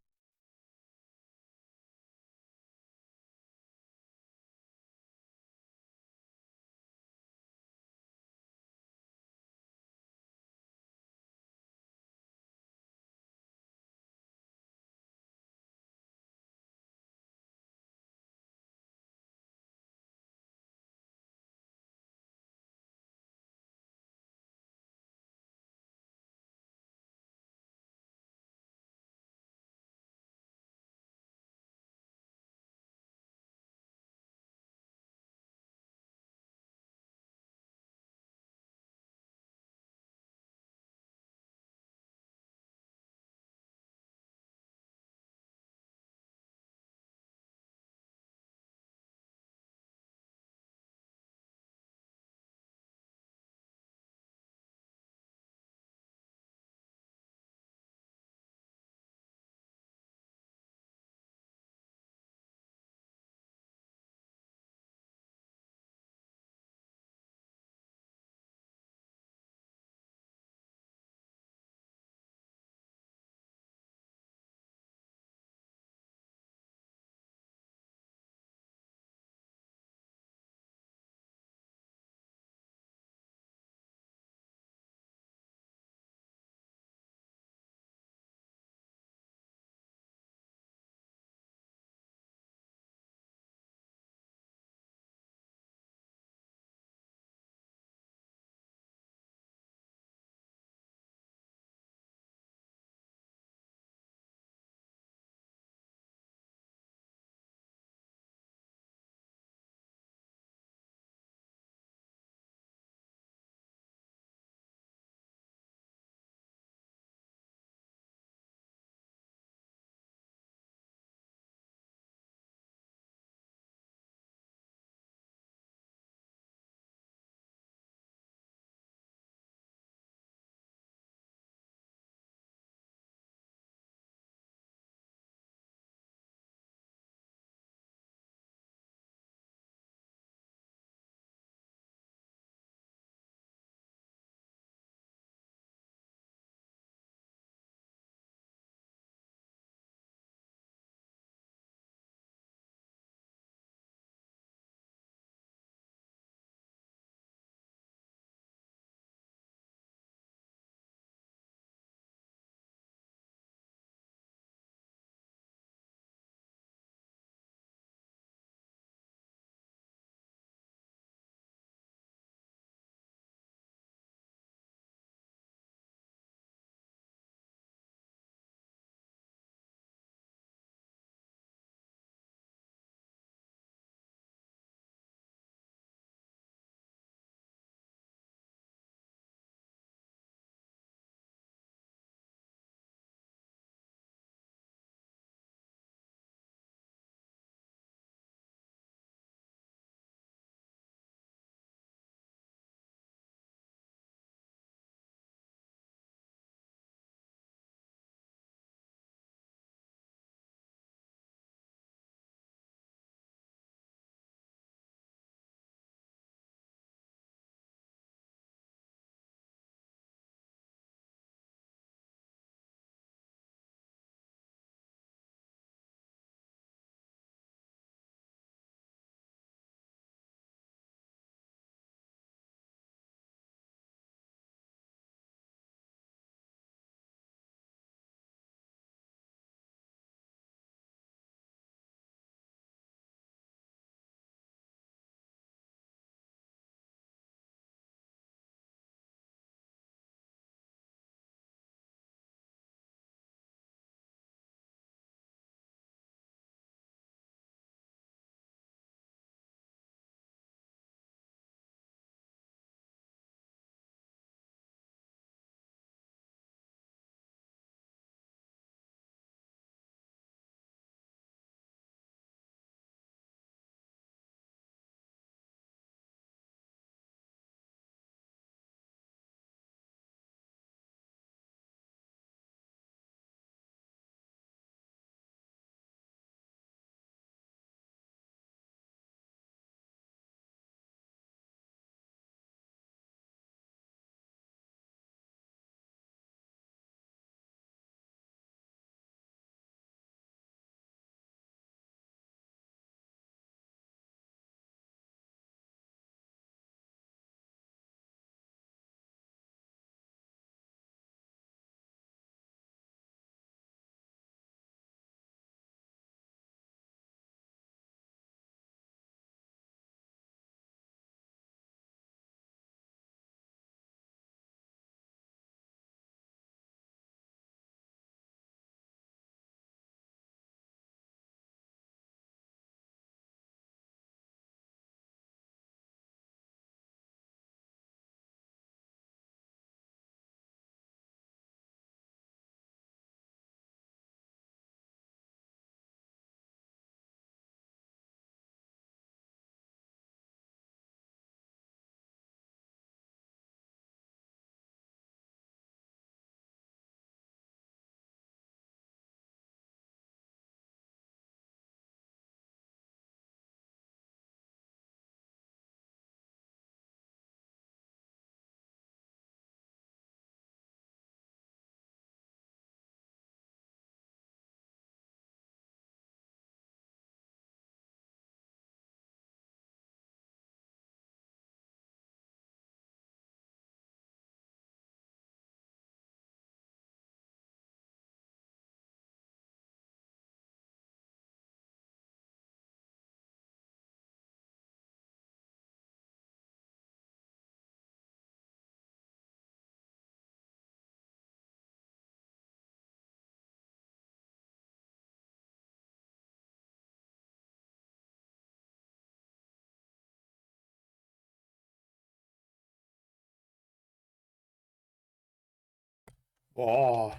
Oh,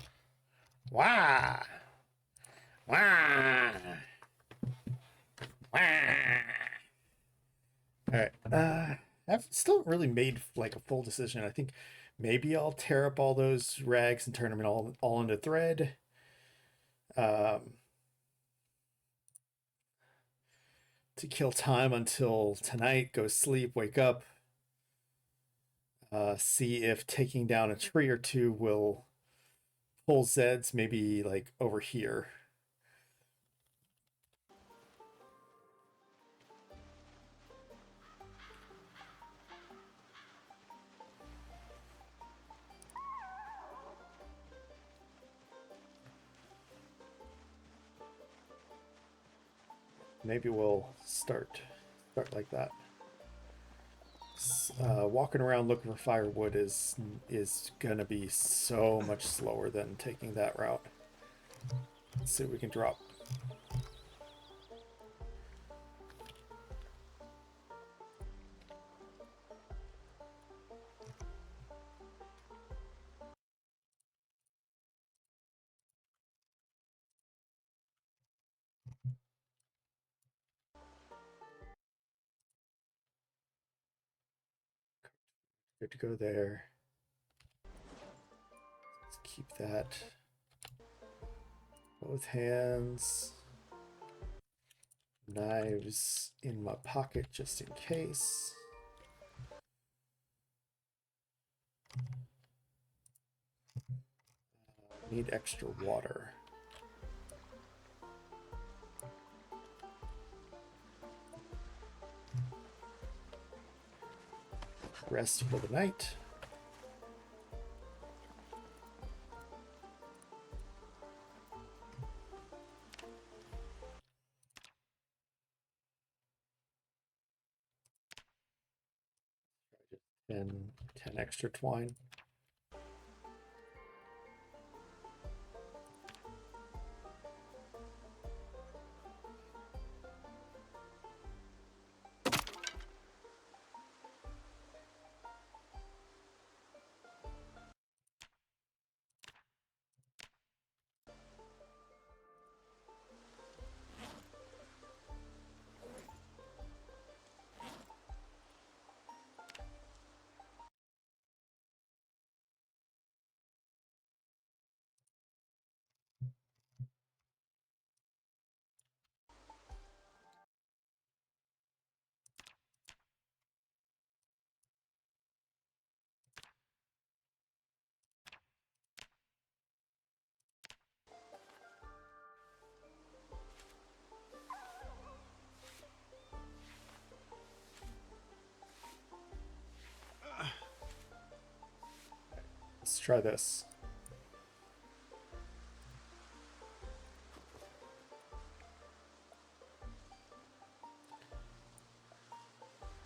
wah, wah, wah. All right. I've still not really made like a full decision. I think maybe I'll tear up all those rags and turn them all into thread. Um, to kill time until tonight, go sleep, wake up, see if taking down a tree or two will pull Zeds maybe like over here. Maybe we'll start like that. Walking around looking for firewood is gonna be so much slower than taking that route. Let's see what we can drop. Good to go there. Let's keep that. Both hands. Knives in my pocket just in case. Need extra water. Rest for the night. And 10 extra twine. Let's try this.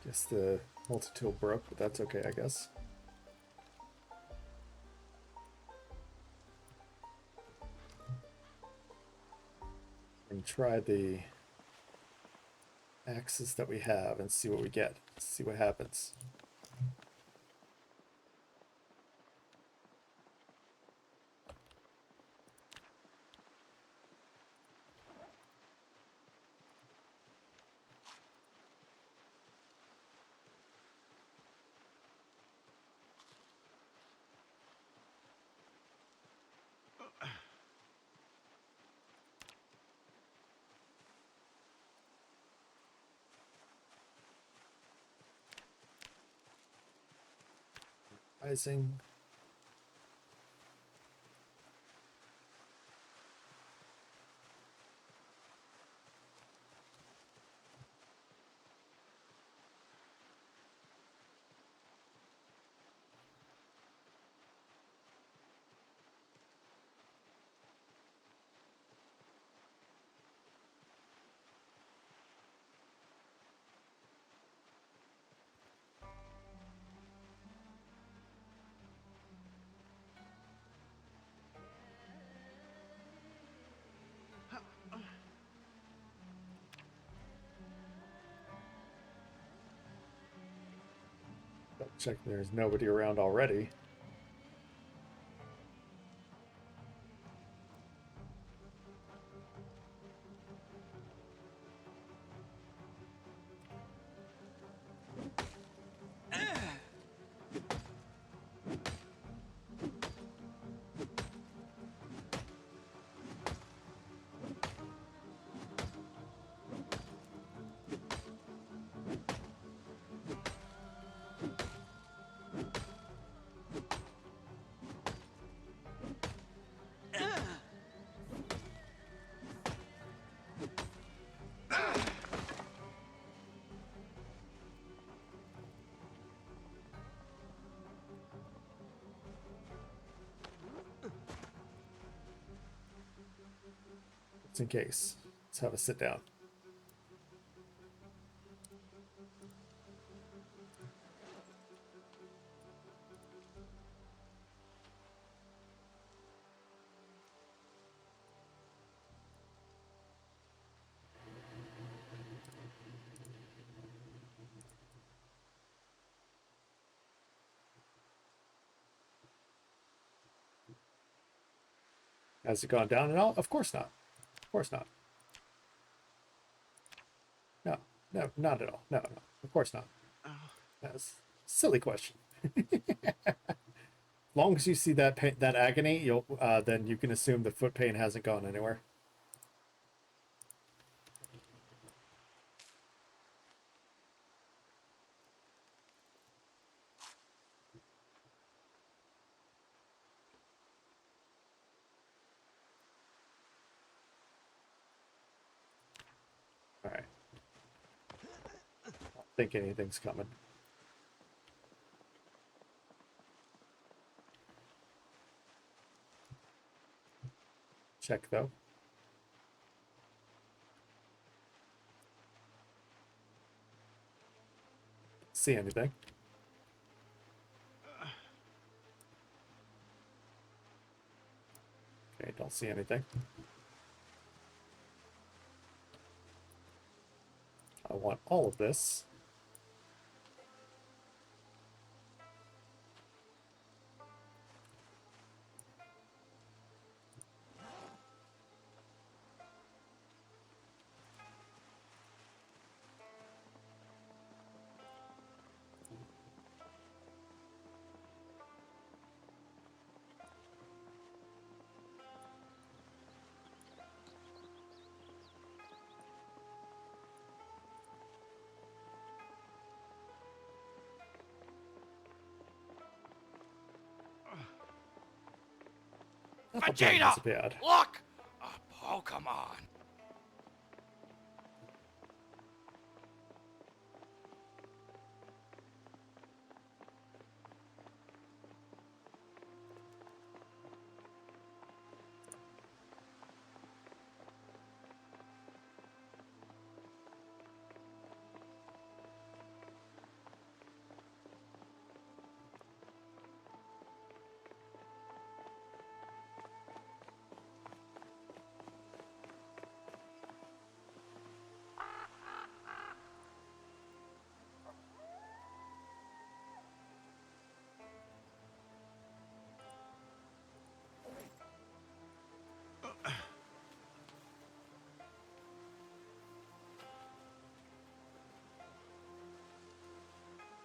Guess the multi-tool broke, but that's okay, I guess. And try the axes that we have and see what we get. See what happens. Rising. Double check there's nobody around already. just in case. Let's have a sit down. Has it gone down at all? Of course not. Of course not. No, no, not at all. No, no, of course not. That's a silly question. As long as you see that pain, that agony, you'll then you can assume the foot pain hasn't gone anywhere. All right. I don't think anything's coming. Check though. See anything? Okay, don't see anything. I want all of this. Oh, that Vegeta! was bad. Look! Oh, come on.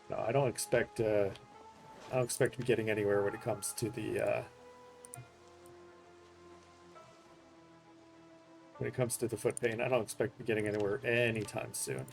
No, I don't expect to be getting anywhere when it comes to the foot pain. I don't expect to be getting anywhere anytime soon.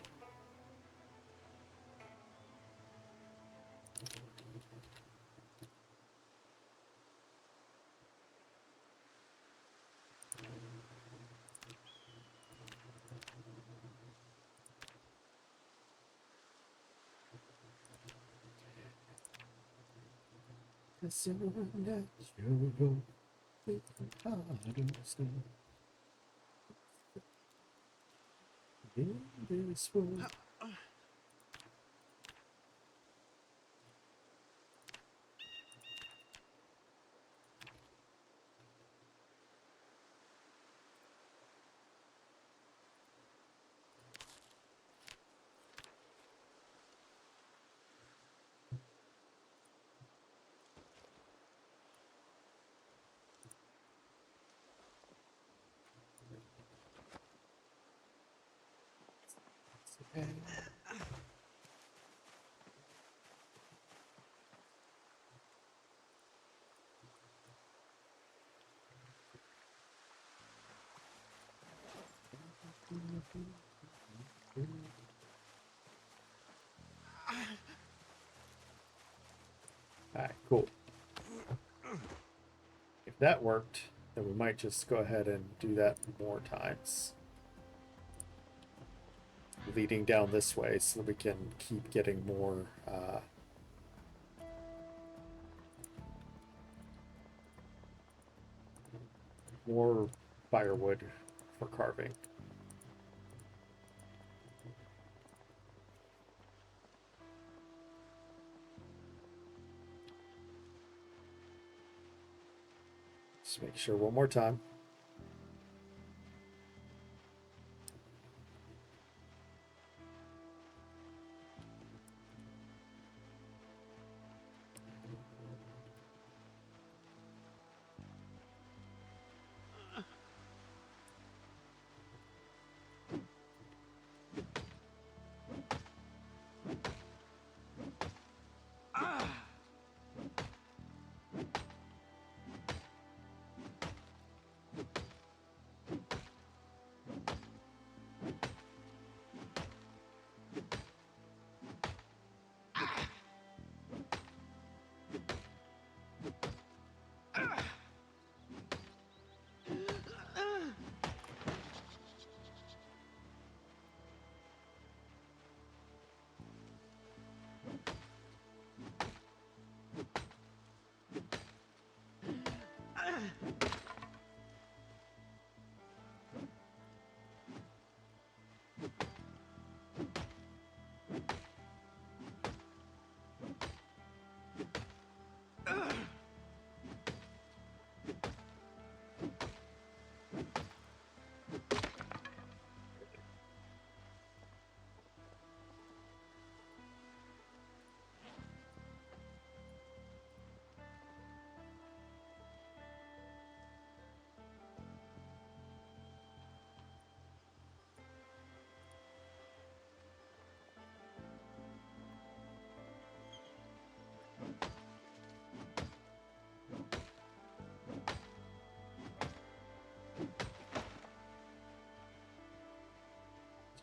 In this world. Alright, cool. If that worked, then we might just go ahead and do that more times. Leading down this way so that we can keep getting more firewood for carving. Just make sure one more time.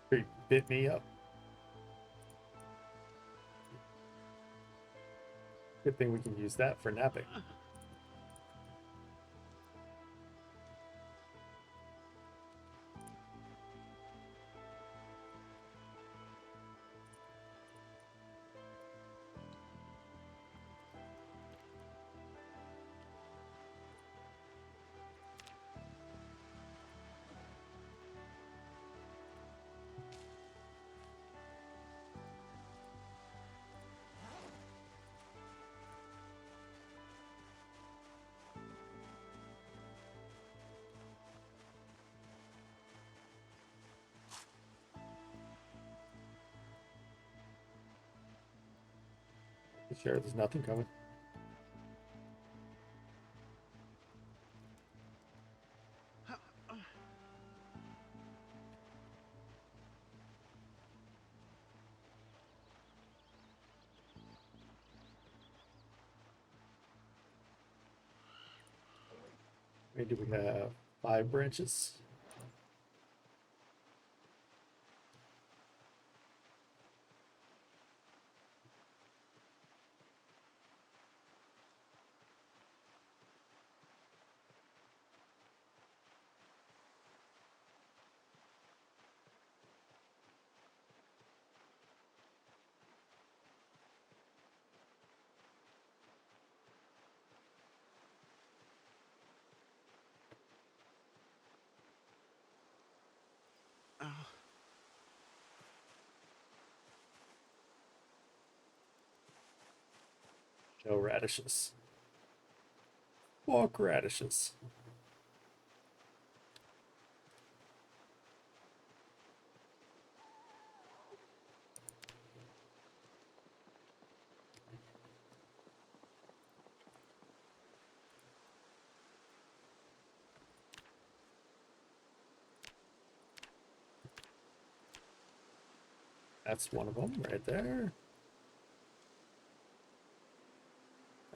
He bit me up. Good thing we can use that for napping. Sure, there's nothing coming. Maybe we have 5 branches. No radishes. Walk radishes. That's one of them right there.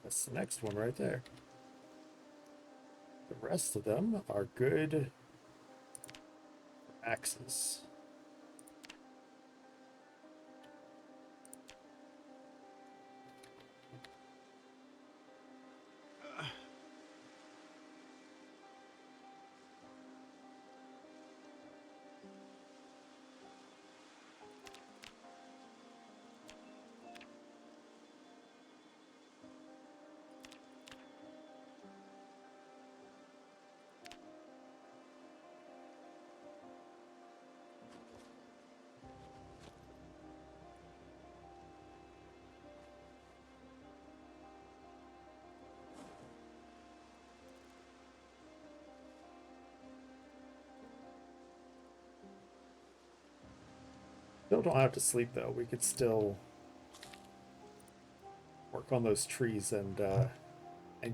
That's the next one right there. The rest of them are good axes. Still don't have to sleep though. We could still work on those trees and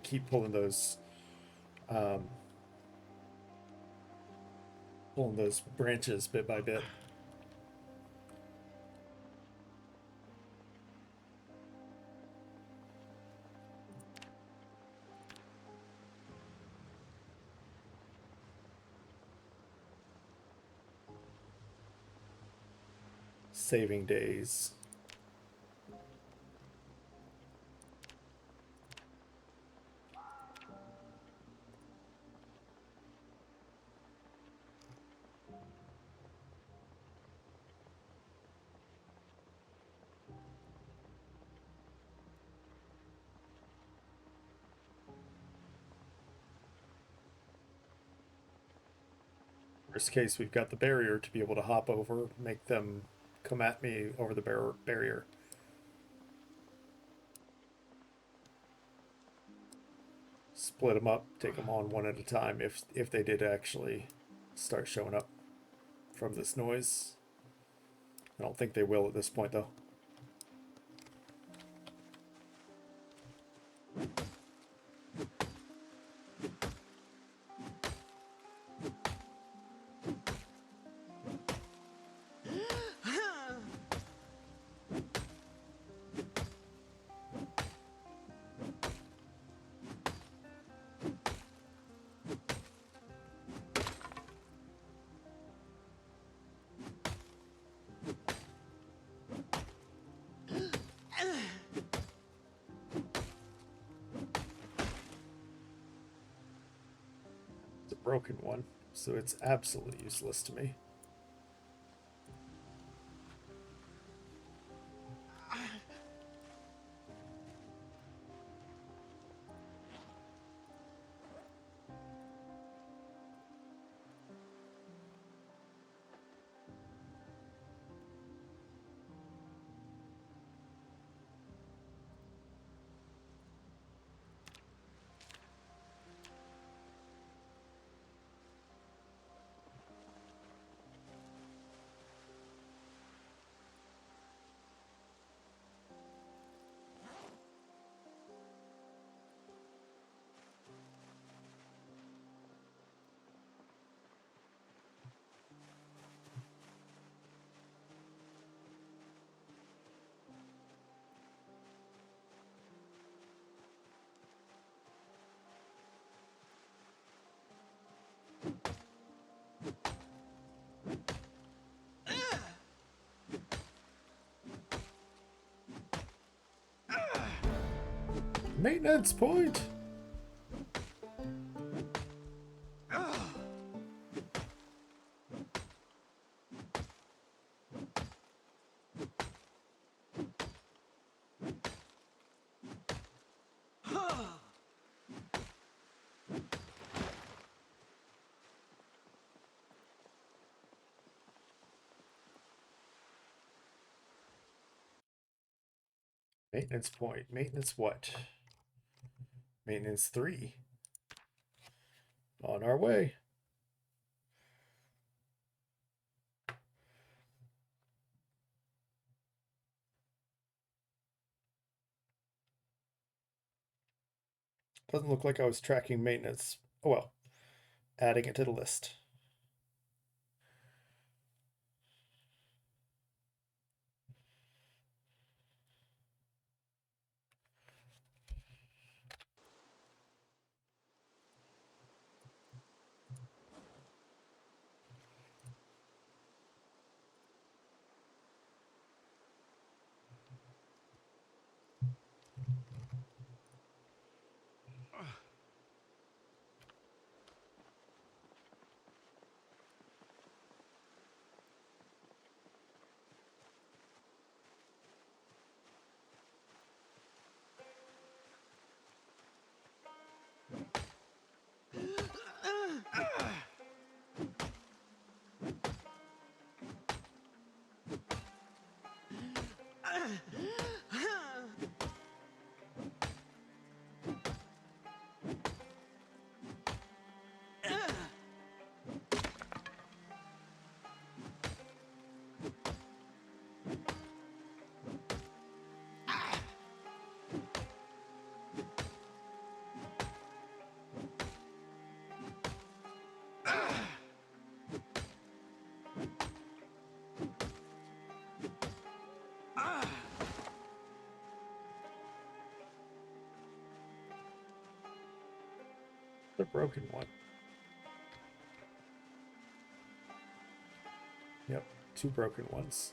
keep pulling those branches bit by bit. Saving days. Worst case, we've got the barrier to be able to hop over, make them come at me over the barrier. Split them up, take them on one at a time if they did actually start showing up from this noise. I don't think they will at this point, though. It's a broken one, so it's absolutely useless to me. Maintenance point! Maintenance point. Maintenance what? Maintenance 3. On our way. Doesn't look like I was tracking maintenance. Oh well. Adding it to the list. The broken one. Yep, 2 broken ones.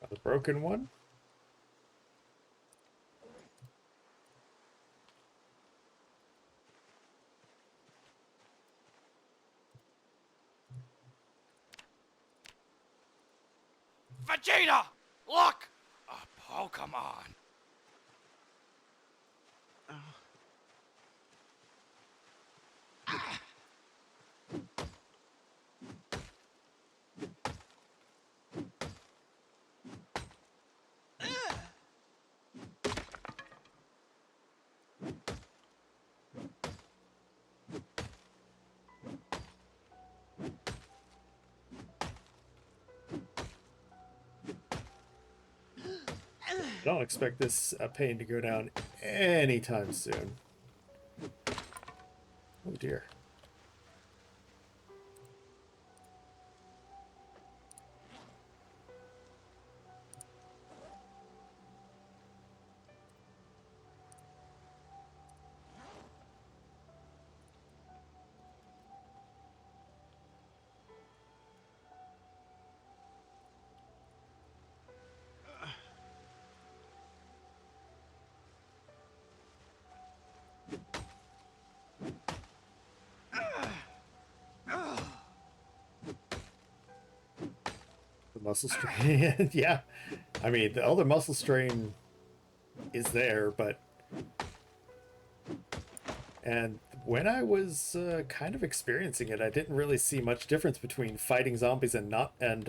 The broken one. Vegeta! Look! Oh, come on. I don't expect this pain to go down anytime soon. Oh dear. The muscle strain. Yeah. I mean, the other muscle strain is there, but... And when I was kind of experiencing it, I didn't really see much difference between fighting zombies and not... And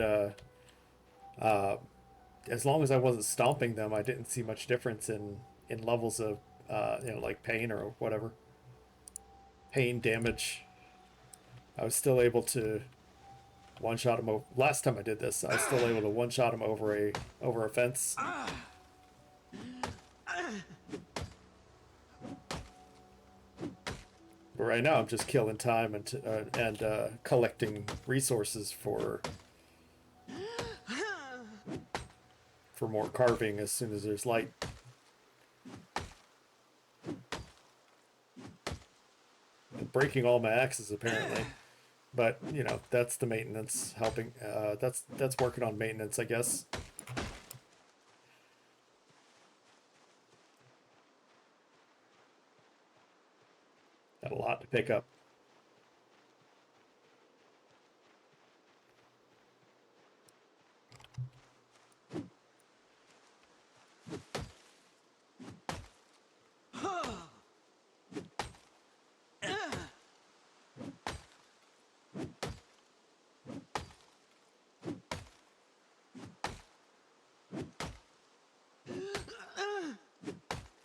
as long as I wasn't stomping them, I didn't see much difference in levels of, you know, like pain or whatever. Pain, damage. I was still able to one-shot him over. Last time I did this, I was still able to one-shot him over a fence. But right now, I'm just killing time and collecting resources for more carving as soon as there's light. And breaking all my axes apparently. But, you know, that's the maintenance helping. That's working on maintenance, I guess. Got a lot to pick up.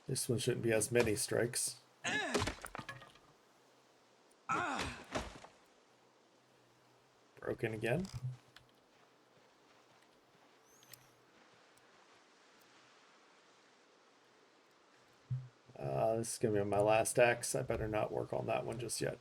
This one shouldn't be as many strikes. Broken again. This is going to be my last axe. I better not work on that one just yet.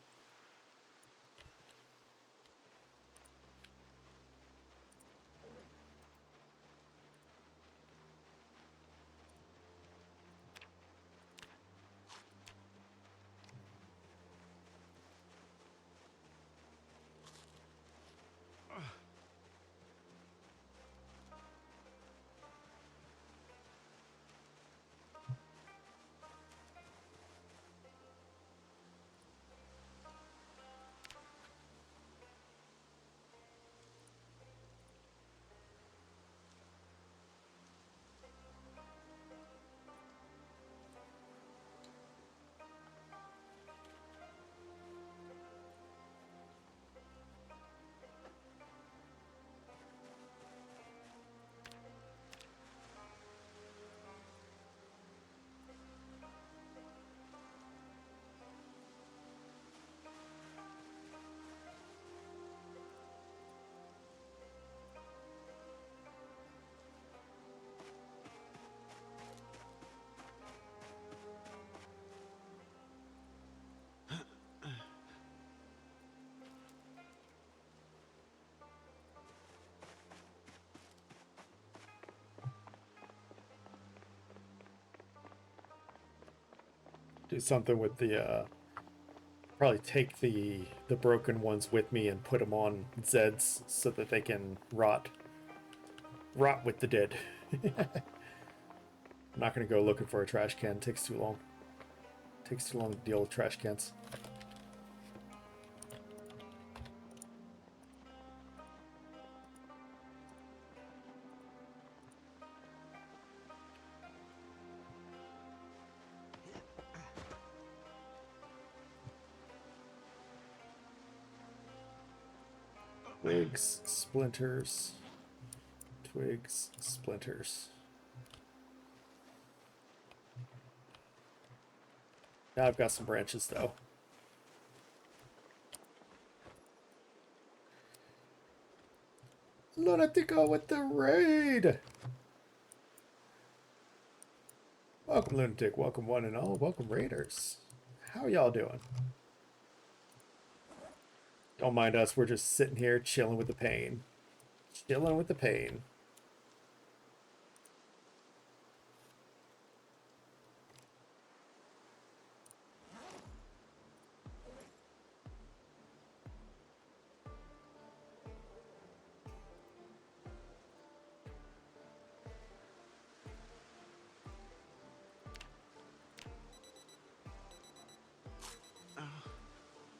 do something with the probably take the broken ones with me and put them on Zeds so that they can rot with the dead. I'm not gonna go looking for a trash can. It takes too long. It takes too long to deal with trash cans. Twigs, splinters. Twigs, splinters. Now I've got some branches though. Lunatico with the raid! Welcome, Lunatic. Welcome, one and all. Welcome, Raiders. How y'all doing? Don't mind us. We're just sitting here chilling with the pain. Chilling with the pain.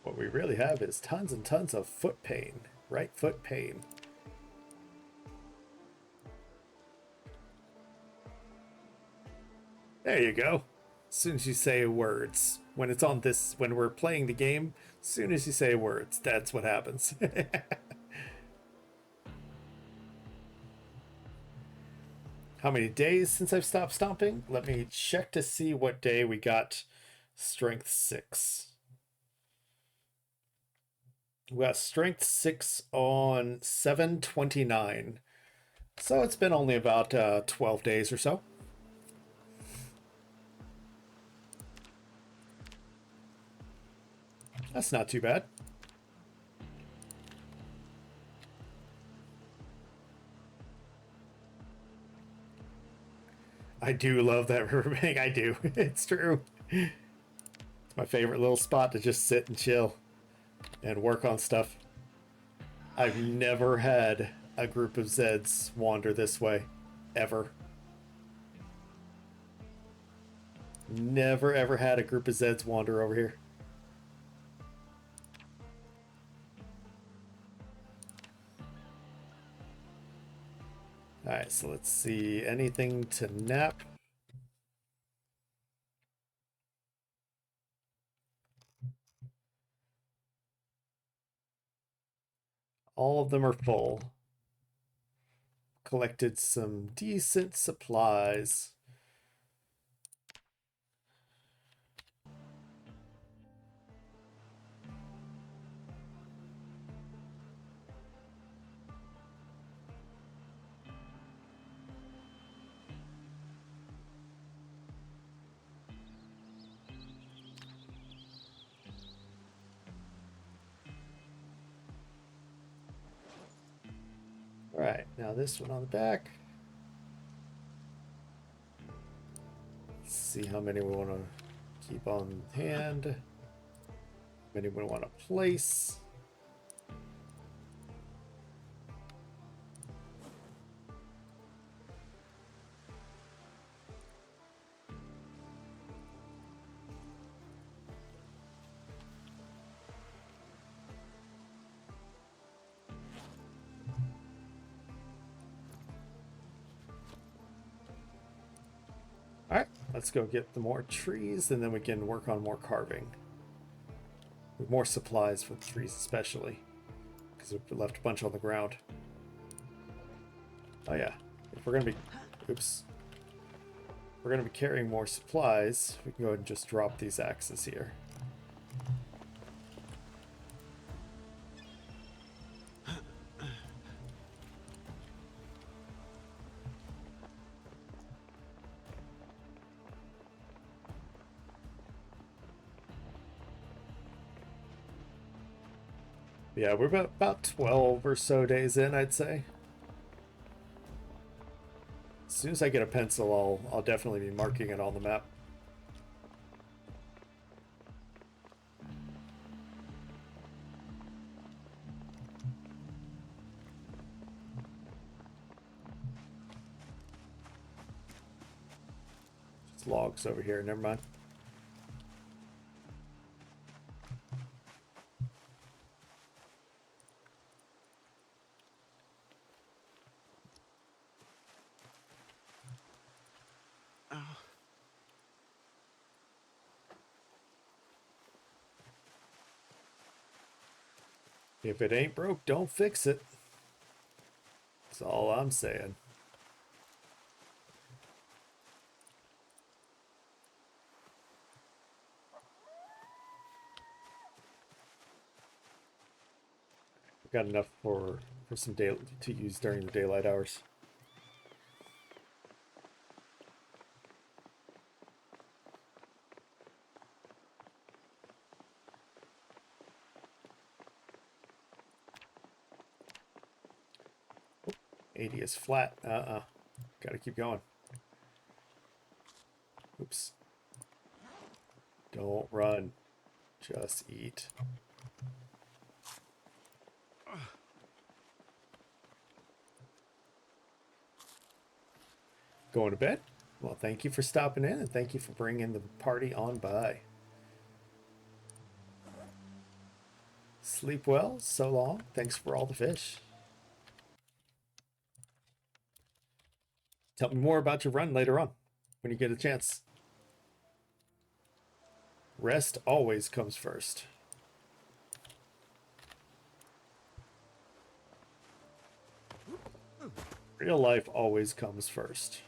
What we really have is tons and tons of foot pain. Right foot pain. There you go. As soon as you say words. When it's on this, when we're playing the game, as soon as you say words, that's what happens. How many days since I've stopped stomping? Let me check to see what day we got strength 6. We got strength 6 on 7/29. So it's been only about 12 days or so. That's not too bad. I do love that riverbank. I do. It's true. It's my favorite little spot to just sit and chill and work on stuff. I've never had a group of Zeds wander this way. Ever. Never ever had a group of Zeds wander over here. Alright, so let's see. Anything to nap? All of them are full. Collected some decent supplies. All right, now this one on the back. Let's see how many we want to keep on hand. How many we want to place. Alright, let's go get the more trees and then we can work on more carving. With more supplies for the trees especially. Because we left a bunch on the ground. Oh yeah, if we're gonna be... Oops. If we're gonna be carrying more supplies, we can go ahead and just drop these axes here. Yeah, we're about 12 or so days in, I'd say. As soon as I get a pencil, I'll definitely be marking it on the map. It's logs over here. Never mind. If it ain't broke, don't fix it. That's all I'm saying. Got enough for some day to use during the daylight hours. Oh, 80 is flat. Gotta keep going. Oops. Don't run. Just eat. Going to bed? Well, thank you for stopping in, and thank you for bringing the party on by. Sleep well. So long. Thanks for all the fish. Tell me more about your run later on, when you get a chance. Rest always comes first. Real life always comes first.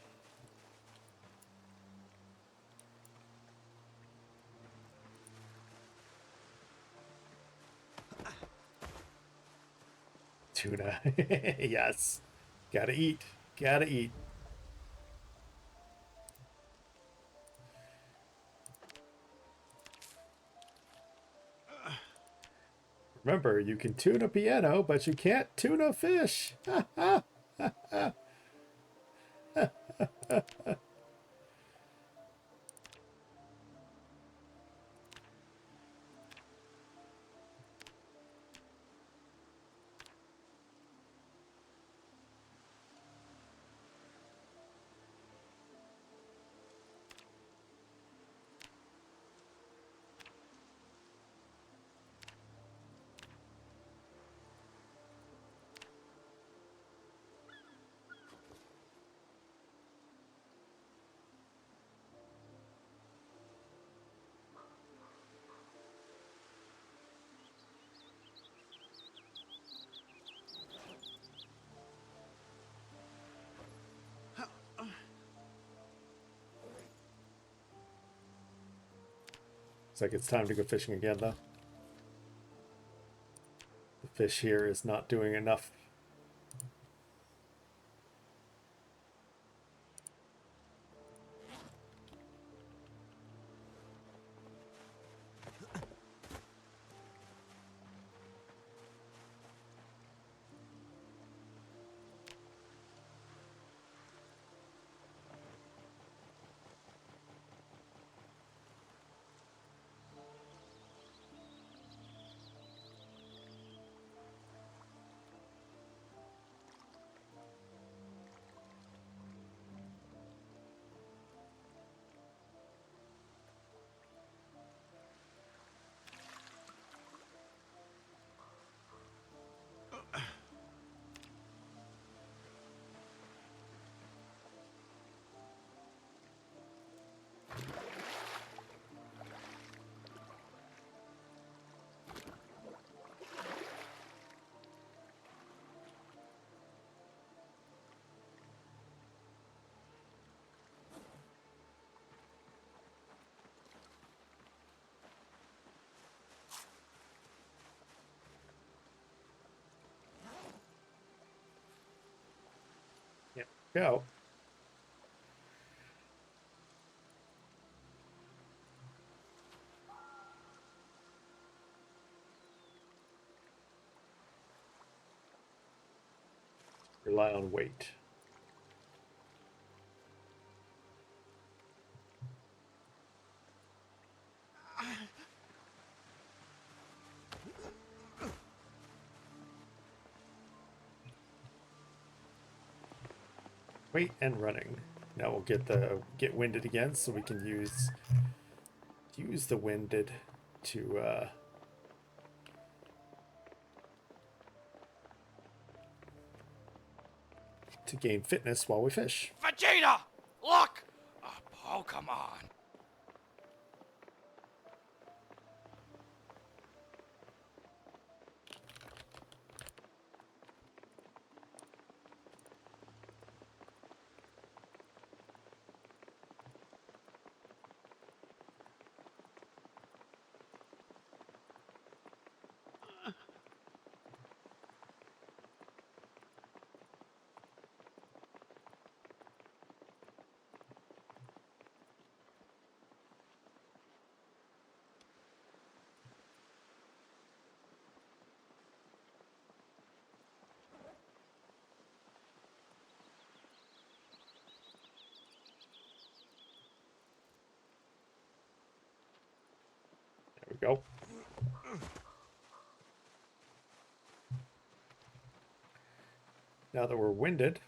Tuna. Yes. Gotta eat. Gotta eat. Remember, you can tune a piano, but you can't tune a fish. Looks like it's time to go fishing again, though. The fish here is not doing enough. Yep. Go. Rely on weight. Weight and running. Now we'll get winded again, so we can use the winded to gain fitness while we fish. Vegeta! Look! A Pokemon! There we go. Now that we're winded,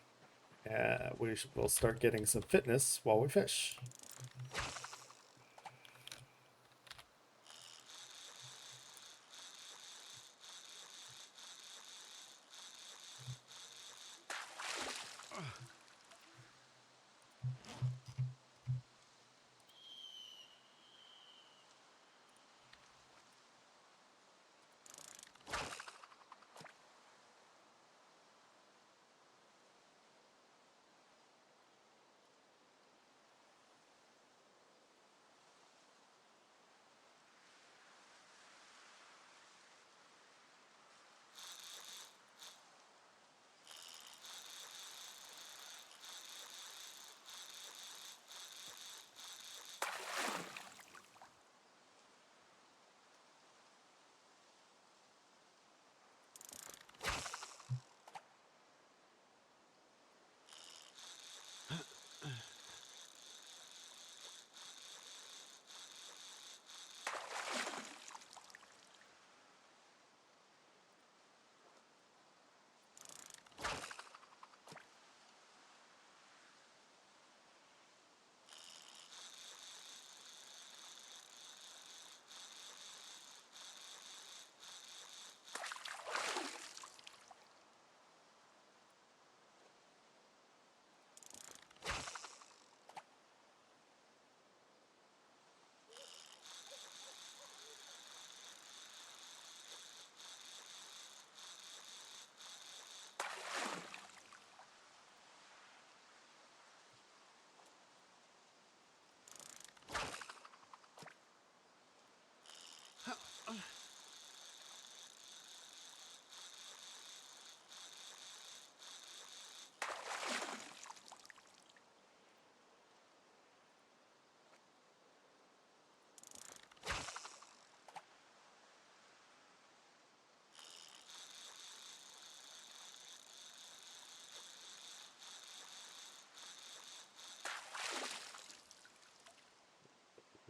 we'll start getting some fitness while we fish.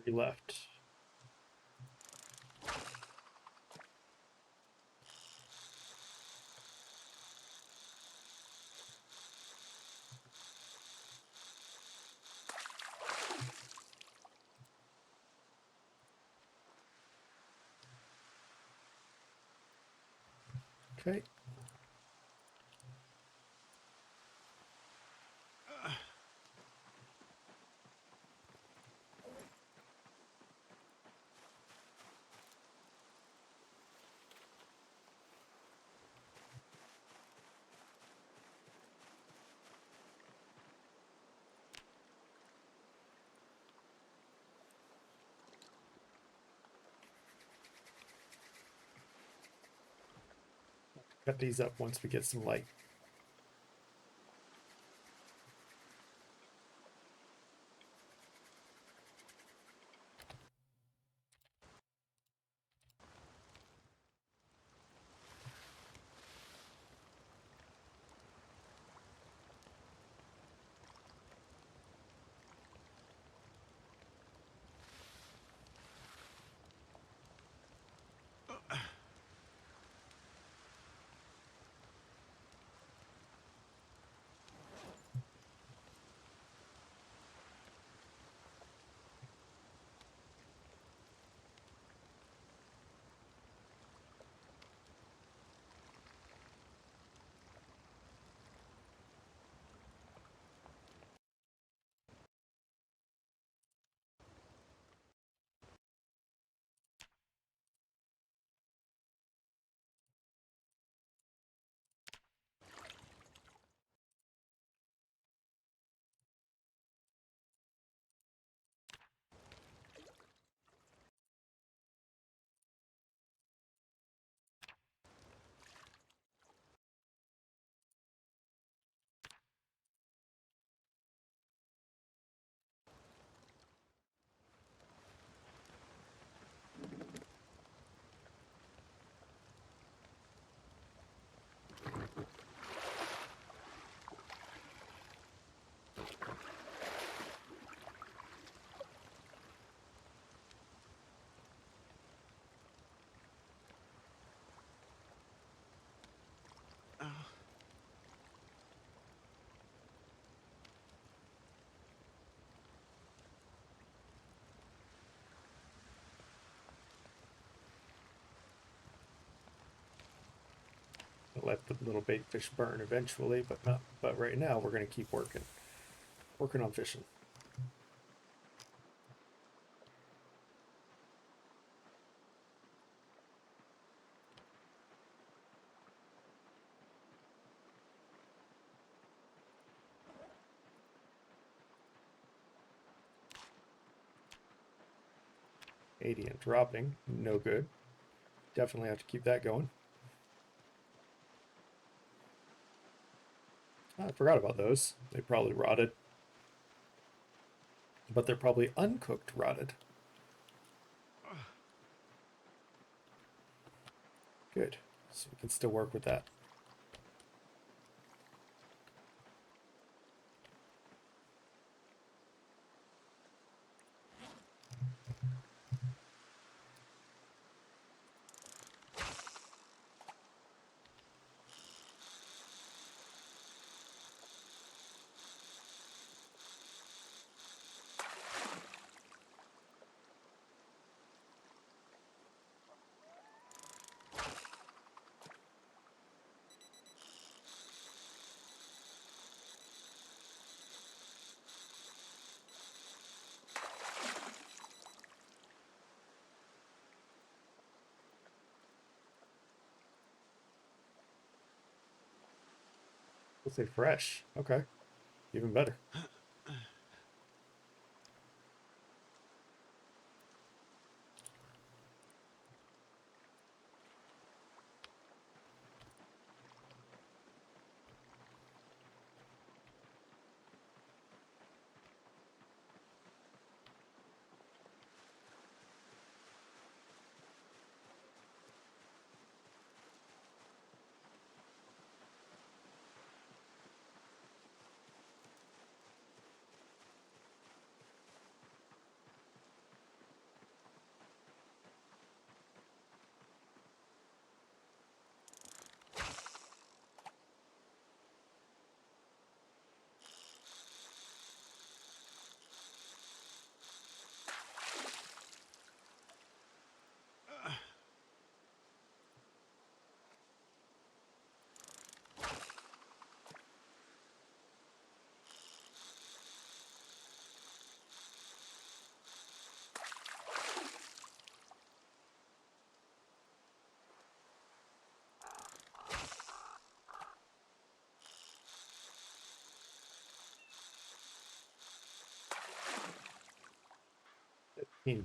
Three left. Okay. Cut these up once we get some light. let the little bait fish burn eventually, but not. But right now we're gonna keep working on fishing. And dropping, no good. Definitely have to keep that going. I forgot about those. They probably rotted. But they're probably uncooked rotted. Good. So we can still work with that. We'll say fresh. Okay. Even better.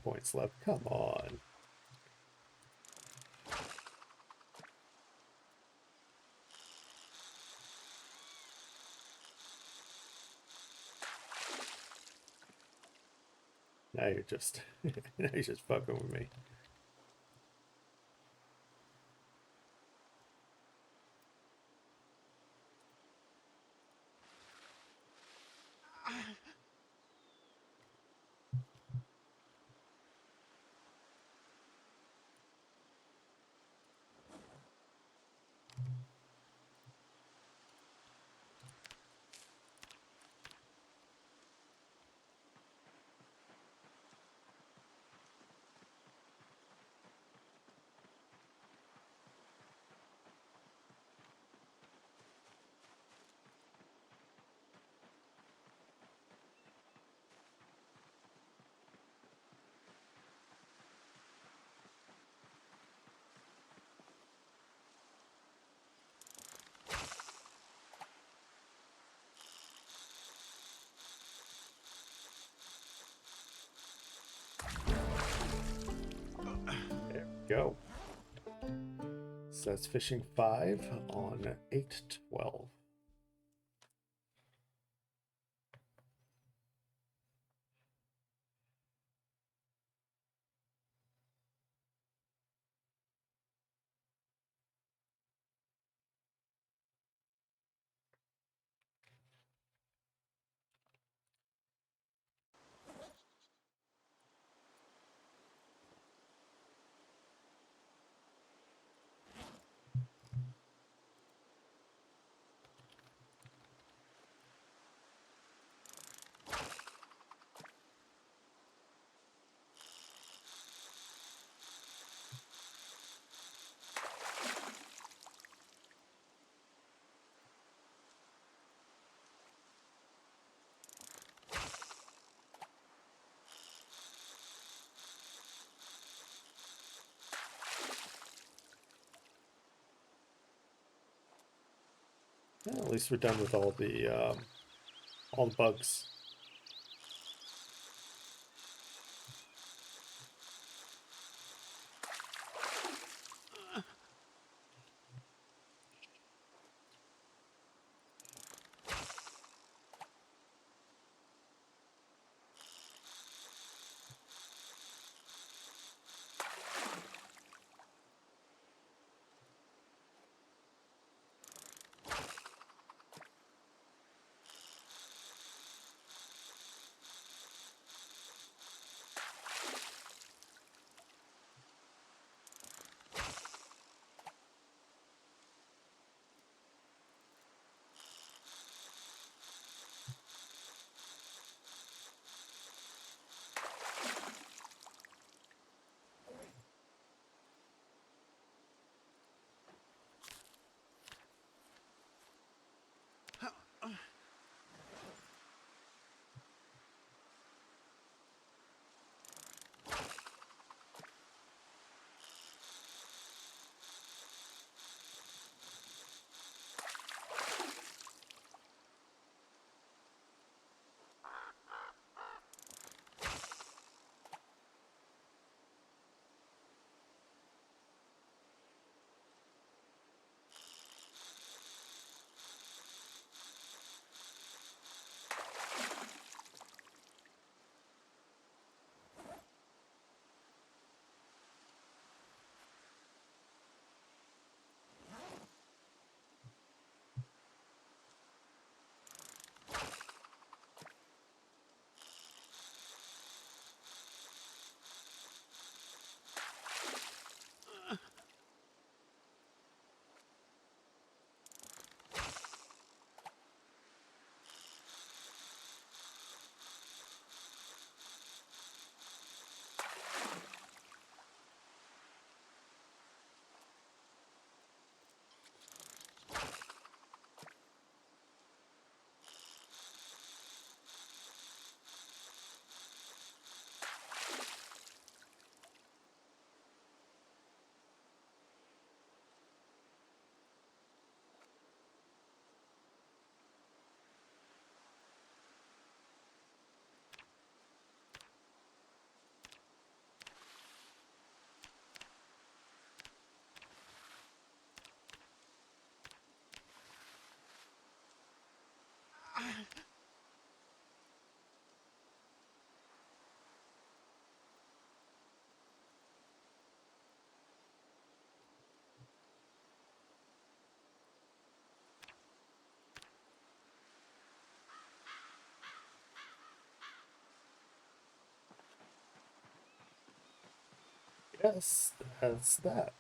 Points left. Come on. Now you're just now you're just fucking with me. There we go. So that's fishing 5 on 8/12. Yeah, at least we're done with all the bugs. Yes, that's that.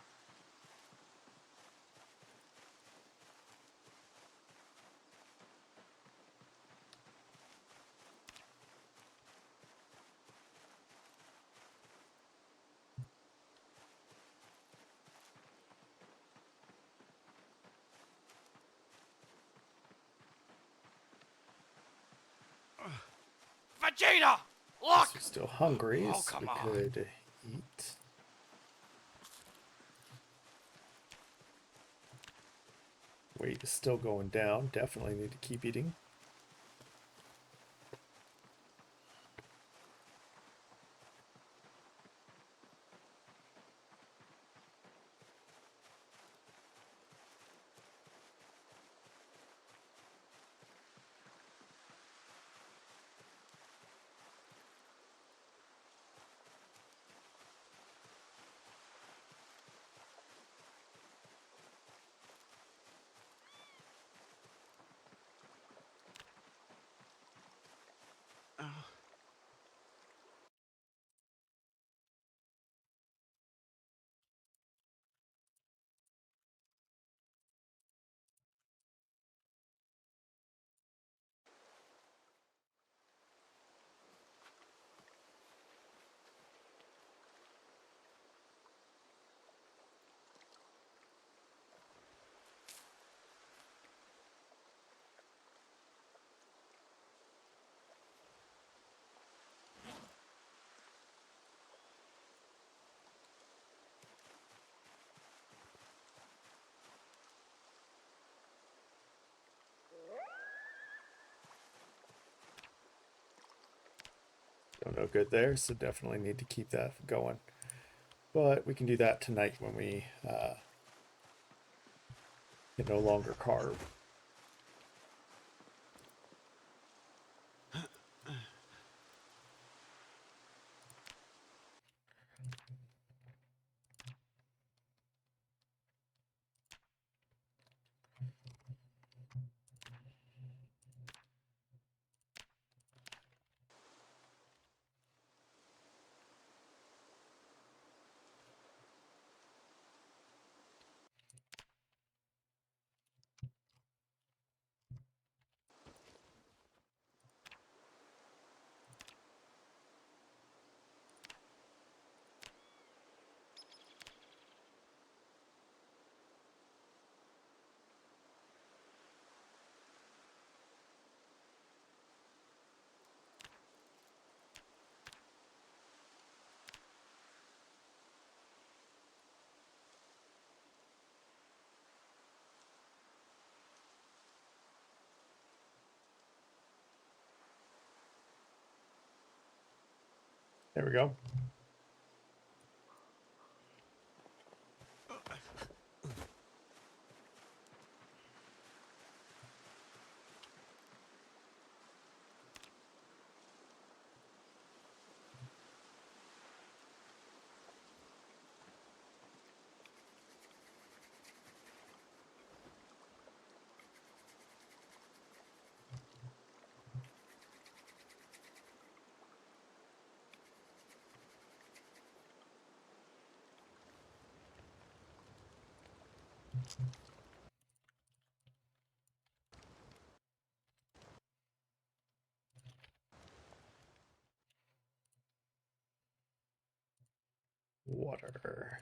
Vegeta! If Look! we're still hungry, Oh, so we come on. could eat. Weight is still going down. Definitely need to keep eating. So no good there, so definitely need to keep that going. But we can do that tonight when we can no longer carve. There we go. Water.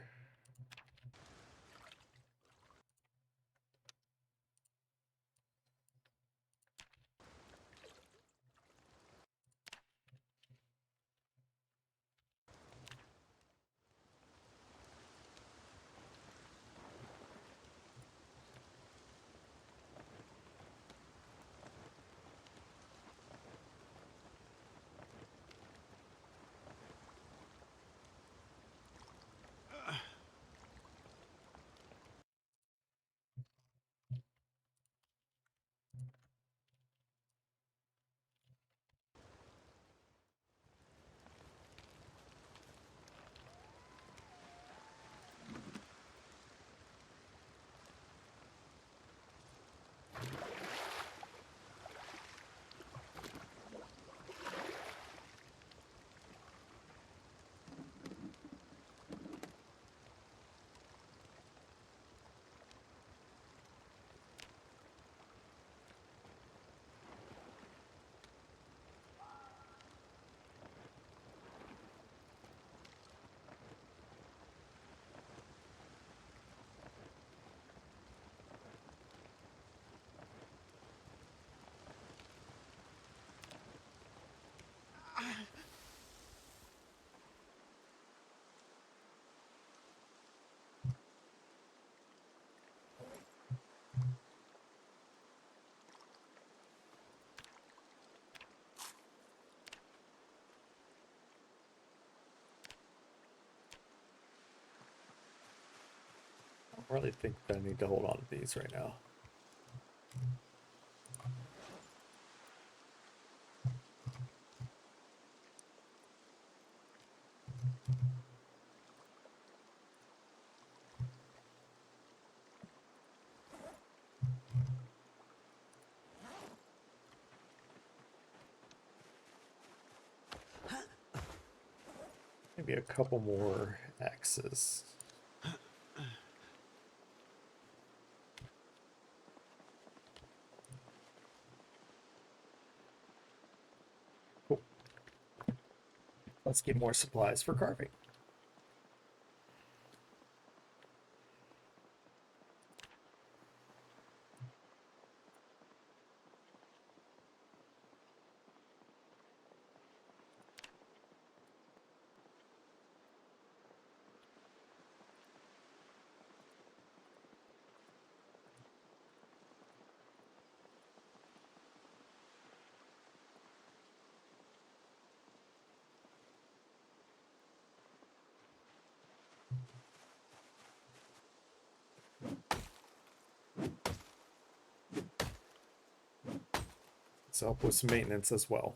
I don't really think that I need to hold on to these right now. Maybe a couple more X's. Cool. Let's get more supplies for carving. Let's help with some maintenance as well.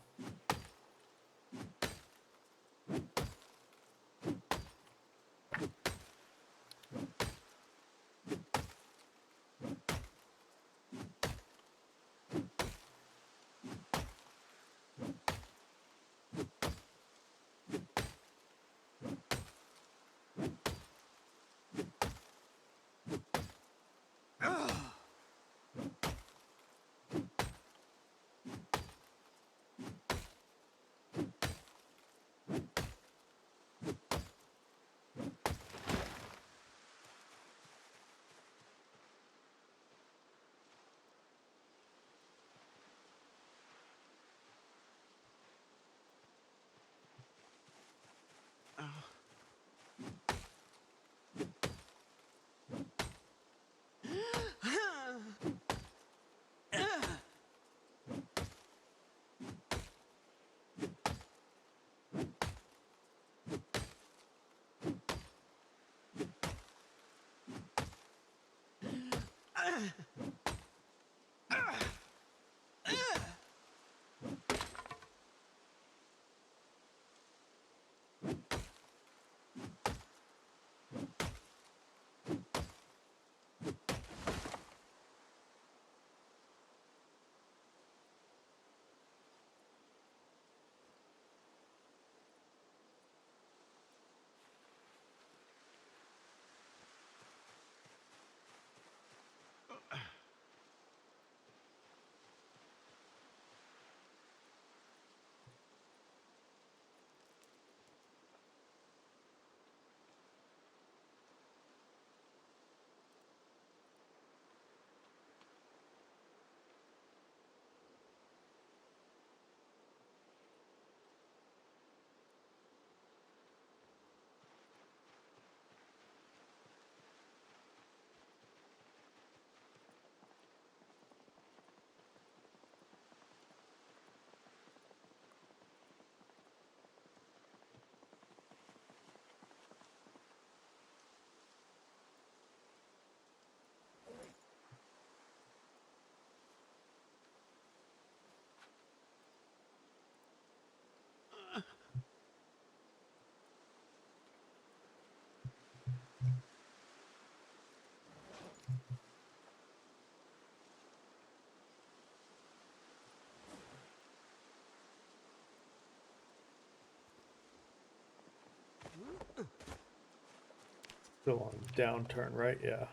Still on downturn, right? Yeah.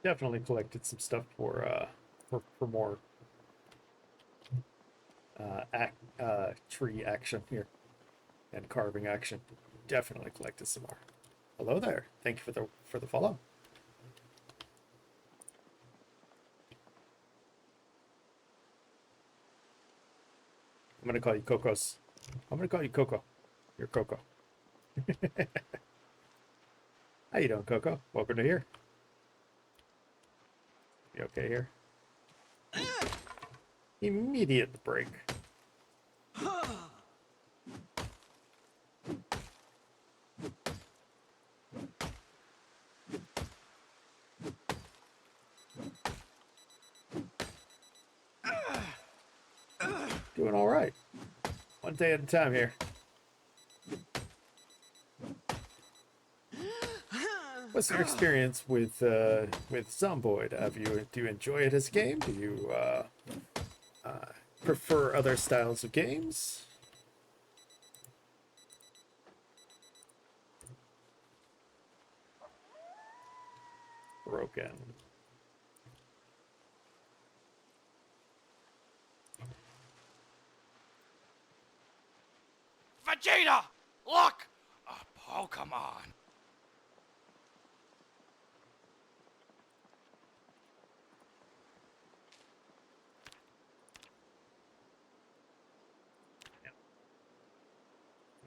definitely collected some stuff for more tree action here and carving action. Definitely collected some more. Hello there. Thank you for the follow. I'm gonna call you Cocos. I'm gonna call you Coco. You're Coco. How you doing, Coco? Welcome to here. You okay here? Immediate break. Doing all right. One day at a time here. What's your experience with Zomboid? Do you enjoy it as a game? Do you prefer other styles of games? Broken. Vegeta! Look! A Pokemon!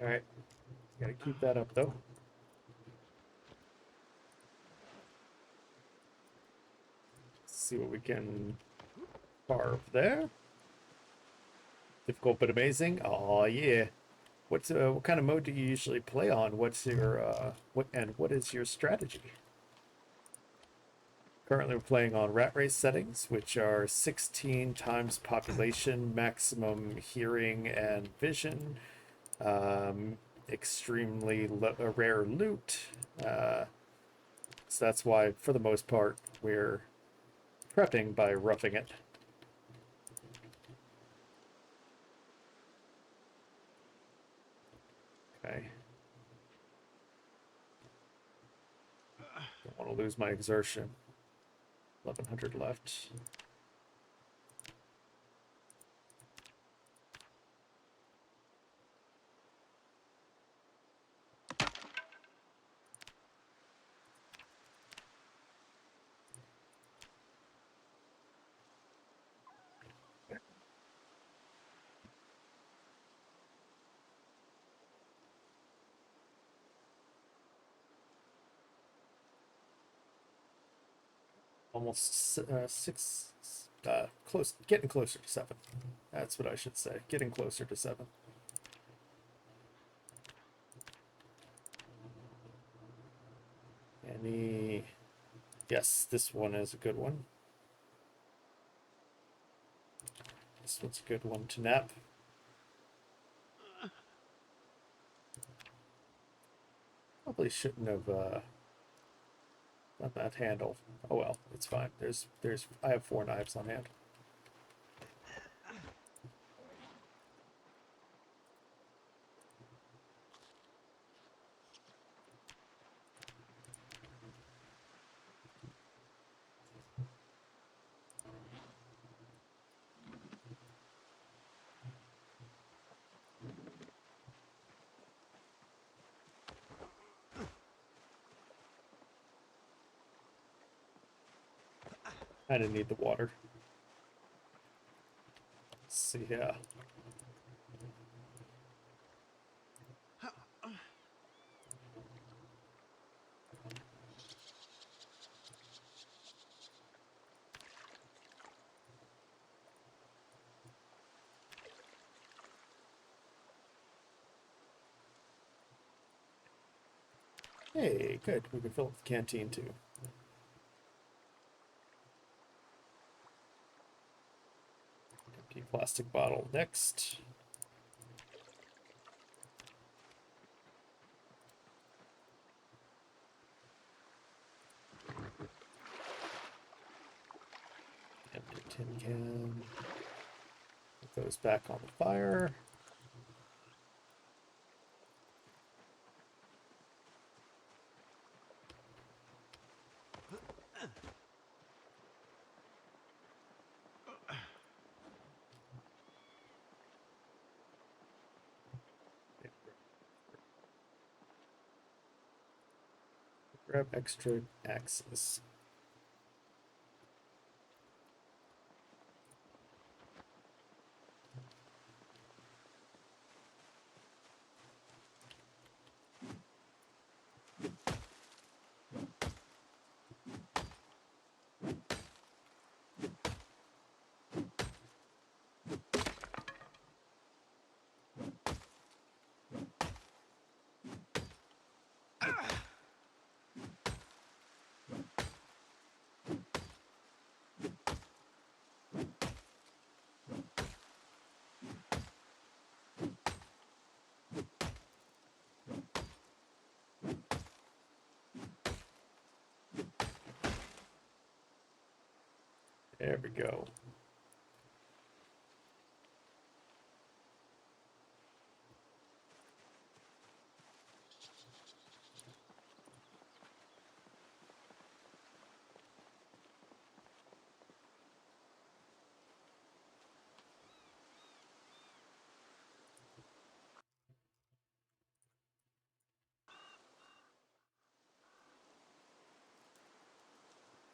All right, gotta keep that up though. See what we can carve there. Difficult but amazing. Oh yeah. What kind of mode do you usually play on? What's your what is your strategy? Currently we're playing on RatRace settings, which are 16 times population, maximum hearing and vision, extremely rare loot. So that's why, for the most part, we're prepping by roughing it. Okay. Don't want to lose my exertion. 1100 left. Almost six, getting closer to 7. That's what I should say. Getting closer to 7. Yes, this one is a good one. This one's a good one to nap. Probably shouldn't have done that handle. Oh well, it's fine. I have 4 knives on hand. I didn't need the water. Let's see here. Hey, good. We can fill up the canteen too. Empty plastic bottle next. Empty tin can. Put those back on the fire. Grab extra axes. There we go.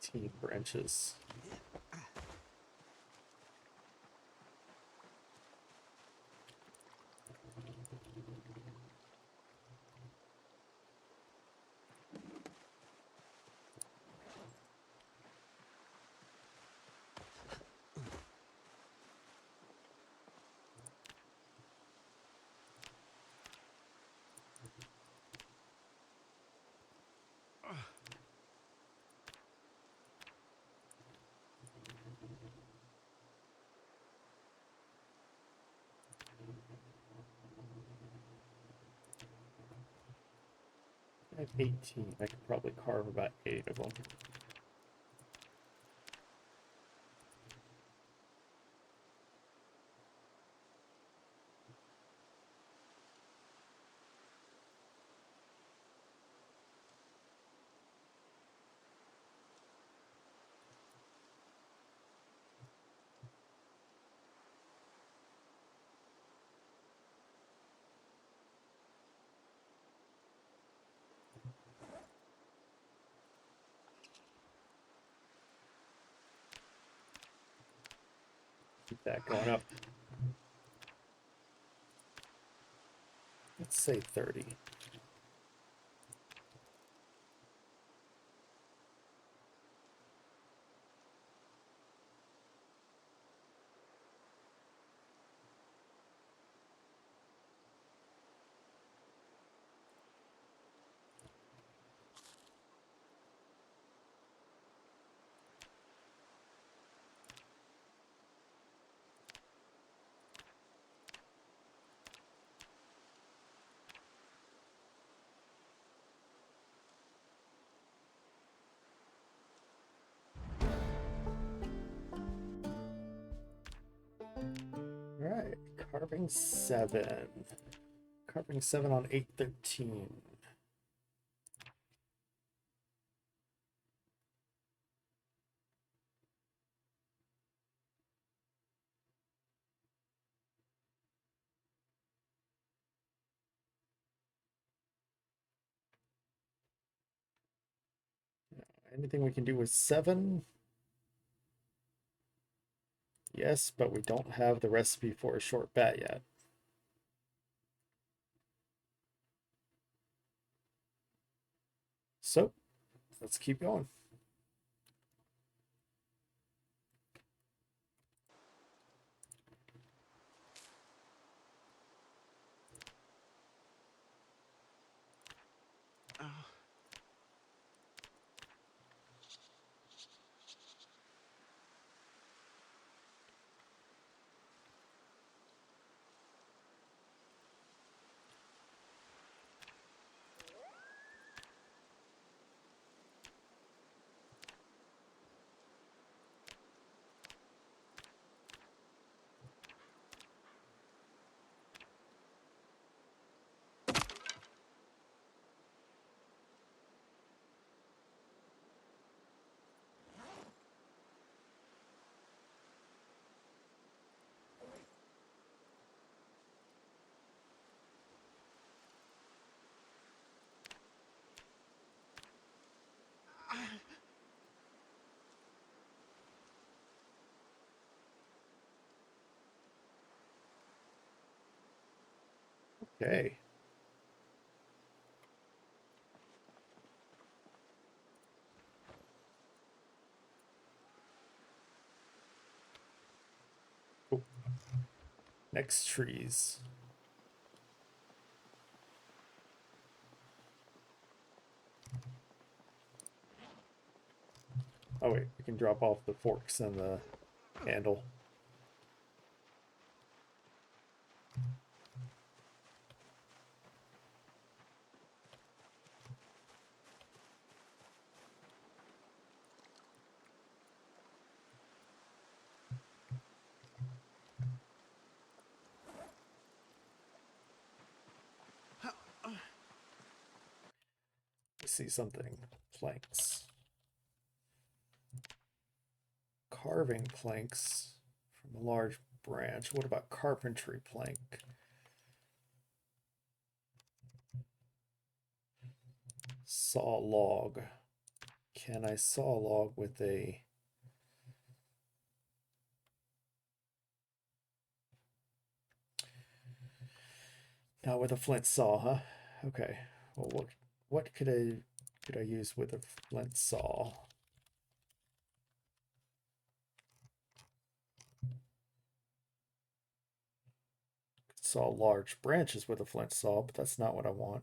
Team branches. I have 18. I could probably carve about 8 of them. Keep that going up. Let's say 30. Alright, carving 7. Carving 7 on 813. Anything we can do with 7? Yes, but we don't have the recipe for a short bat yet. So, let's keep going. Okay. Oh. Next trees. Oh wait, we can drop off the forks and the handle. I see something. Planks. Carving planks from a large branch. What about carpentry plank? Saw log. Can I saw log with a... Not with a flint saw, huh? Okay. Well, what could I use with a flint saw? Could saw large branches with a flint saw, but that's not what I want.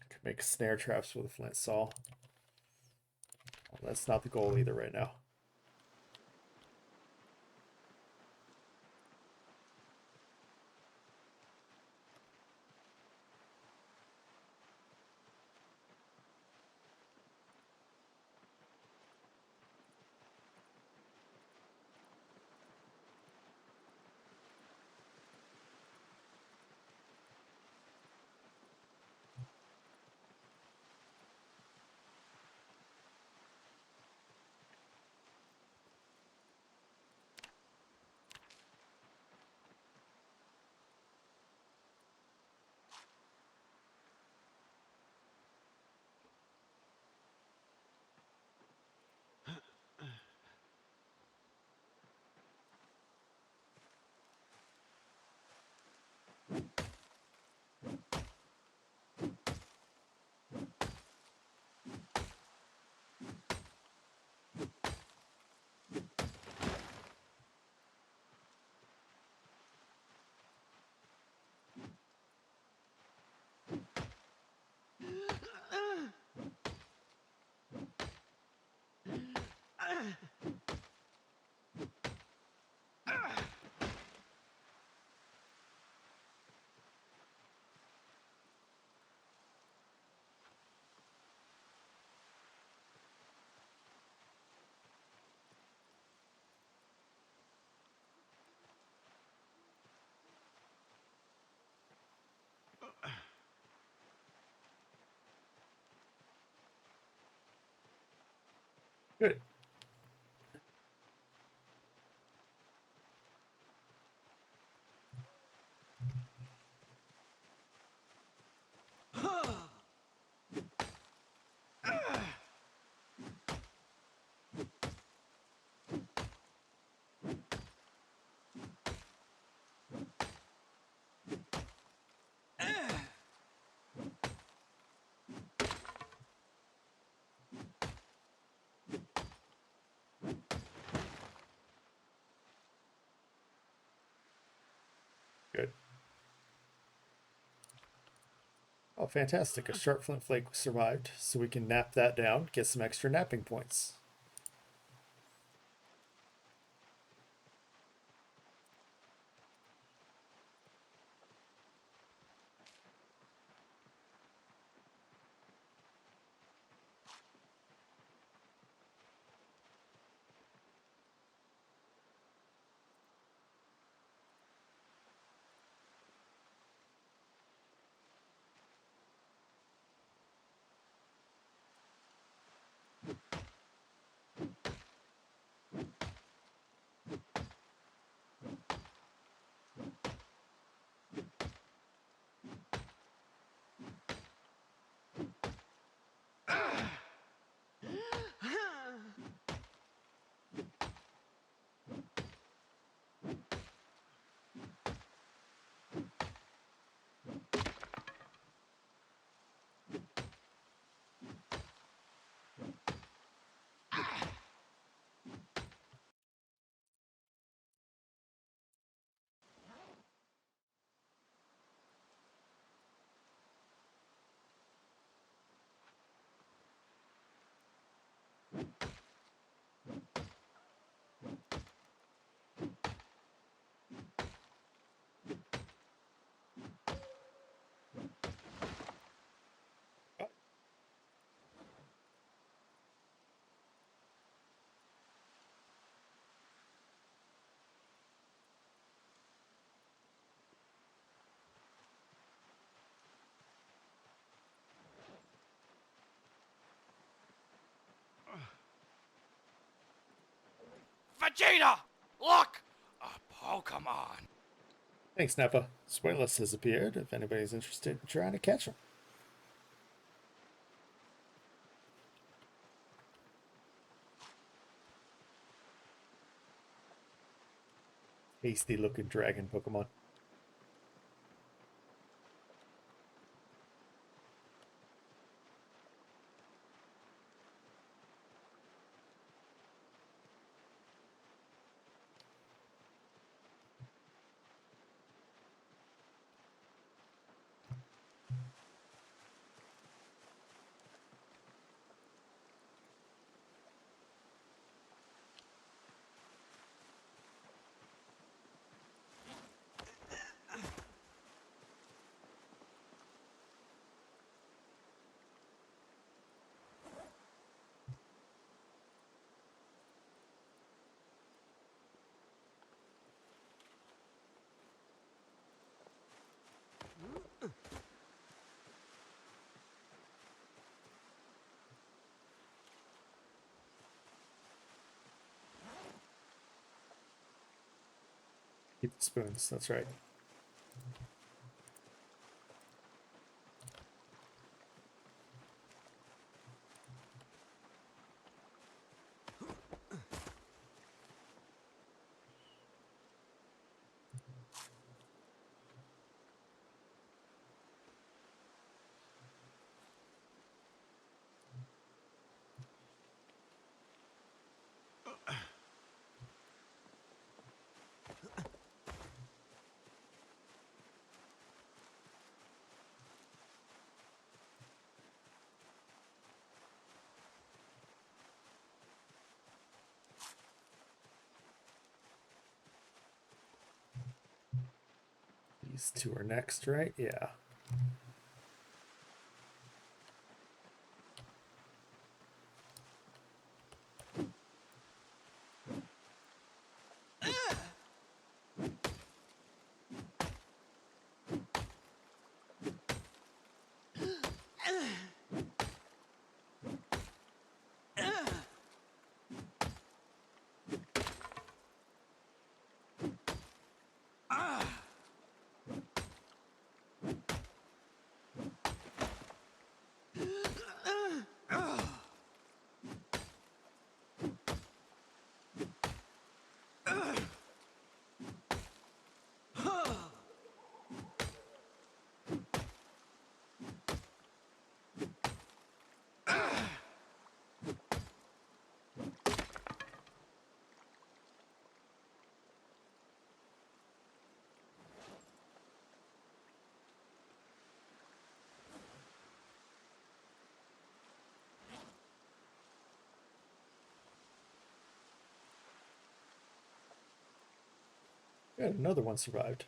Could make snare traps with a flint saw. Well, that's not the goal either right now. Good. Good. Oh, fantastic. A sharp flint flake survived, so we can nap that down, get some extra napping points. Vegeta! Look! A Pokemon! Thanks, Neppa. Spoilers has appeared if anybody's interested in trying to catch him. Tasty looking dragon Pokemon. Keep the spoons, that's right. These two are next, right? Yeah. Good, another one survived.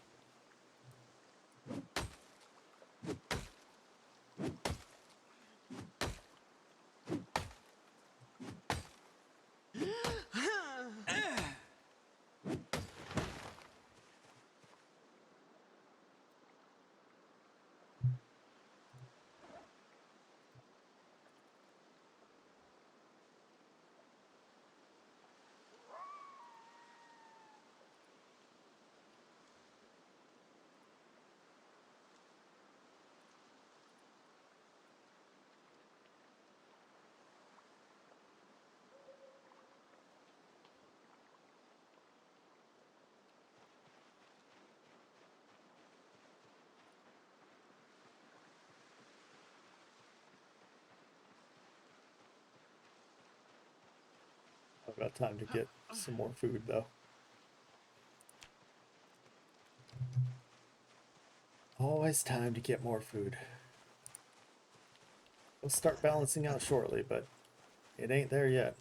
I've got time to get some more food though. Always time to get more food. We'll start balancing out shortly, but It ain't there yet.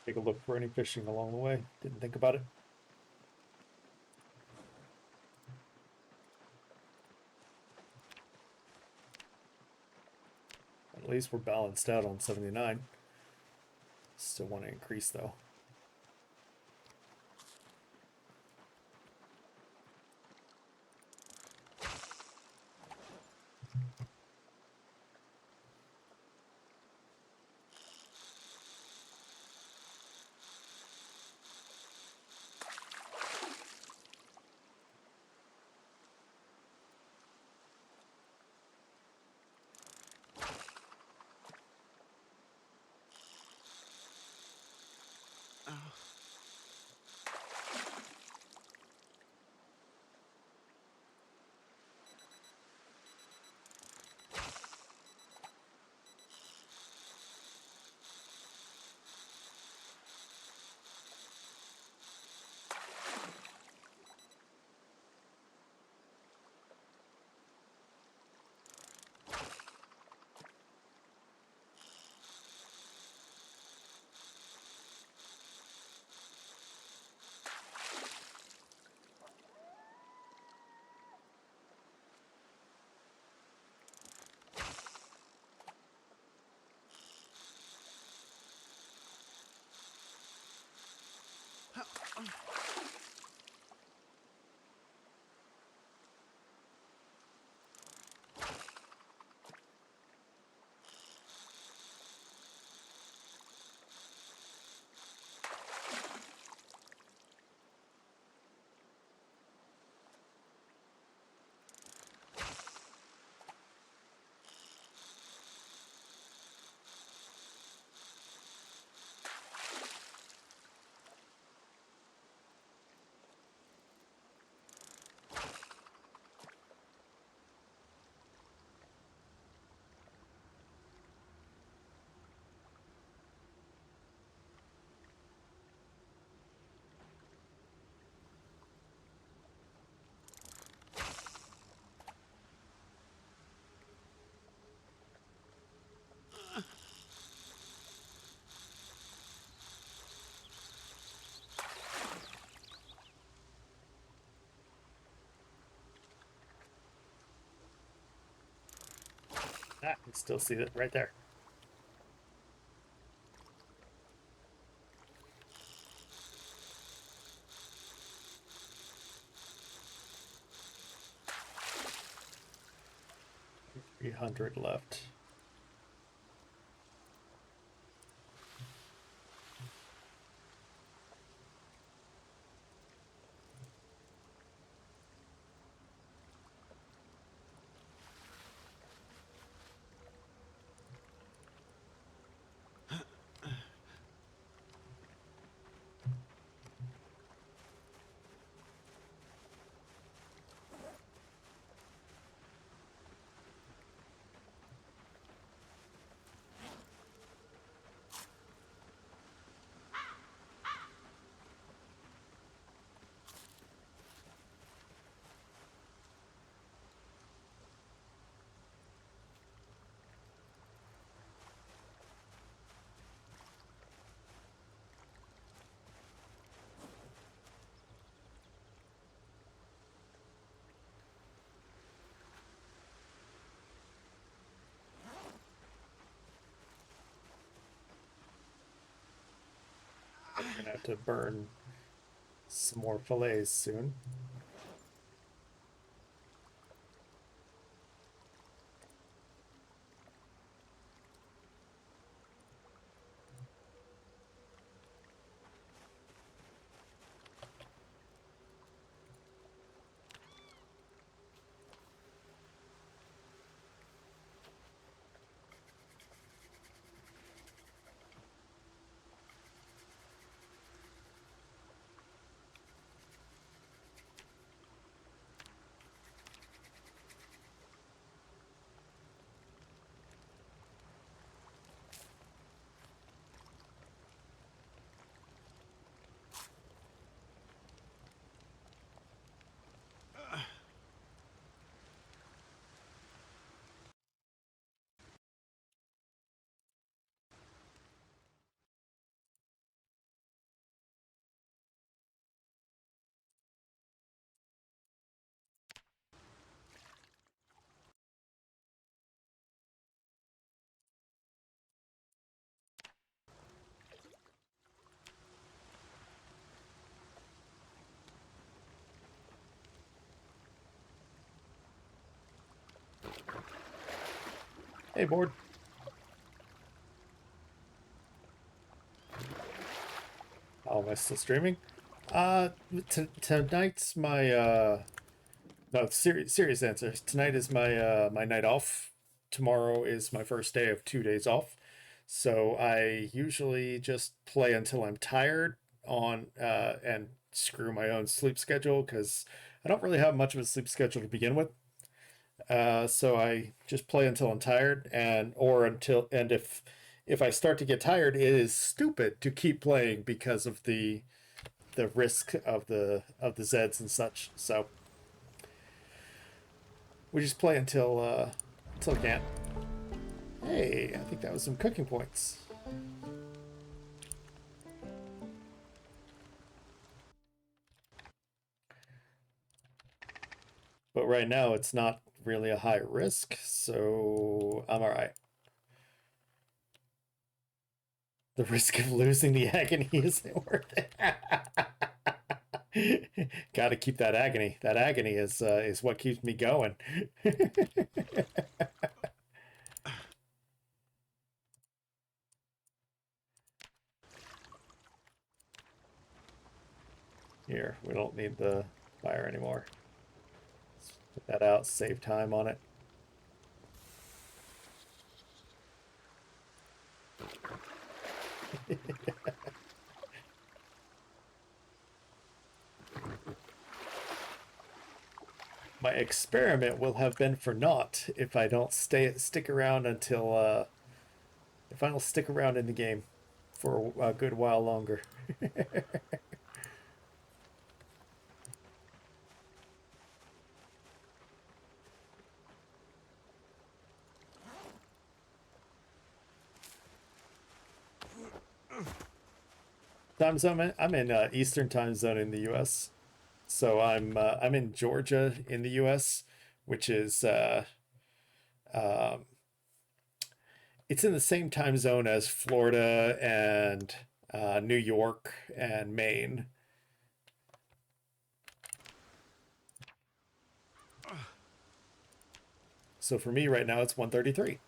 Take a look for any fishing along the way. Didn't think about it. At least we're balanced out on 79. Still want to increase though. Ah, you still see it right there. $300 left. We're gonna have to burn some more fillets soon. Hey, board. Oh, am I still streaming? Tonight's my no, serious answer. Tonight is my my night off. Tomorrow is my first day of 2 days off. So I usually just play until I'm tired on and screw my own sleep schedule because I don't really have much of a sleep schedule to begin with. So I just play until I'm tired, and if I start to get tired, it is stupid to keep playing because of the risk of the Zeds and such. So we just play until I can't. Hey, I think that was some cooking points. But right now it's not really a high risk, so I'm all right. The risk of losing the agony isn't worth it. Got to keep that agony. That agony is what keeps me going. Here, we don't need the fire anymore. Let's put that out, save time on it. My experiment will have been for naught if I don't stick around until if I don't stick around in the game for a good while longer. Time zone. I'm in Eastern time zone in the U.S. So I'm in Georgia in the U.S., which is um, it's in the same time zone as Florida and New York and Maine. So for me right now, it's 1:33.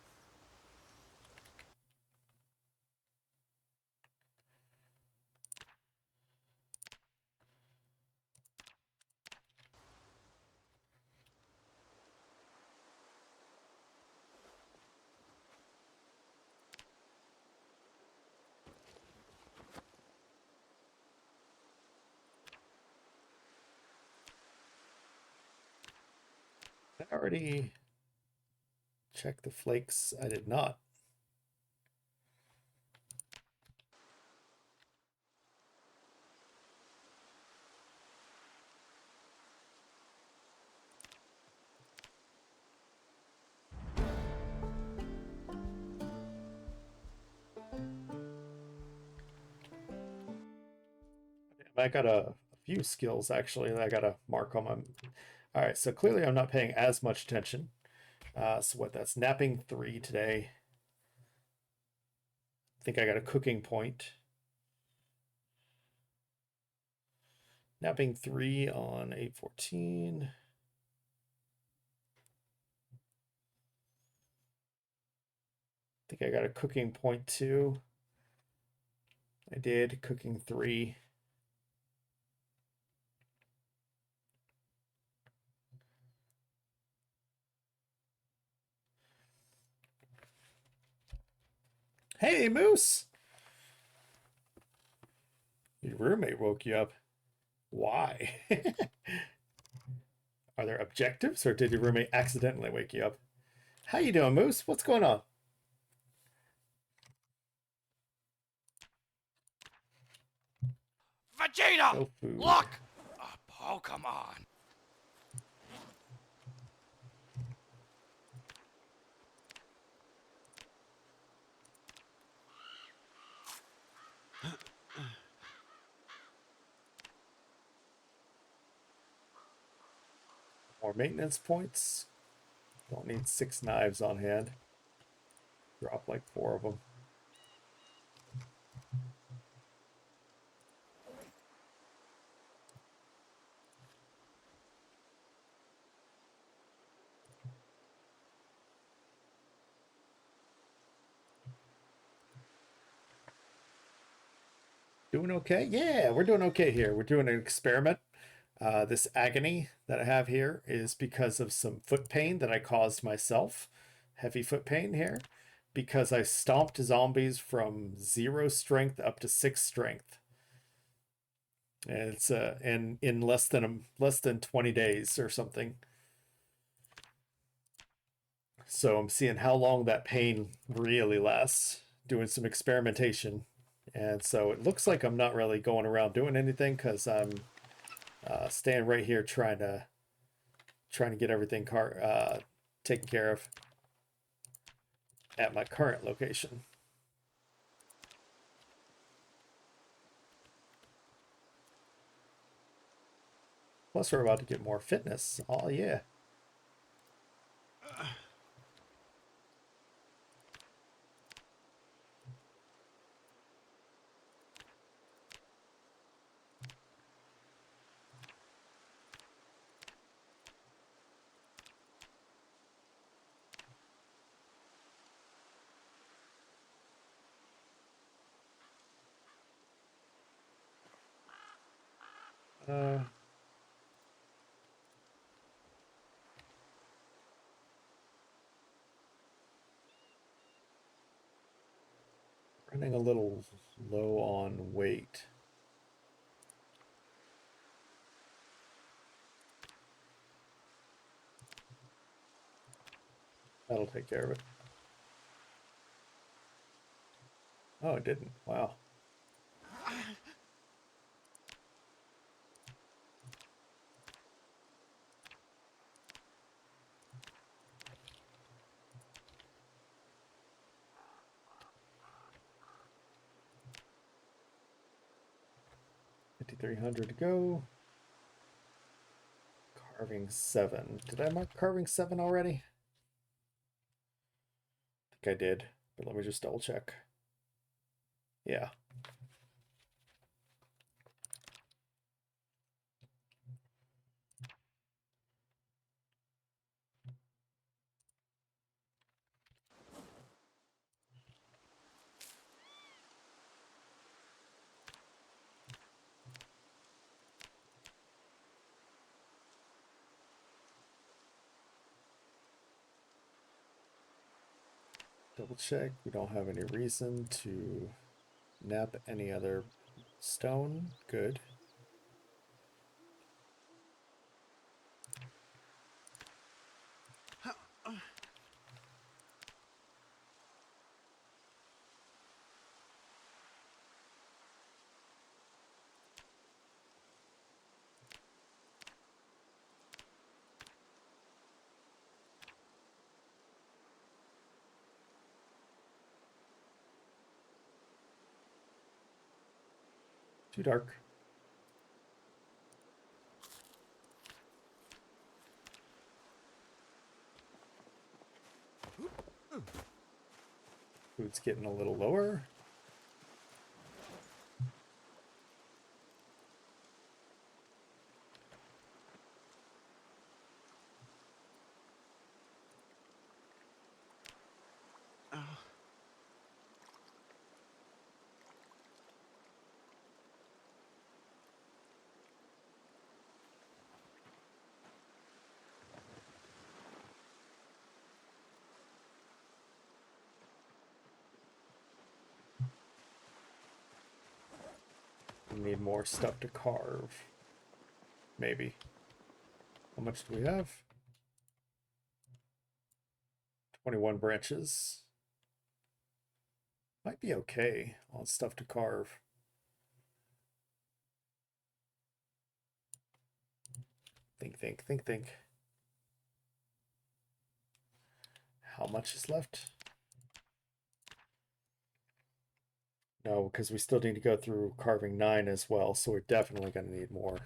I already checked the flakes. I did not. I got a few skills actually that I got to mark on my. All right, so clearly I'm not paying as much attention. So what? That's napping 3 today. I think I got a cooking point. Napping 3 on 8/14. I think I got a cooking point too. I did cooking 3. Hey, Moose! Your roommate woke you up. Why? Are there objectives, or did your roommate accidentally wake you up? How you doing, Moose? What's going on? Vegeta! No food. Look! Oh, come on. More maintenance points. Don't need 6 knives on hand. Drop like 4 of them. Doing okay? Yeah, we're doing okay here. We're doing an experiment. This agony that I have here is because of some foot pain that I caused myself. Heavy foot pain here. Because I stomped zombies from 0 strength up to 6 strength. And it's and in less than 20 days or something. So I'm seeing how long that pain really lasts, doing some experimentation. And so it looks like I'm not really going around doing anything because I'm staying right here trying to get everything taken care of at my current location. Plus we're about to get more fitness. Oh yeah. Running a little low on weight. That'll take care of it. Oh, it didn't. Wow. $5,300 to go. Carving 7. Did I mark carving 7 already? I think I did, but let me just double check. Yeah. Double check. We don't have any reason to nap any other stone. Good. Too dark. Food's getting a little lower. We need more stuff to carve. Maybe. How much do we have? 21 branches. Might be okay on stuff to carve. Think. How much is left? No, because we still need to go through carving 9 as well, so we're definitely going to need more.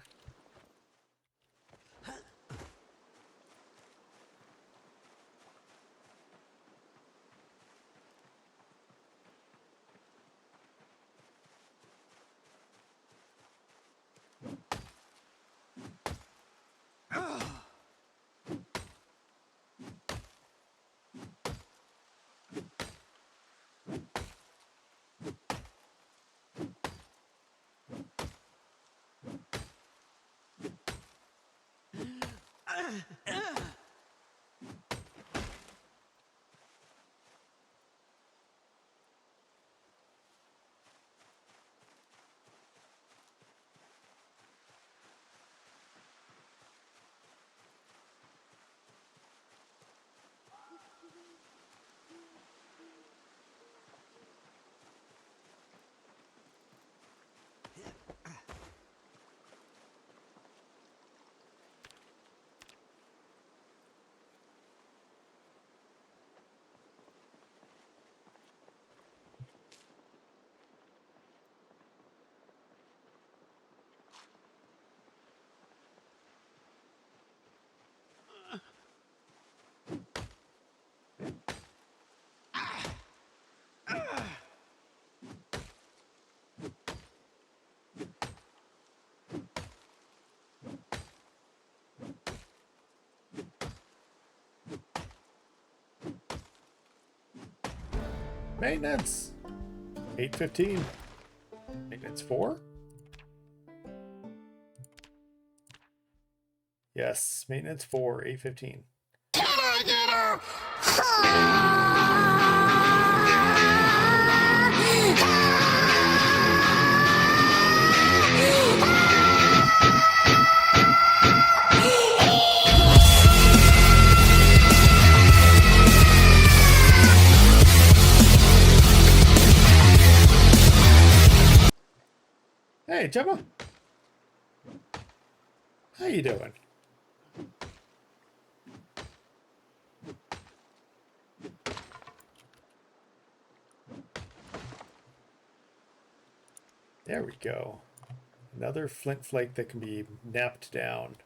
Maintenance. 8:15. Maintenance 4? Yes, maintenance 4, 8:15. Can I get a... Hey, Gemma. How you doing? There we go. Another flint flake that can be napped down.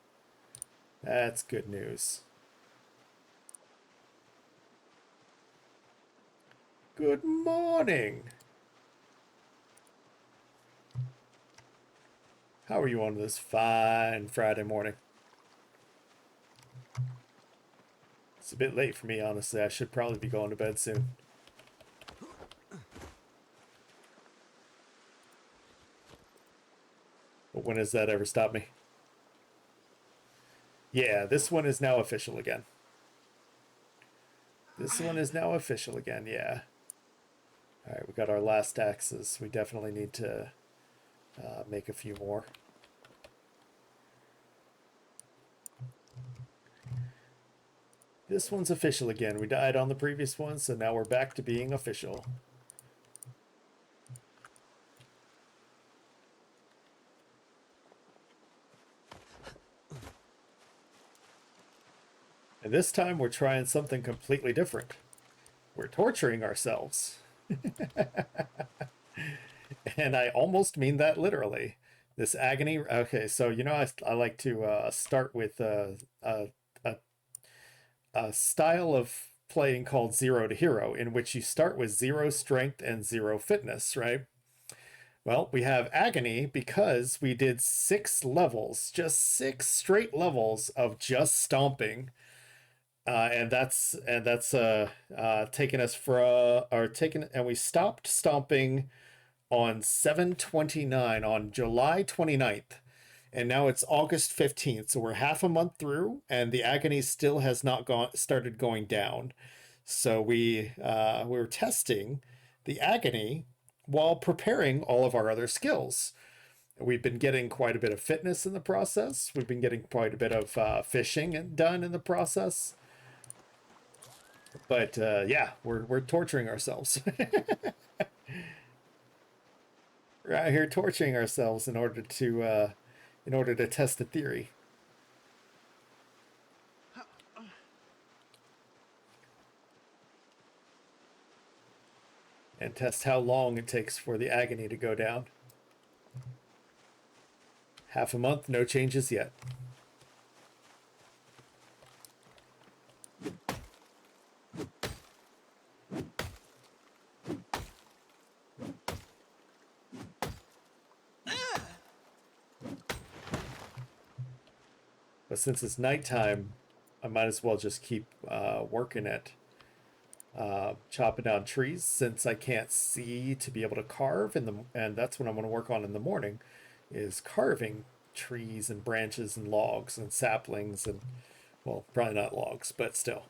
That's good news. Good morning. How are you on this fine Friday morning? It's a bit late for me, honestly. I should probably be going to bed soon. But when has that ever stopped me? Yeah, this one is now official again. This one is now official again, yeah. Alright, we got our last taxes. We definitely need to make a few more. This one's official again. We died on the previous one, so now we're back to being official. And this time we're trying something completely different. We're torturing ourselves. And I almost mean that literally. This agony. Okay, so you know I like to start with a style of playing called Zero to Hero, in which you start with 0 strength and 0 fitness, right? Well, we have agony because we did 6 levels, just 6 straight levels of just stomping. And that's taken us and we stopped stomping on 7/29 on July 29th, and now it's August 15th, so we're half a month through and the agony still has not started going down. So we were testing the agony while preparing all of our other skills. We've been getting quite a bit of fitness in the process. We've been getting quite a bit of fishing done in the process. But yeah, we're torturing ourselves. We're out here torturing ourselves in order to test the theory. And test how long it takes for the agony to go down. Half a month, no changes yet. But since it's nighttime, I might as well just keep working at chopping down trees, since I can't see to be able to carve and that's what I'm going to work on in the morning, is carving trees and branches and logs and saplings and, well, probably not logs, but still.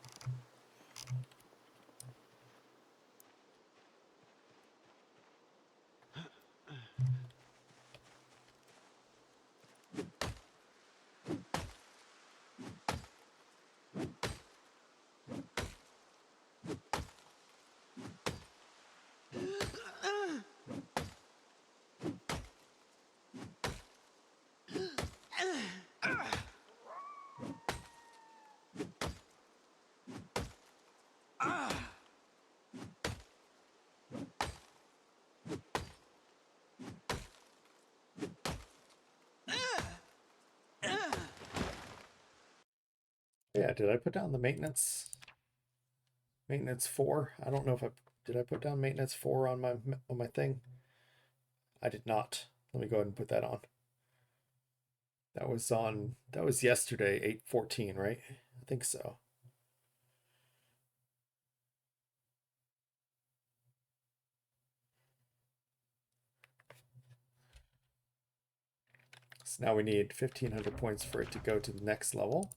Yeah, did I put down the maintenance 4? I don't know if did I put down maintenance 4 on my thing? I did not. Let me go ahead and put that on. That was yesterday, 8/14, right? I think so. So now we need 1,500 points for it to go to the next level.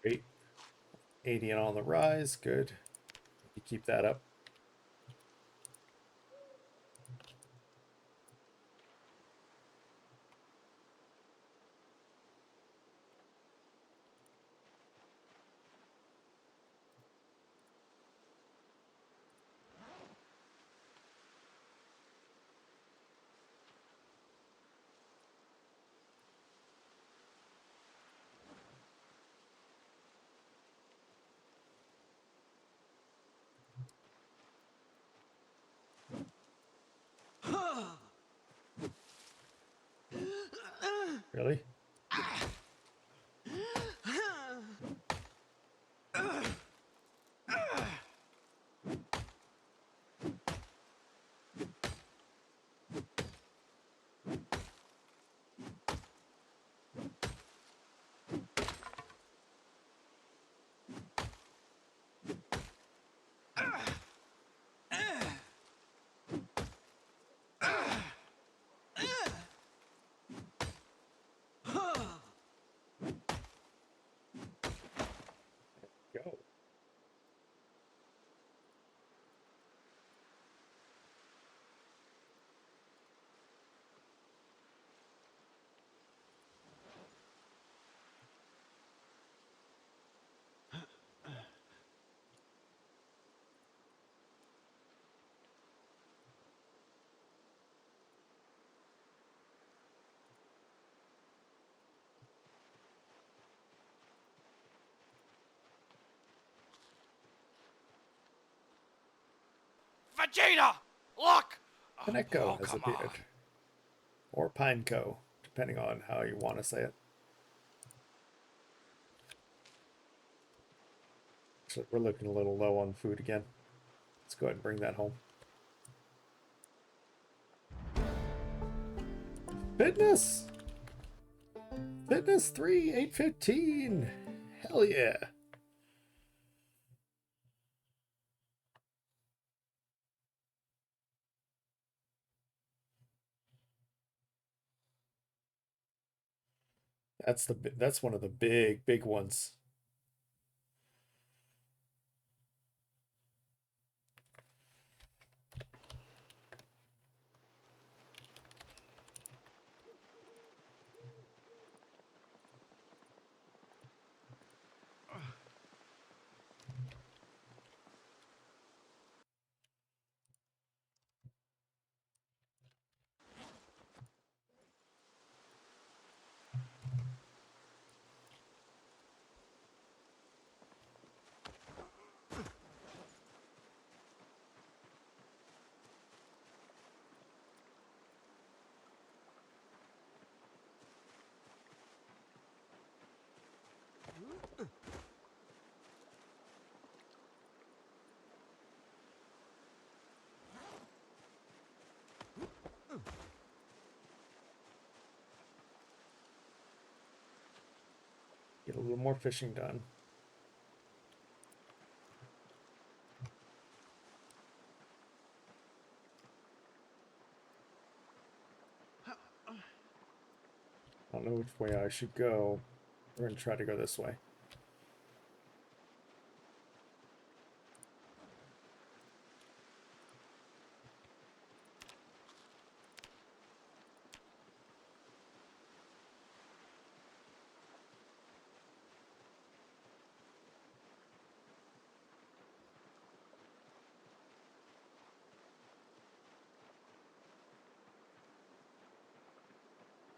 Great. 80 and on the rise. Good. You keep that up. Really? Go. Vegeta! Look! An echo Oh, has come appeared. on. Or Pineco, depending on how you want to say it. So we're looking a little low on food again. Let's go ahead and bring that home. Fitness! Fitness 3, 815! Hell yeah! That's one of the big ones. Get a little more fishing done. I don't know which way I should go. We're gonna try to go this way.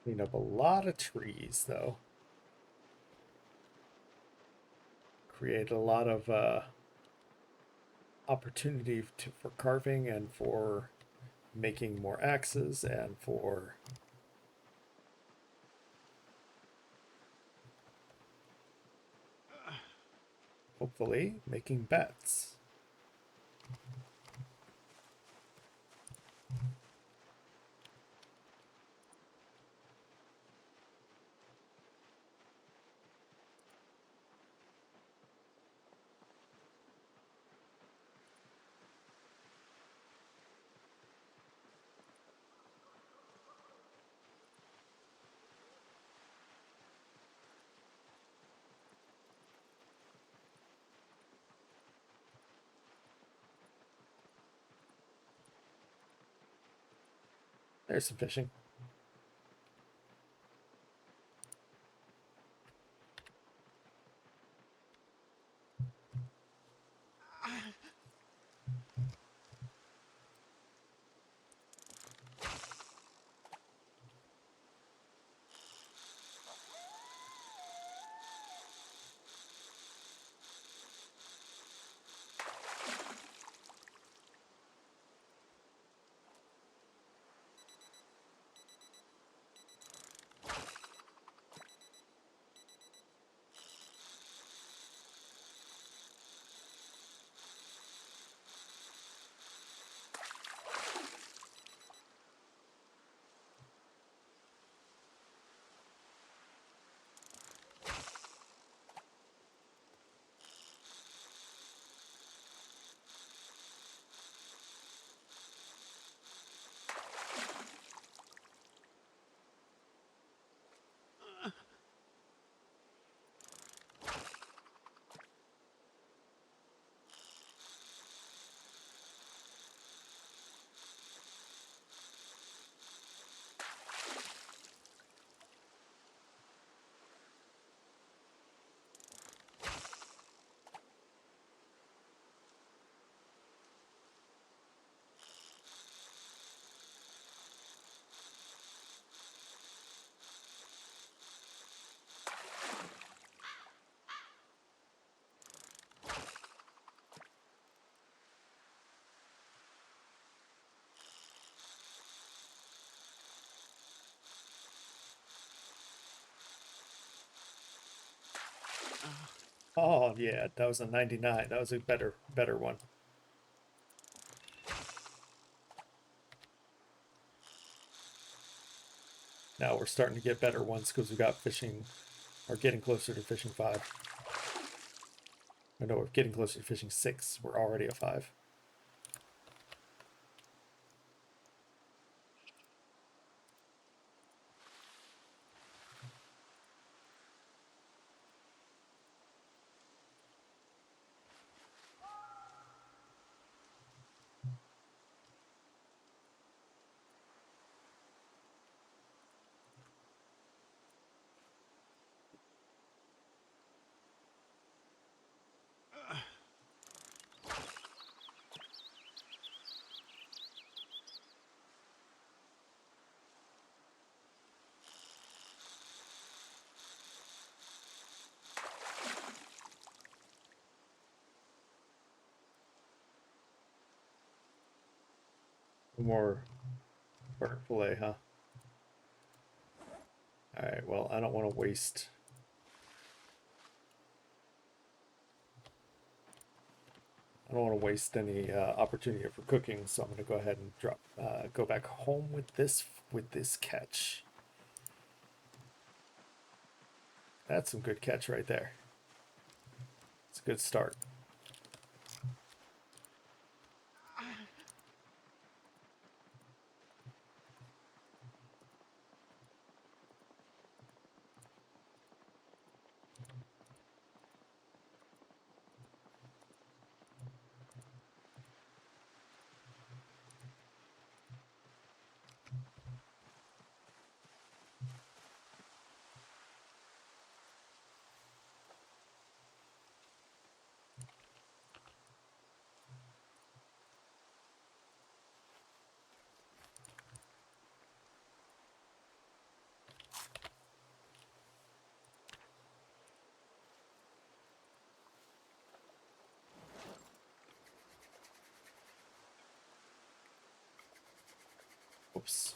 Clean up a lot of trees, though. Create a lot of opportunity for carving and for making more axes and for hopefully making bets. There's some fishing. Oh yeah, that was a 99. That was a better one. Now we're starting to get better ones because we got fishing, or getting closer to fishing 5. I know we're getting closer to fishing 6. We're already a 5. More bird fillet, huh? Alright, well, I don't want to waste. I don't want to waste any opportunity for cooking, so I'm going to go ahead and go back home with this catch. That's some good catch right there. It's a good start. Oops.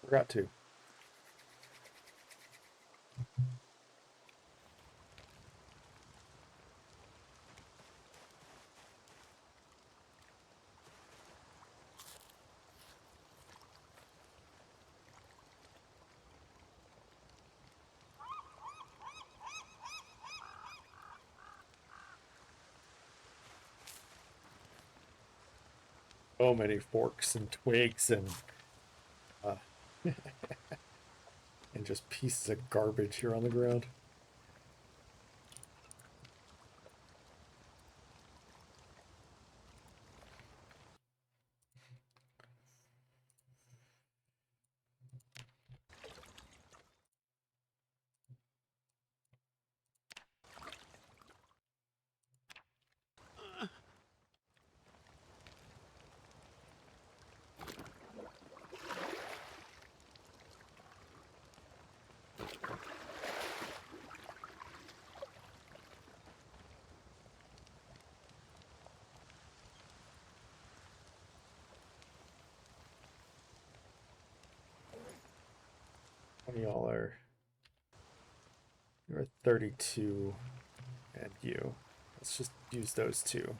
Forgot to. So many forks and twigs and and just pieces of garbage here on the ground. Y'all are, you're 32 and you. Let's just use those two.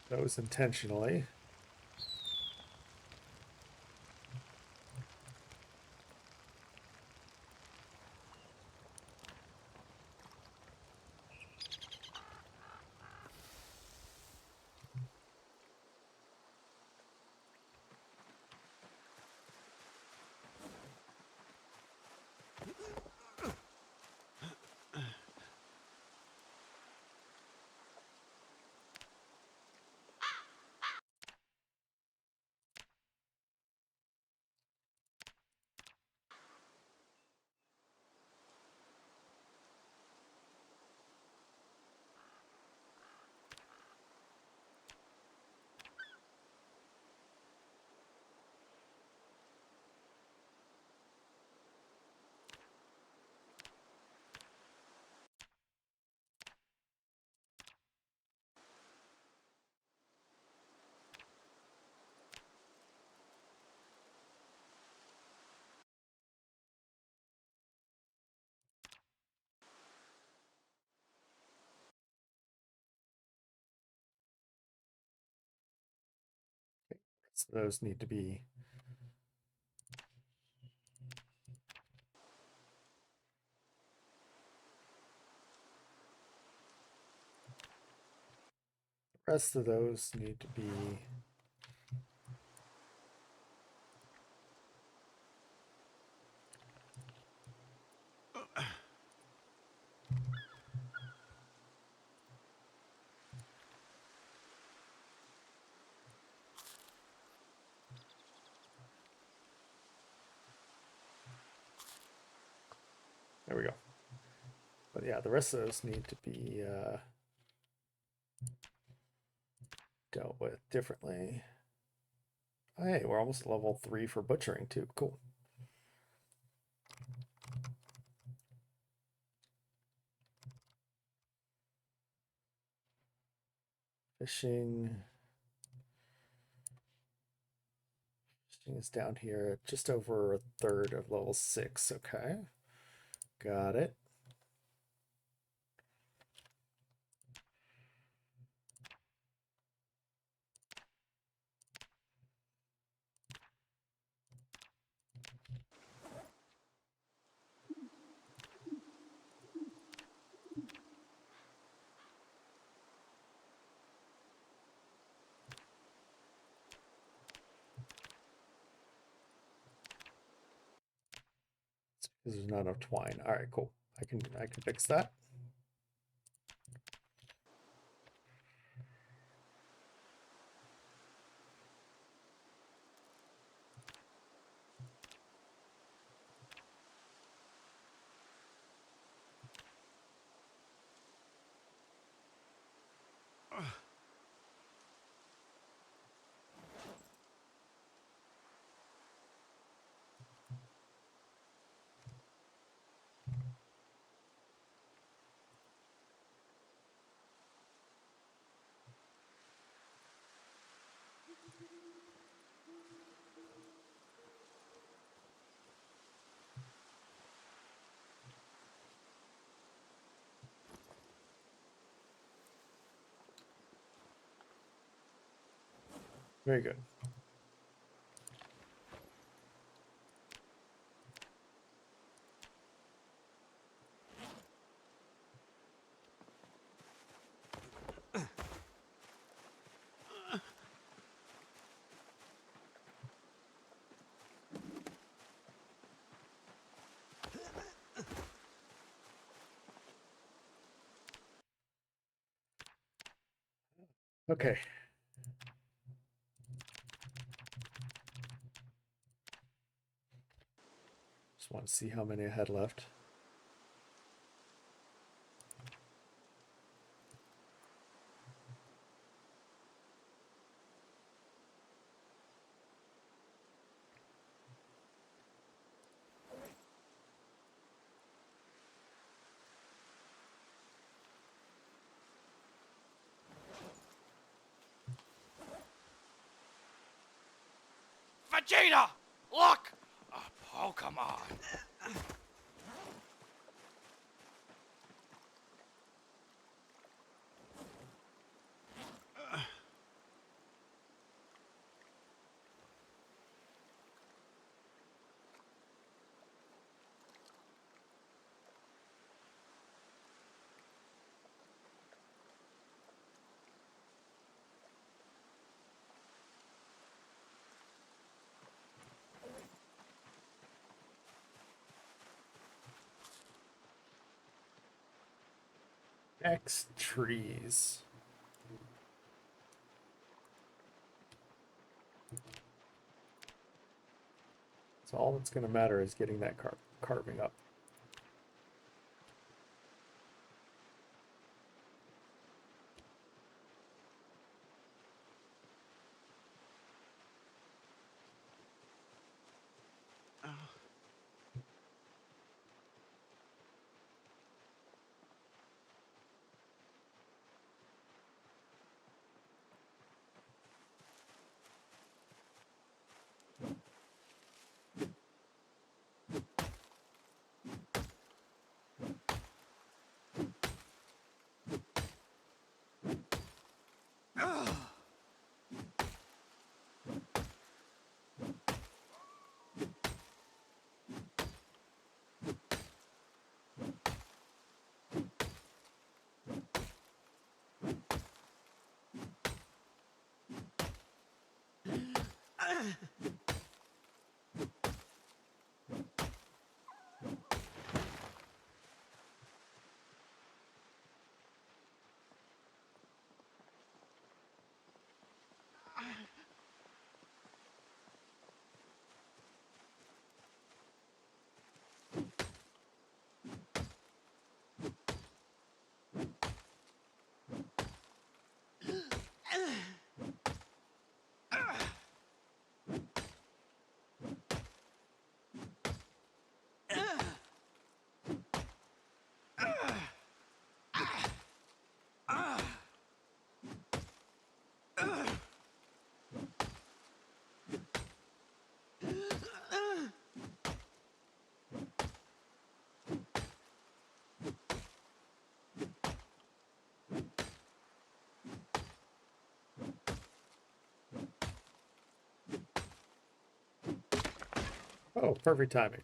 Those intentionally. So those need to be the rest of those need to be there we go. But yeah, the rest of those need to be dealt with differently. Hey, we're almost level 3 for butchering too. Cool. Fishing. It's down here, just over a third of level 6. Okay. Got it. It's because there's not enough twine. All right, cool. I can fix that. Very good. Okay. Just want to see how many I had left. Vegeta! Look! Oh, come on. X trees. So all that's going to matter is getting that carving up. Oh, perfect timing.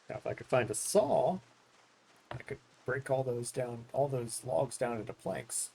Now, if I could find a saw, I could break all those down, all those logs down into planks.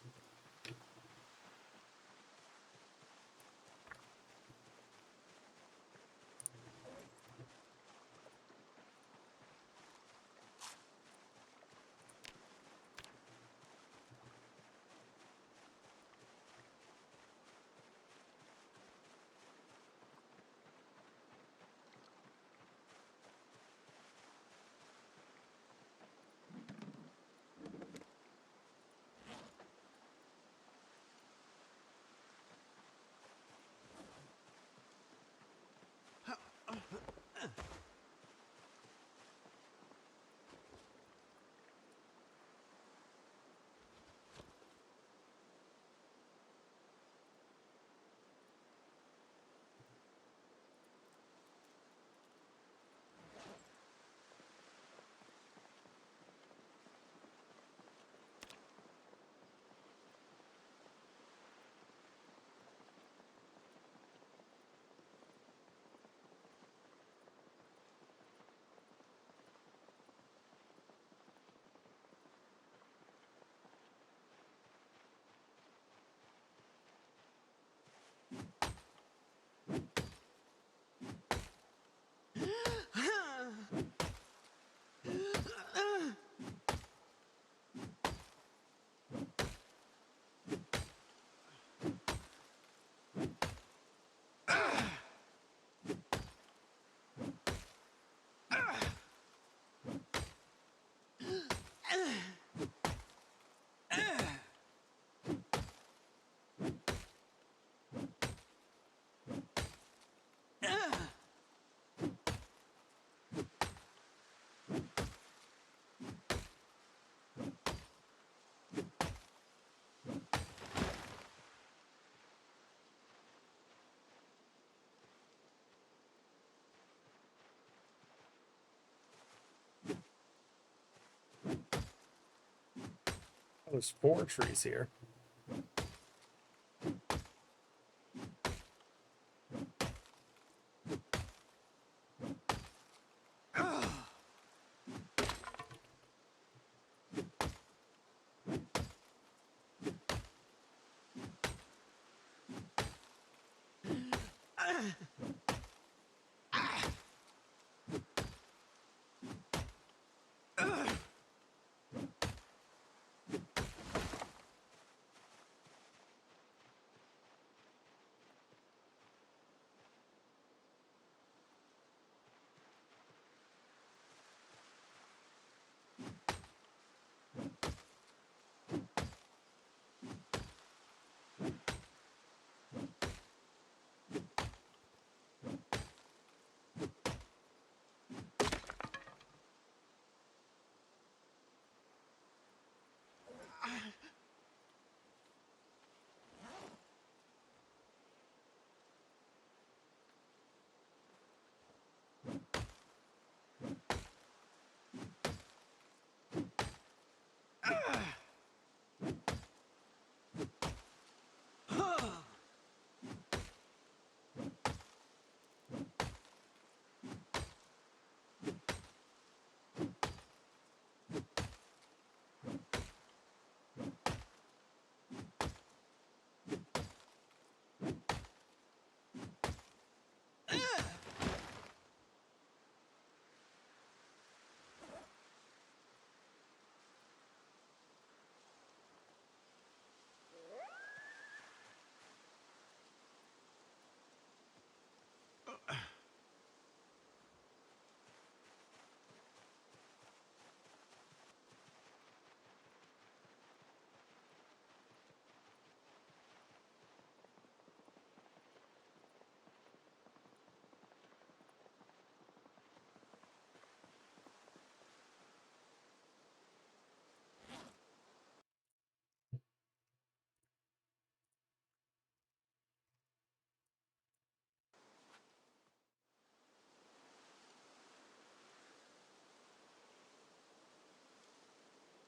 Oh, there's 4 trees here.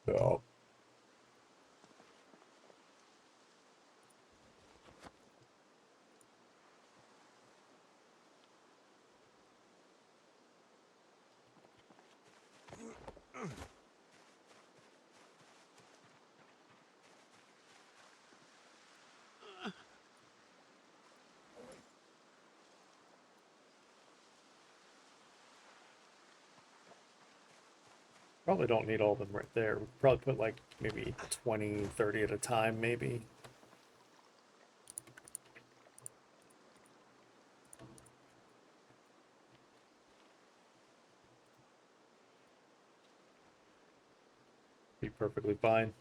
So probably don't need all of them right there. We could probably put like maybe 20, 30 at a time, maybe. Be perfectly fine.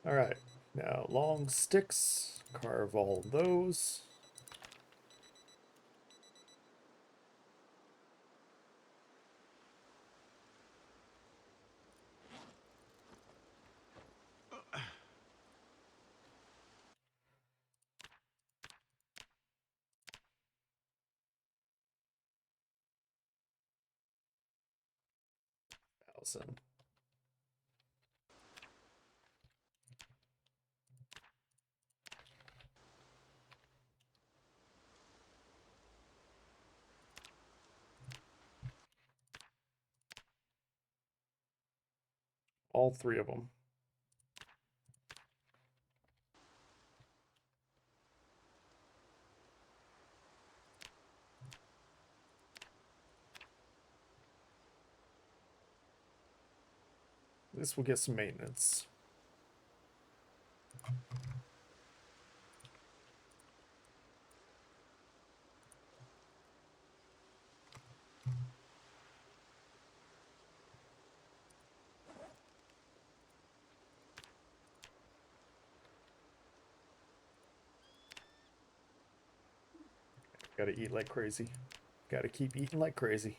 All right, now long sticks, carve all those. Thousand. All three of them. This will get some maintenance. Gotta eat like crazy. Gotta keep eating like crazy.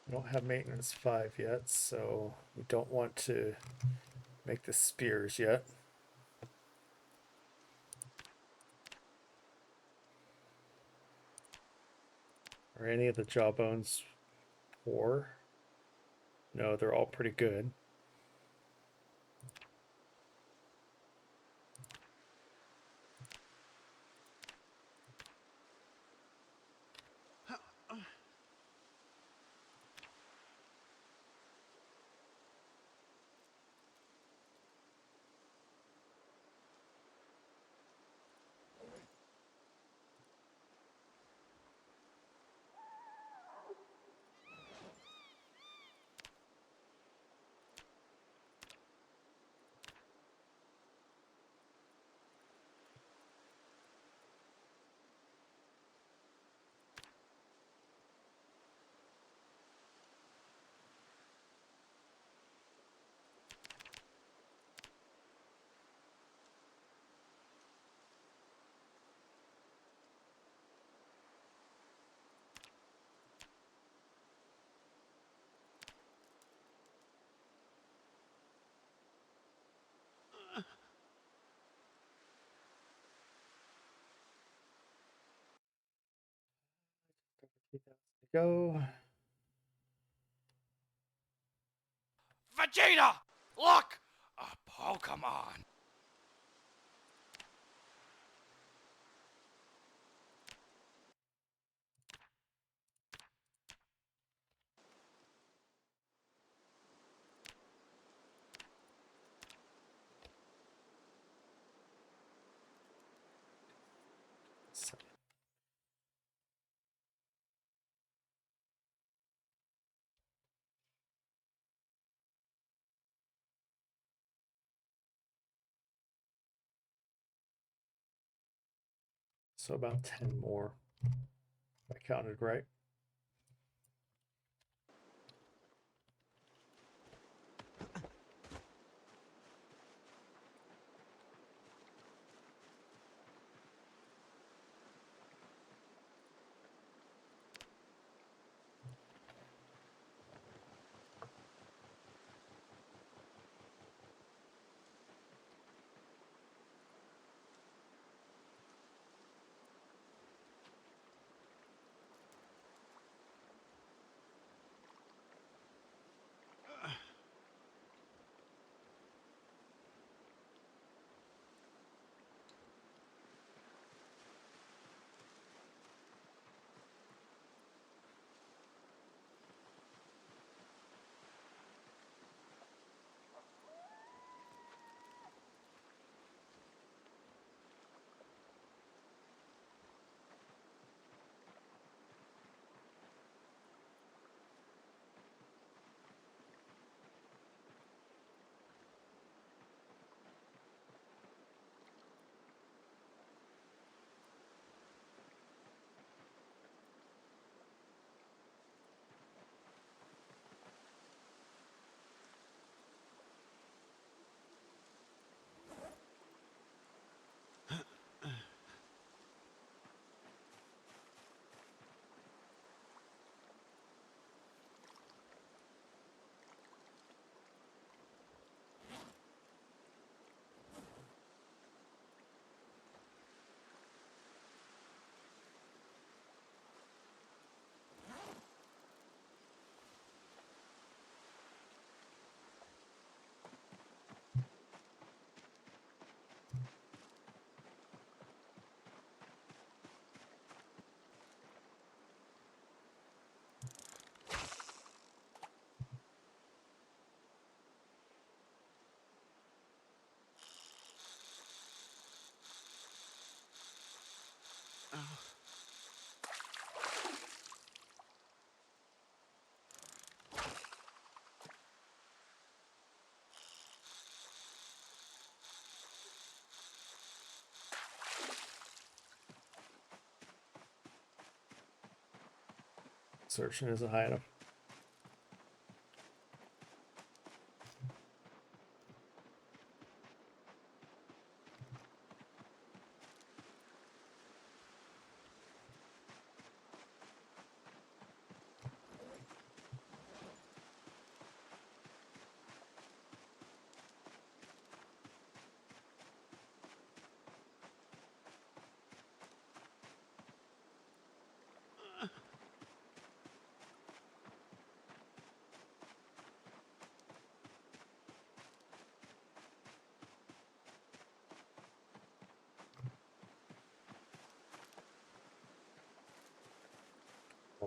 We don't have maintenance 5 yet, so we don't want to make the spears yet. Are any of the jawbones poor? No, they're all pretty good. Go. Vegeta! Look! A Pokemon! So about 10 more. If I counted right. Searching isn't high enough.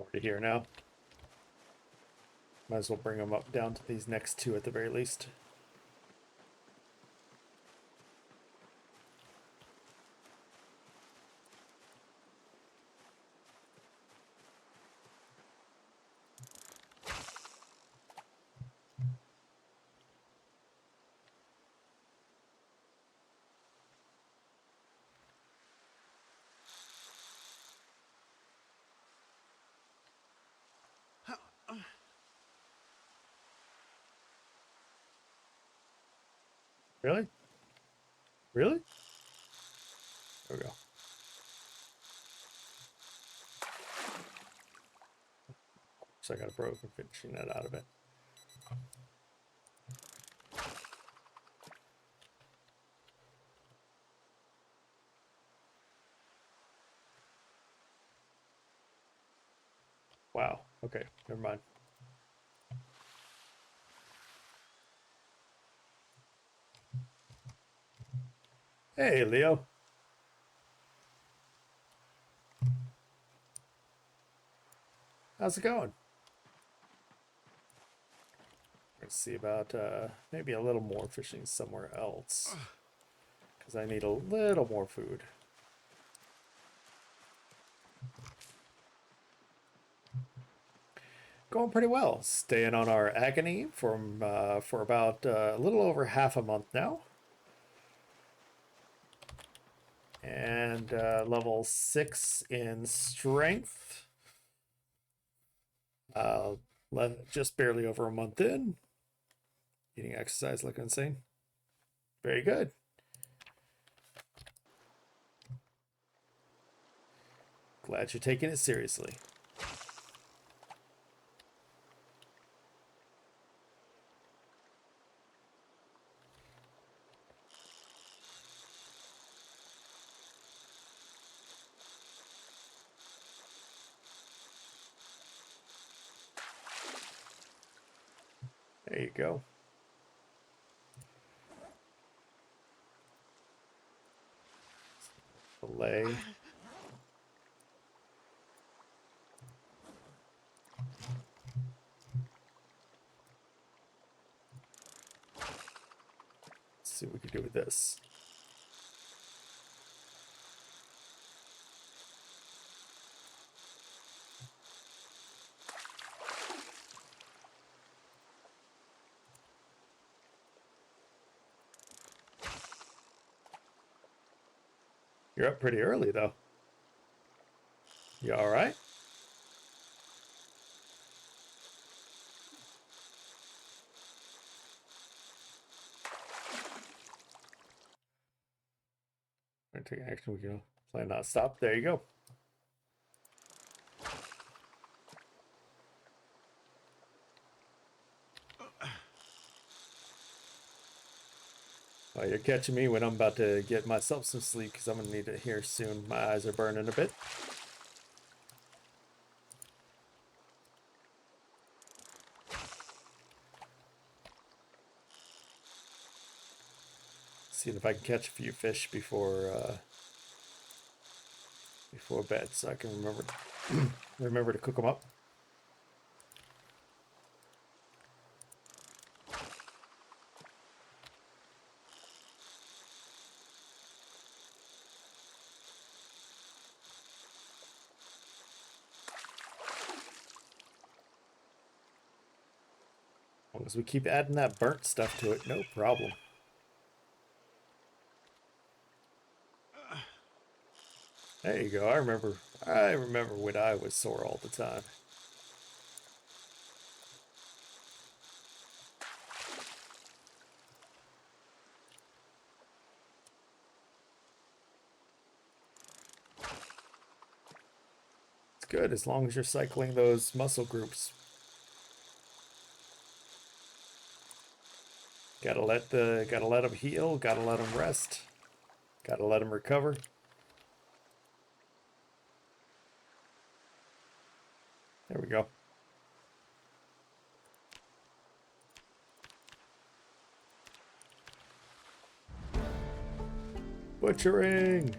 already here now. Might as well bring them up down to these next two at the very least. Really? Really? There we go. So I got a broken finishing that out of it. Wow. Okay, never mind. Hey, Leo. How's it going? Let's see about maybe a little more fishing somewhere else. Because I need a little more food. Going pretty well. Staying on our agony for about a little over half a month now. And level 6 in strength. Just barely over a month in. Eating exercise like insane. Very good. Glad you're taking it seriously. There you go. Fillet. Let's see what we can do with this. You're up pretty early, though. You all right? We're taking action. We can plan not stop. There you go. Well, you're catching me when I'm about to get myself some sleep because I'm going to need it here soon. My eyes are burning a bit. Seeing if I can catch a few fish before bed so I can remember to cook them up. As long as we keep adding that burnt stuff to it, no problem. There you go. I remember when I was sore all the time. It's good as long as you're cycling those muscle groups. Gotta let them heal, gotta let them rest, gotta let them recover. There we go. Butchering.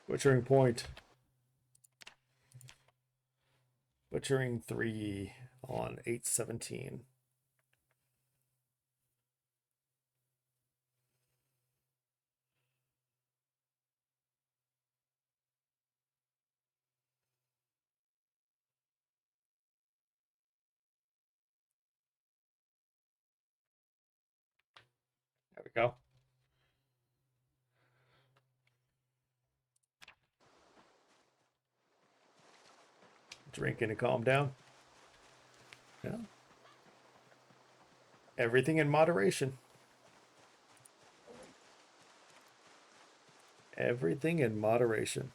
Butchering point. Butchering 3 on 817. There we go. Drinking to calm down. Yeah. Everything in moderation. Everything in moderation.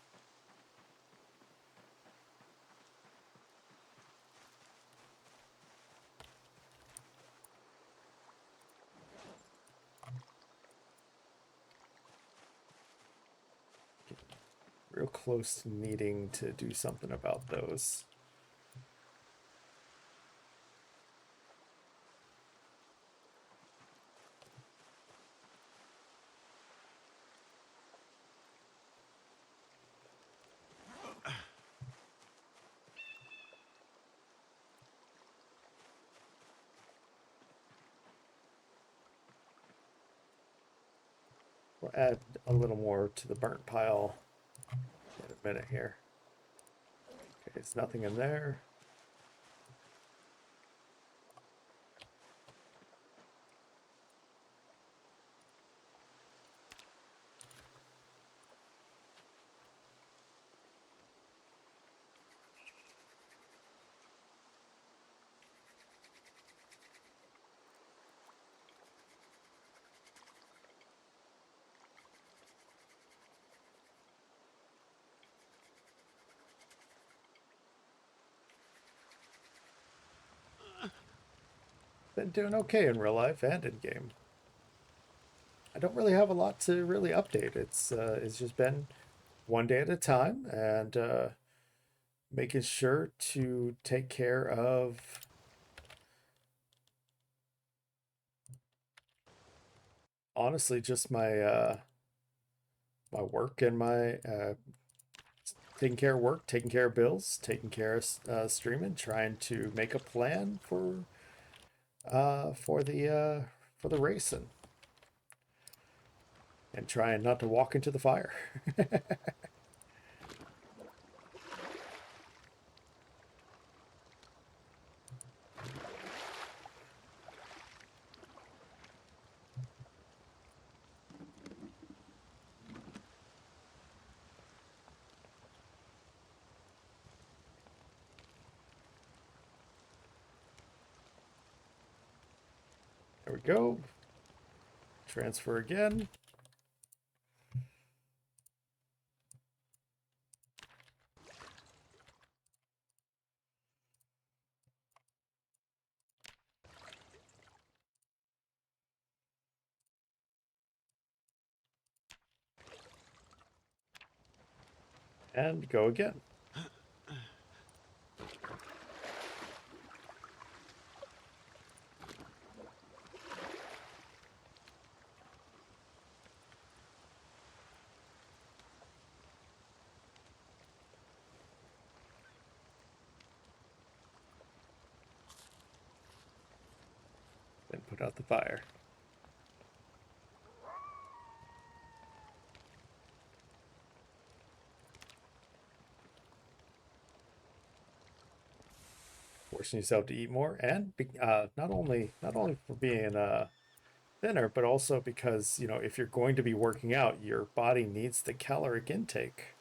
Real close to needing to do something about those. We'll add a little more to the burnt pile in a minute here. Okay, there's nothing in there. Been doing okay in real life and in game. I don't really have a lot to really update. It's just been one day at a time, and making sure to take care of honestly just my my work and my taking care of work, taking care of bills, taking care of streaming, trying to make a plan for the racing, and trying not to walk into the fire. There we go. Transfer again. And go again. Then put out the fire. Forcing yourself to eat more, and not only for being thinner, but also because, you know, if you're going to be working out, your body needs the caloric intake.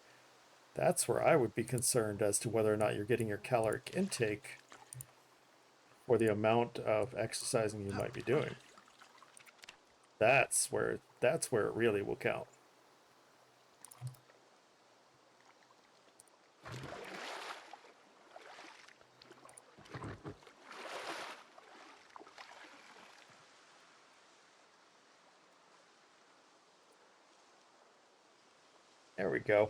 That's where I would be concerned as to whether or not you're getting your caloric intake for the amount of exercising you might be doing. That's where it really will count. There we go.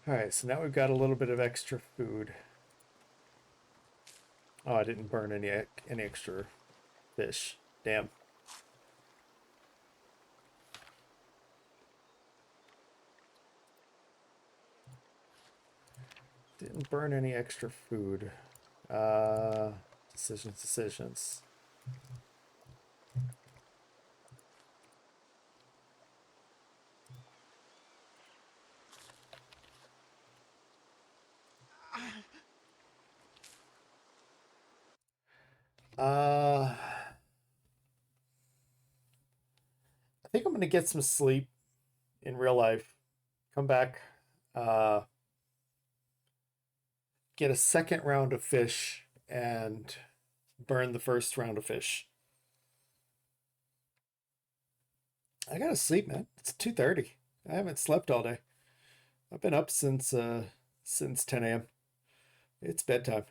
All right, so now we've got a little bit of extra food. Oh, I didn't burn any extra fish. Damn. Didn't burn any extra food. Decisions. I think I'm gonna get some sleep in real life. Come back. Get a second round of fish and burn the first round of fish. I gotta sleep, man. It's 2:30. I haven't slept all day. I've been up since 10 a.m. It's bedtime.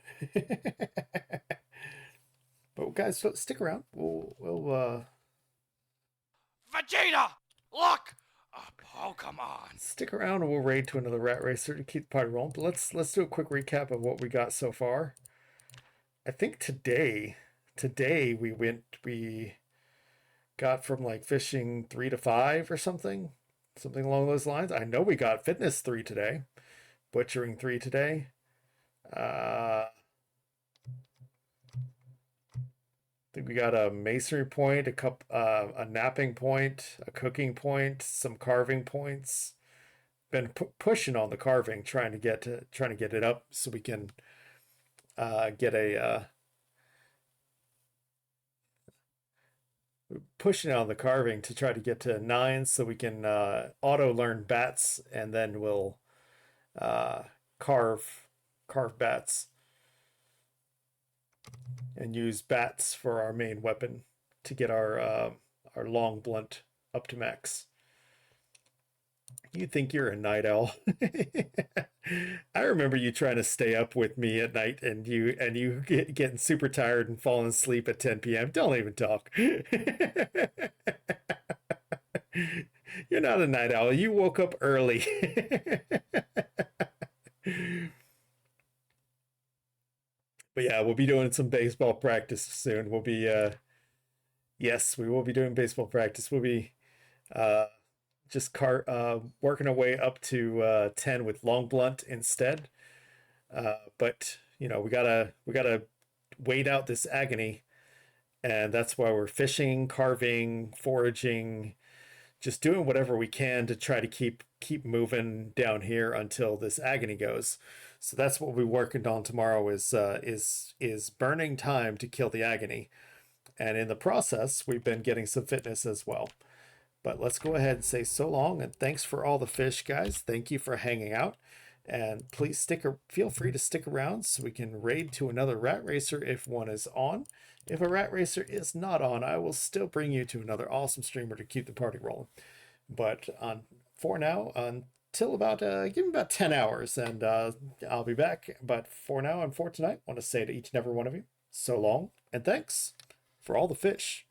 But guys, stick around. We'll Vegeta! Look! Oh, come on. stick around and we'll raid to another rat racer to keep the party rolling. But let's do a quick recap of what we got so far. I think today we got from like fishing 3 to 5 or something along those lines. I know we got fitness 3 today, butchering 3 today. I think we got a masonry point, a napping point, a cooking point, some carving points. Been pushing on the carving, trying to get it up so we can get a pushing on the carving to try to get to 9 so we can auto learn bats, and then we'll carve bats and use bats for our main weapon to get our long blunt up to max. You think you're a night owl? I remember you trying to stay up with me at night, and you getting super tired and falling asleep at 10 p.m. Don't even talk. You're not a night owl. You woke up early. But yeah, we'll be doing some baseball practice soon. We'll be yes, we will be doing baseball practice. We'll be just working our way up to 10 with long blunt instead. But you know, we gotta wait out this agony, and that's why we're fishing, carving, foraging, just doing whatever we can to try to keep moving down here until this agony goes. So that's what we're working on tomorrow is burning time to kill the agony. And in the process, we've been getting some fitness as well. But let's go ahead and say so long, and thanks for all the fish, guys. Thank you for hanging out. And please feel free to stick around so we can raid to another rat racer if one is on. If a rat racer is not on, I will still bring you to another awesome streamer to keep the party rolling. But for now, until about give me about 10 hours, and I'll be back. But for now and for tonight, I want to say to each and every one of you, so long and thanks for all the fish.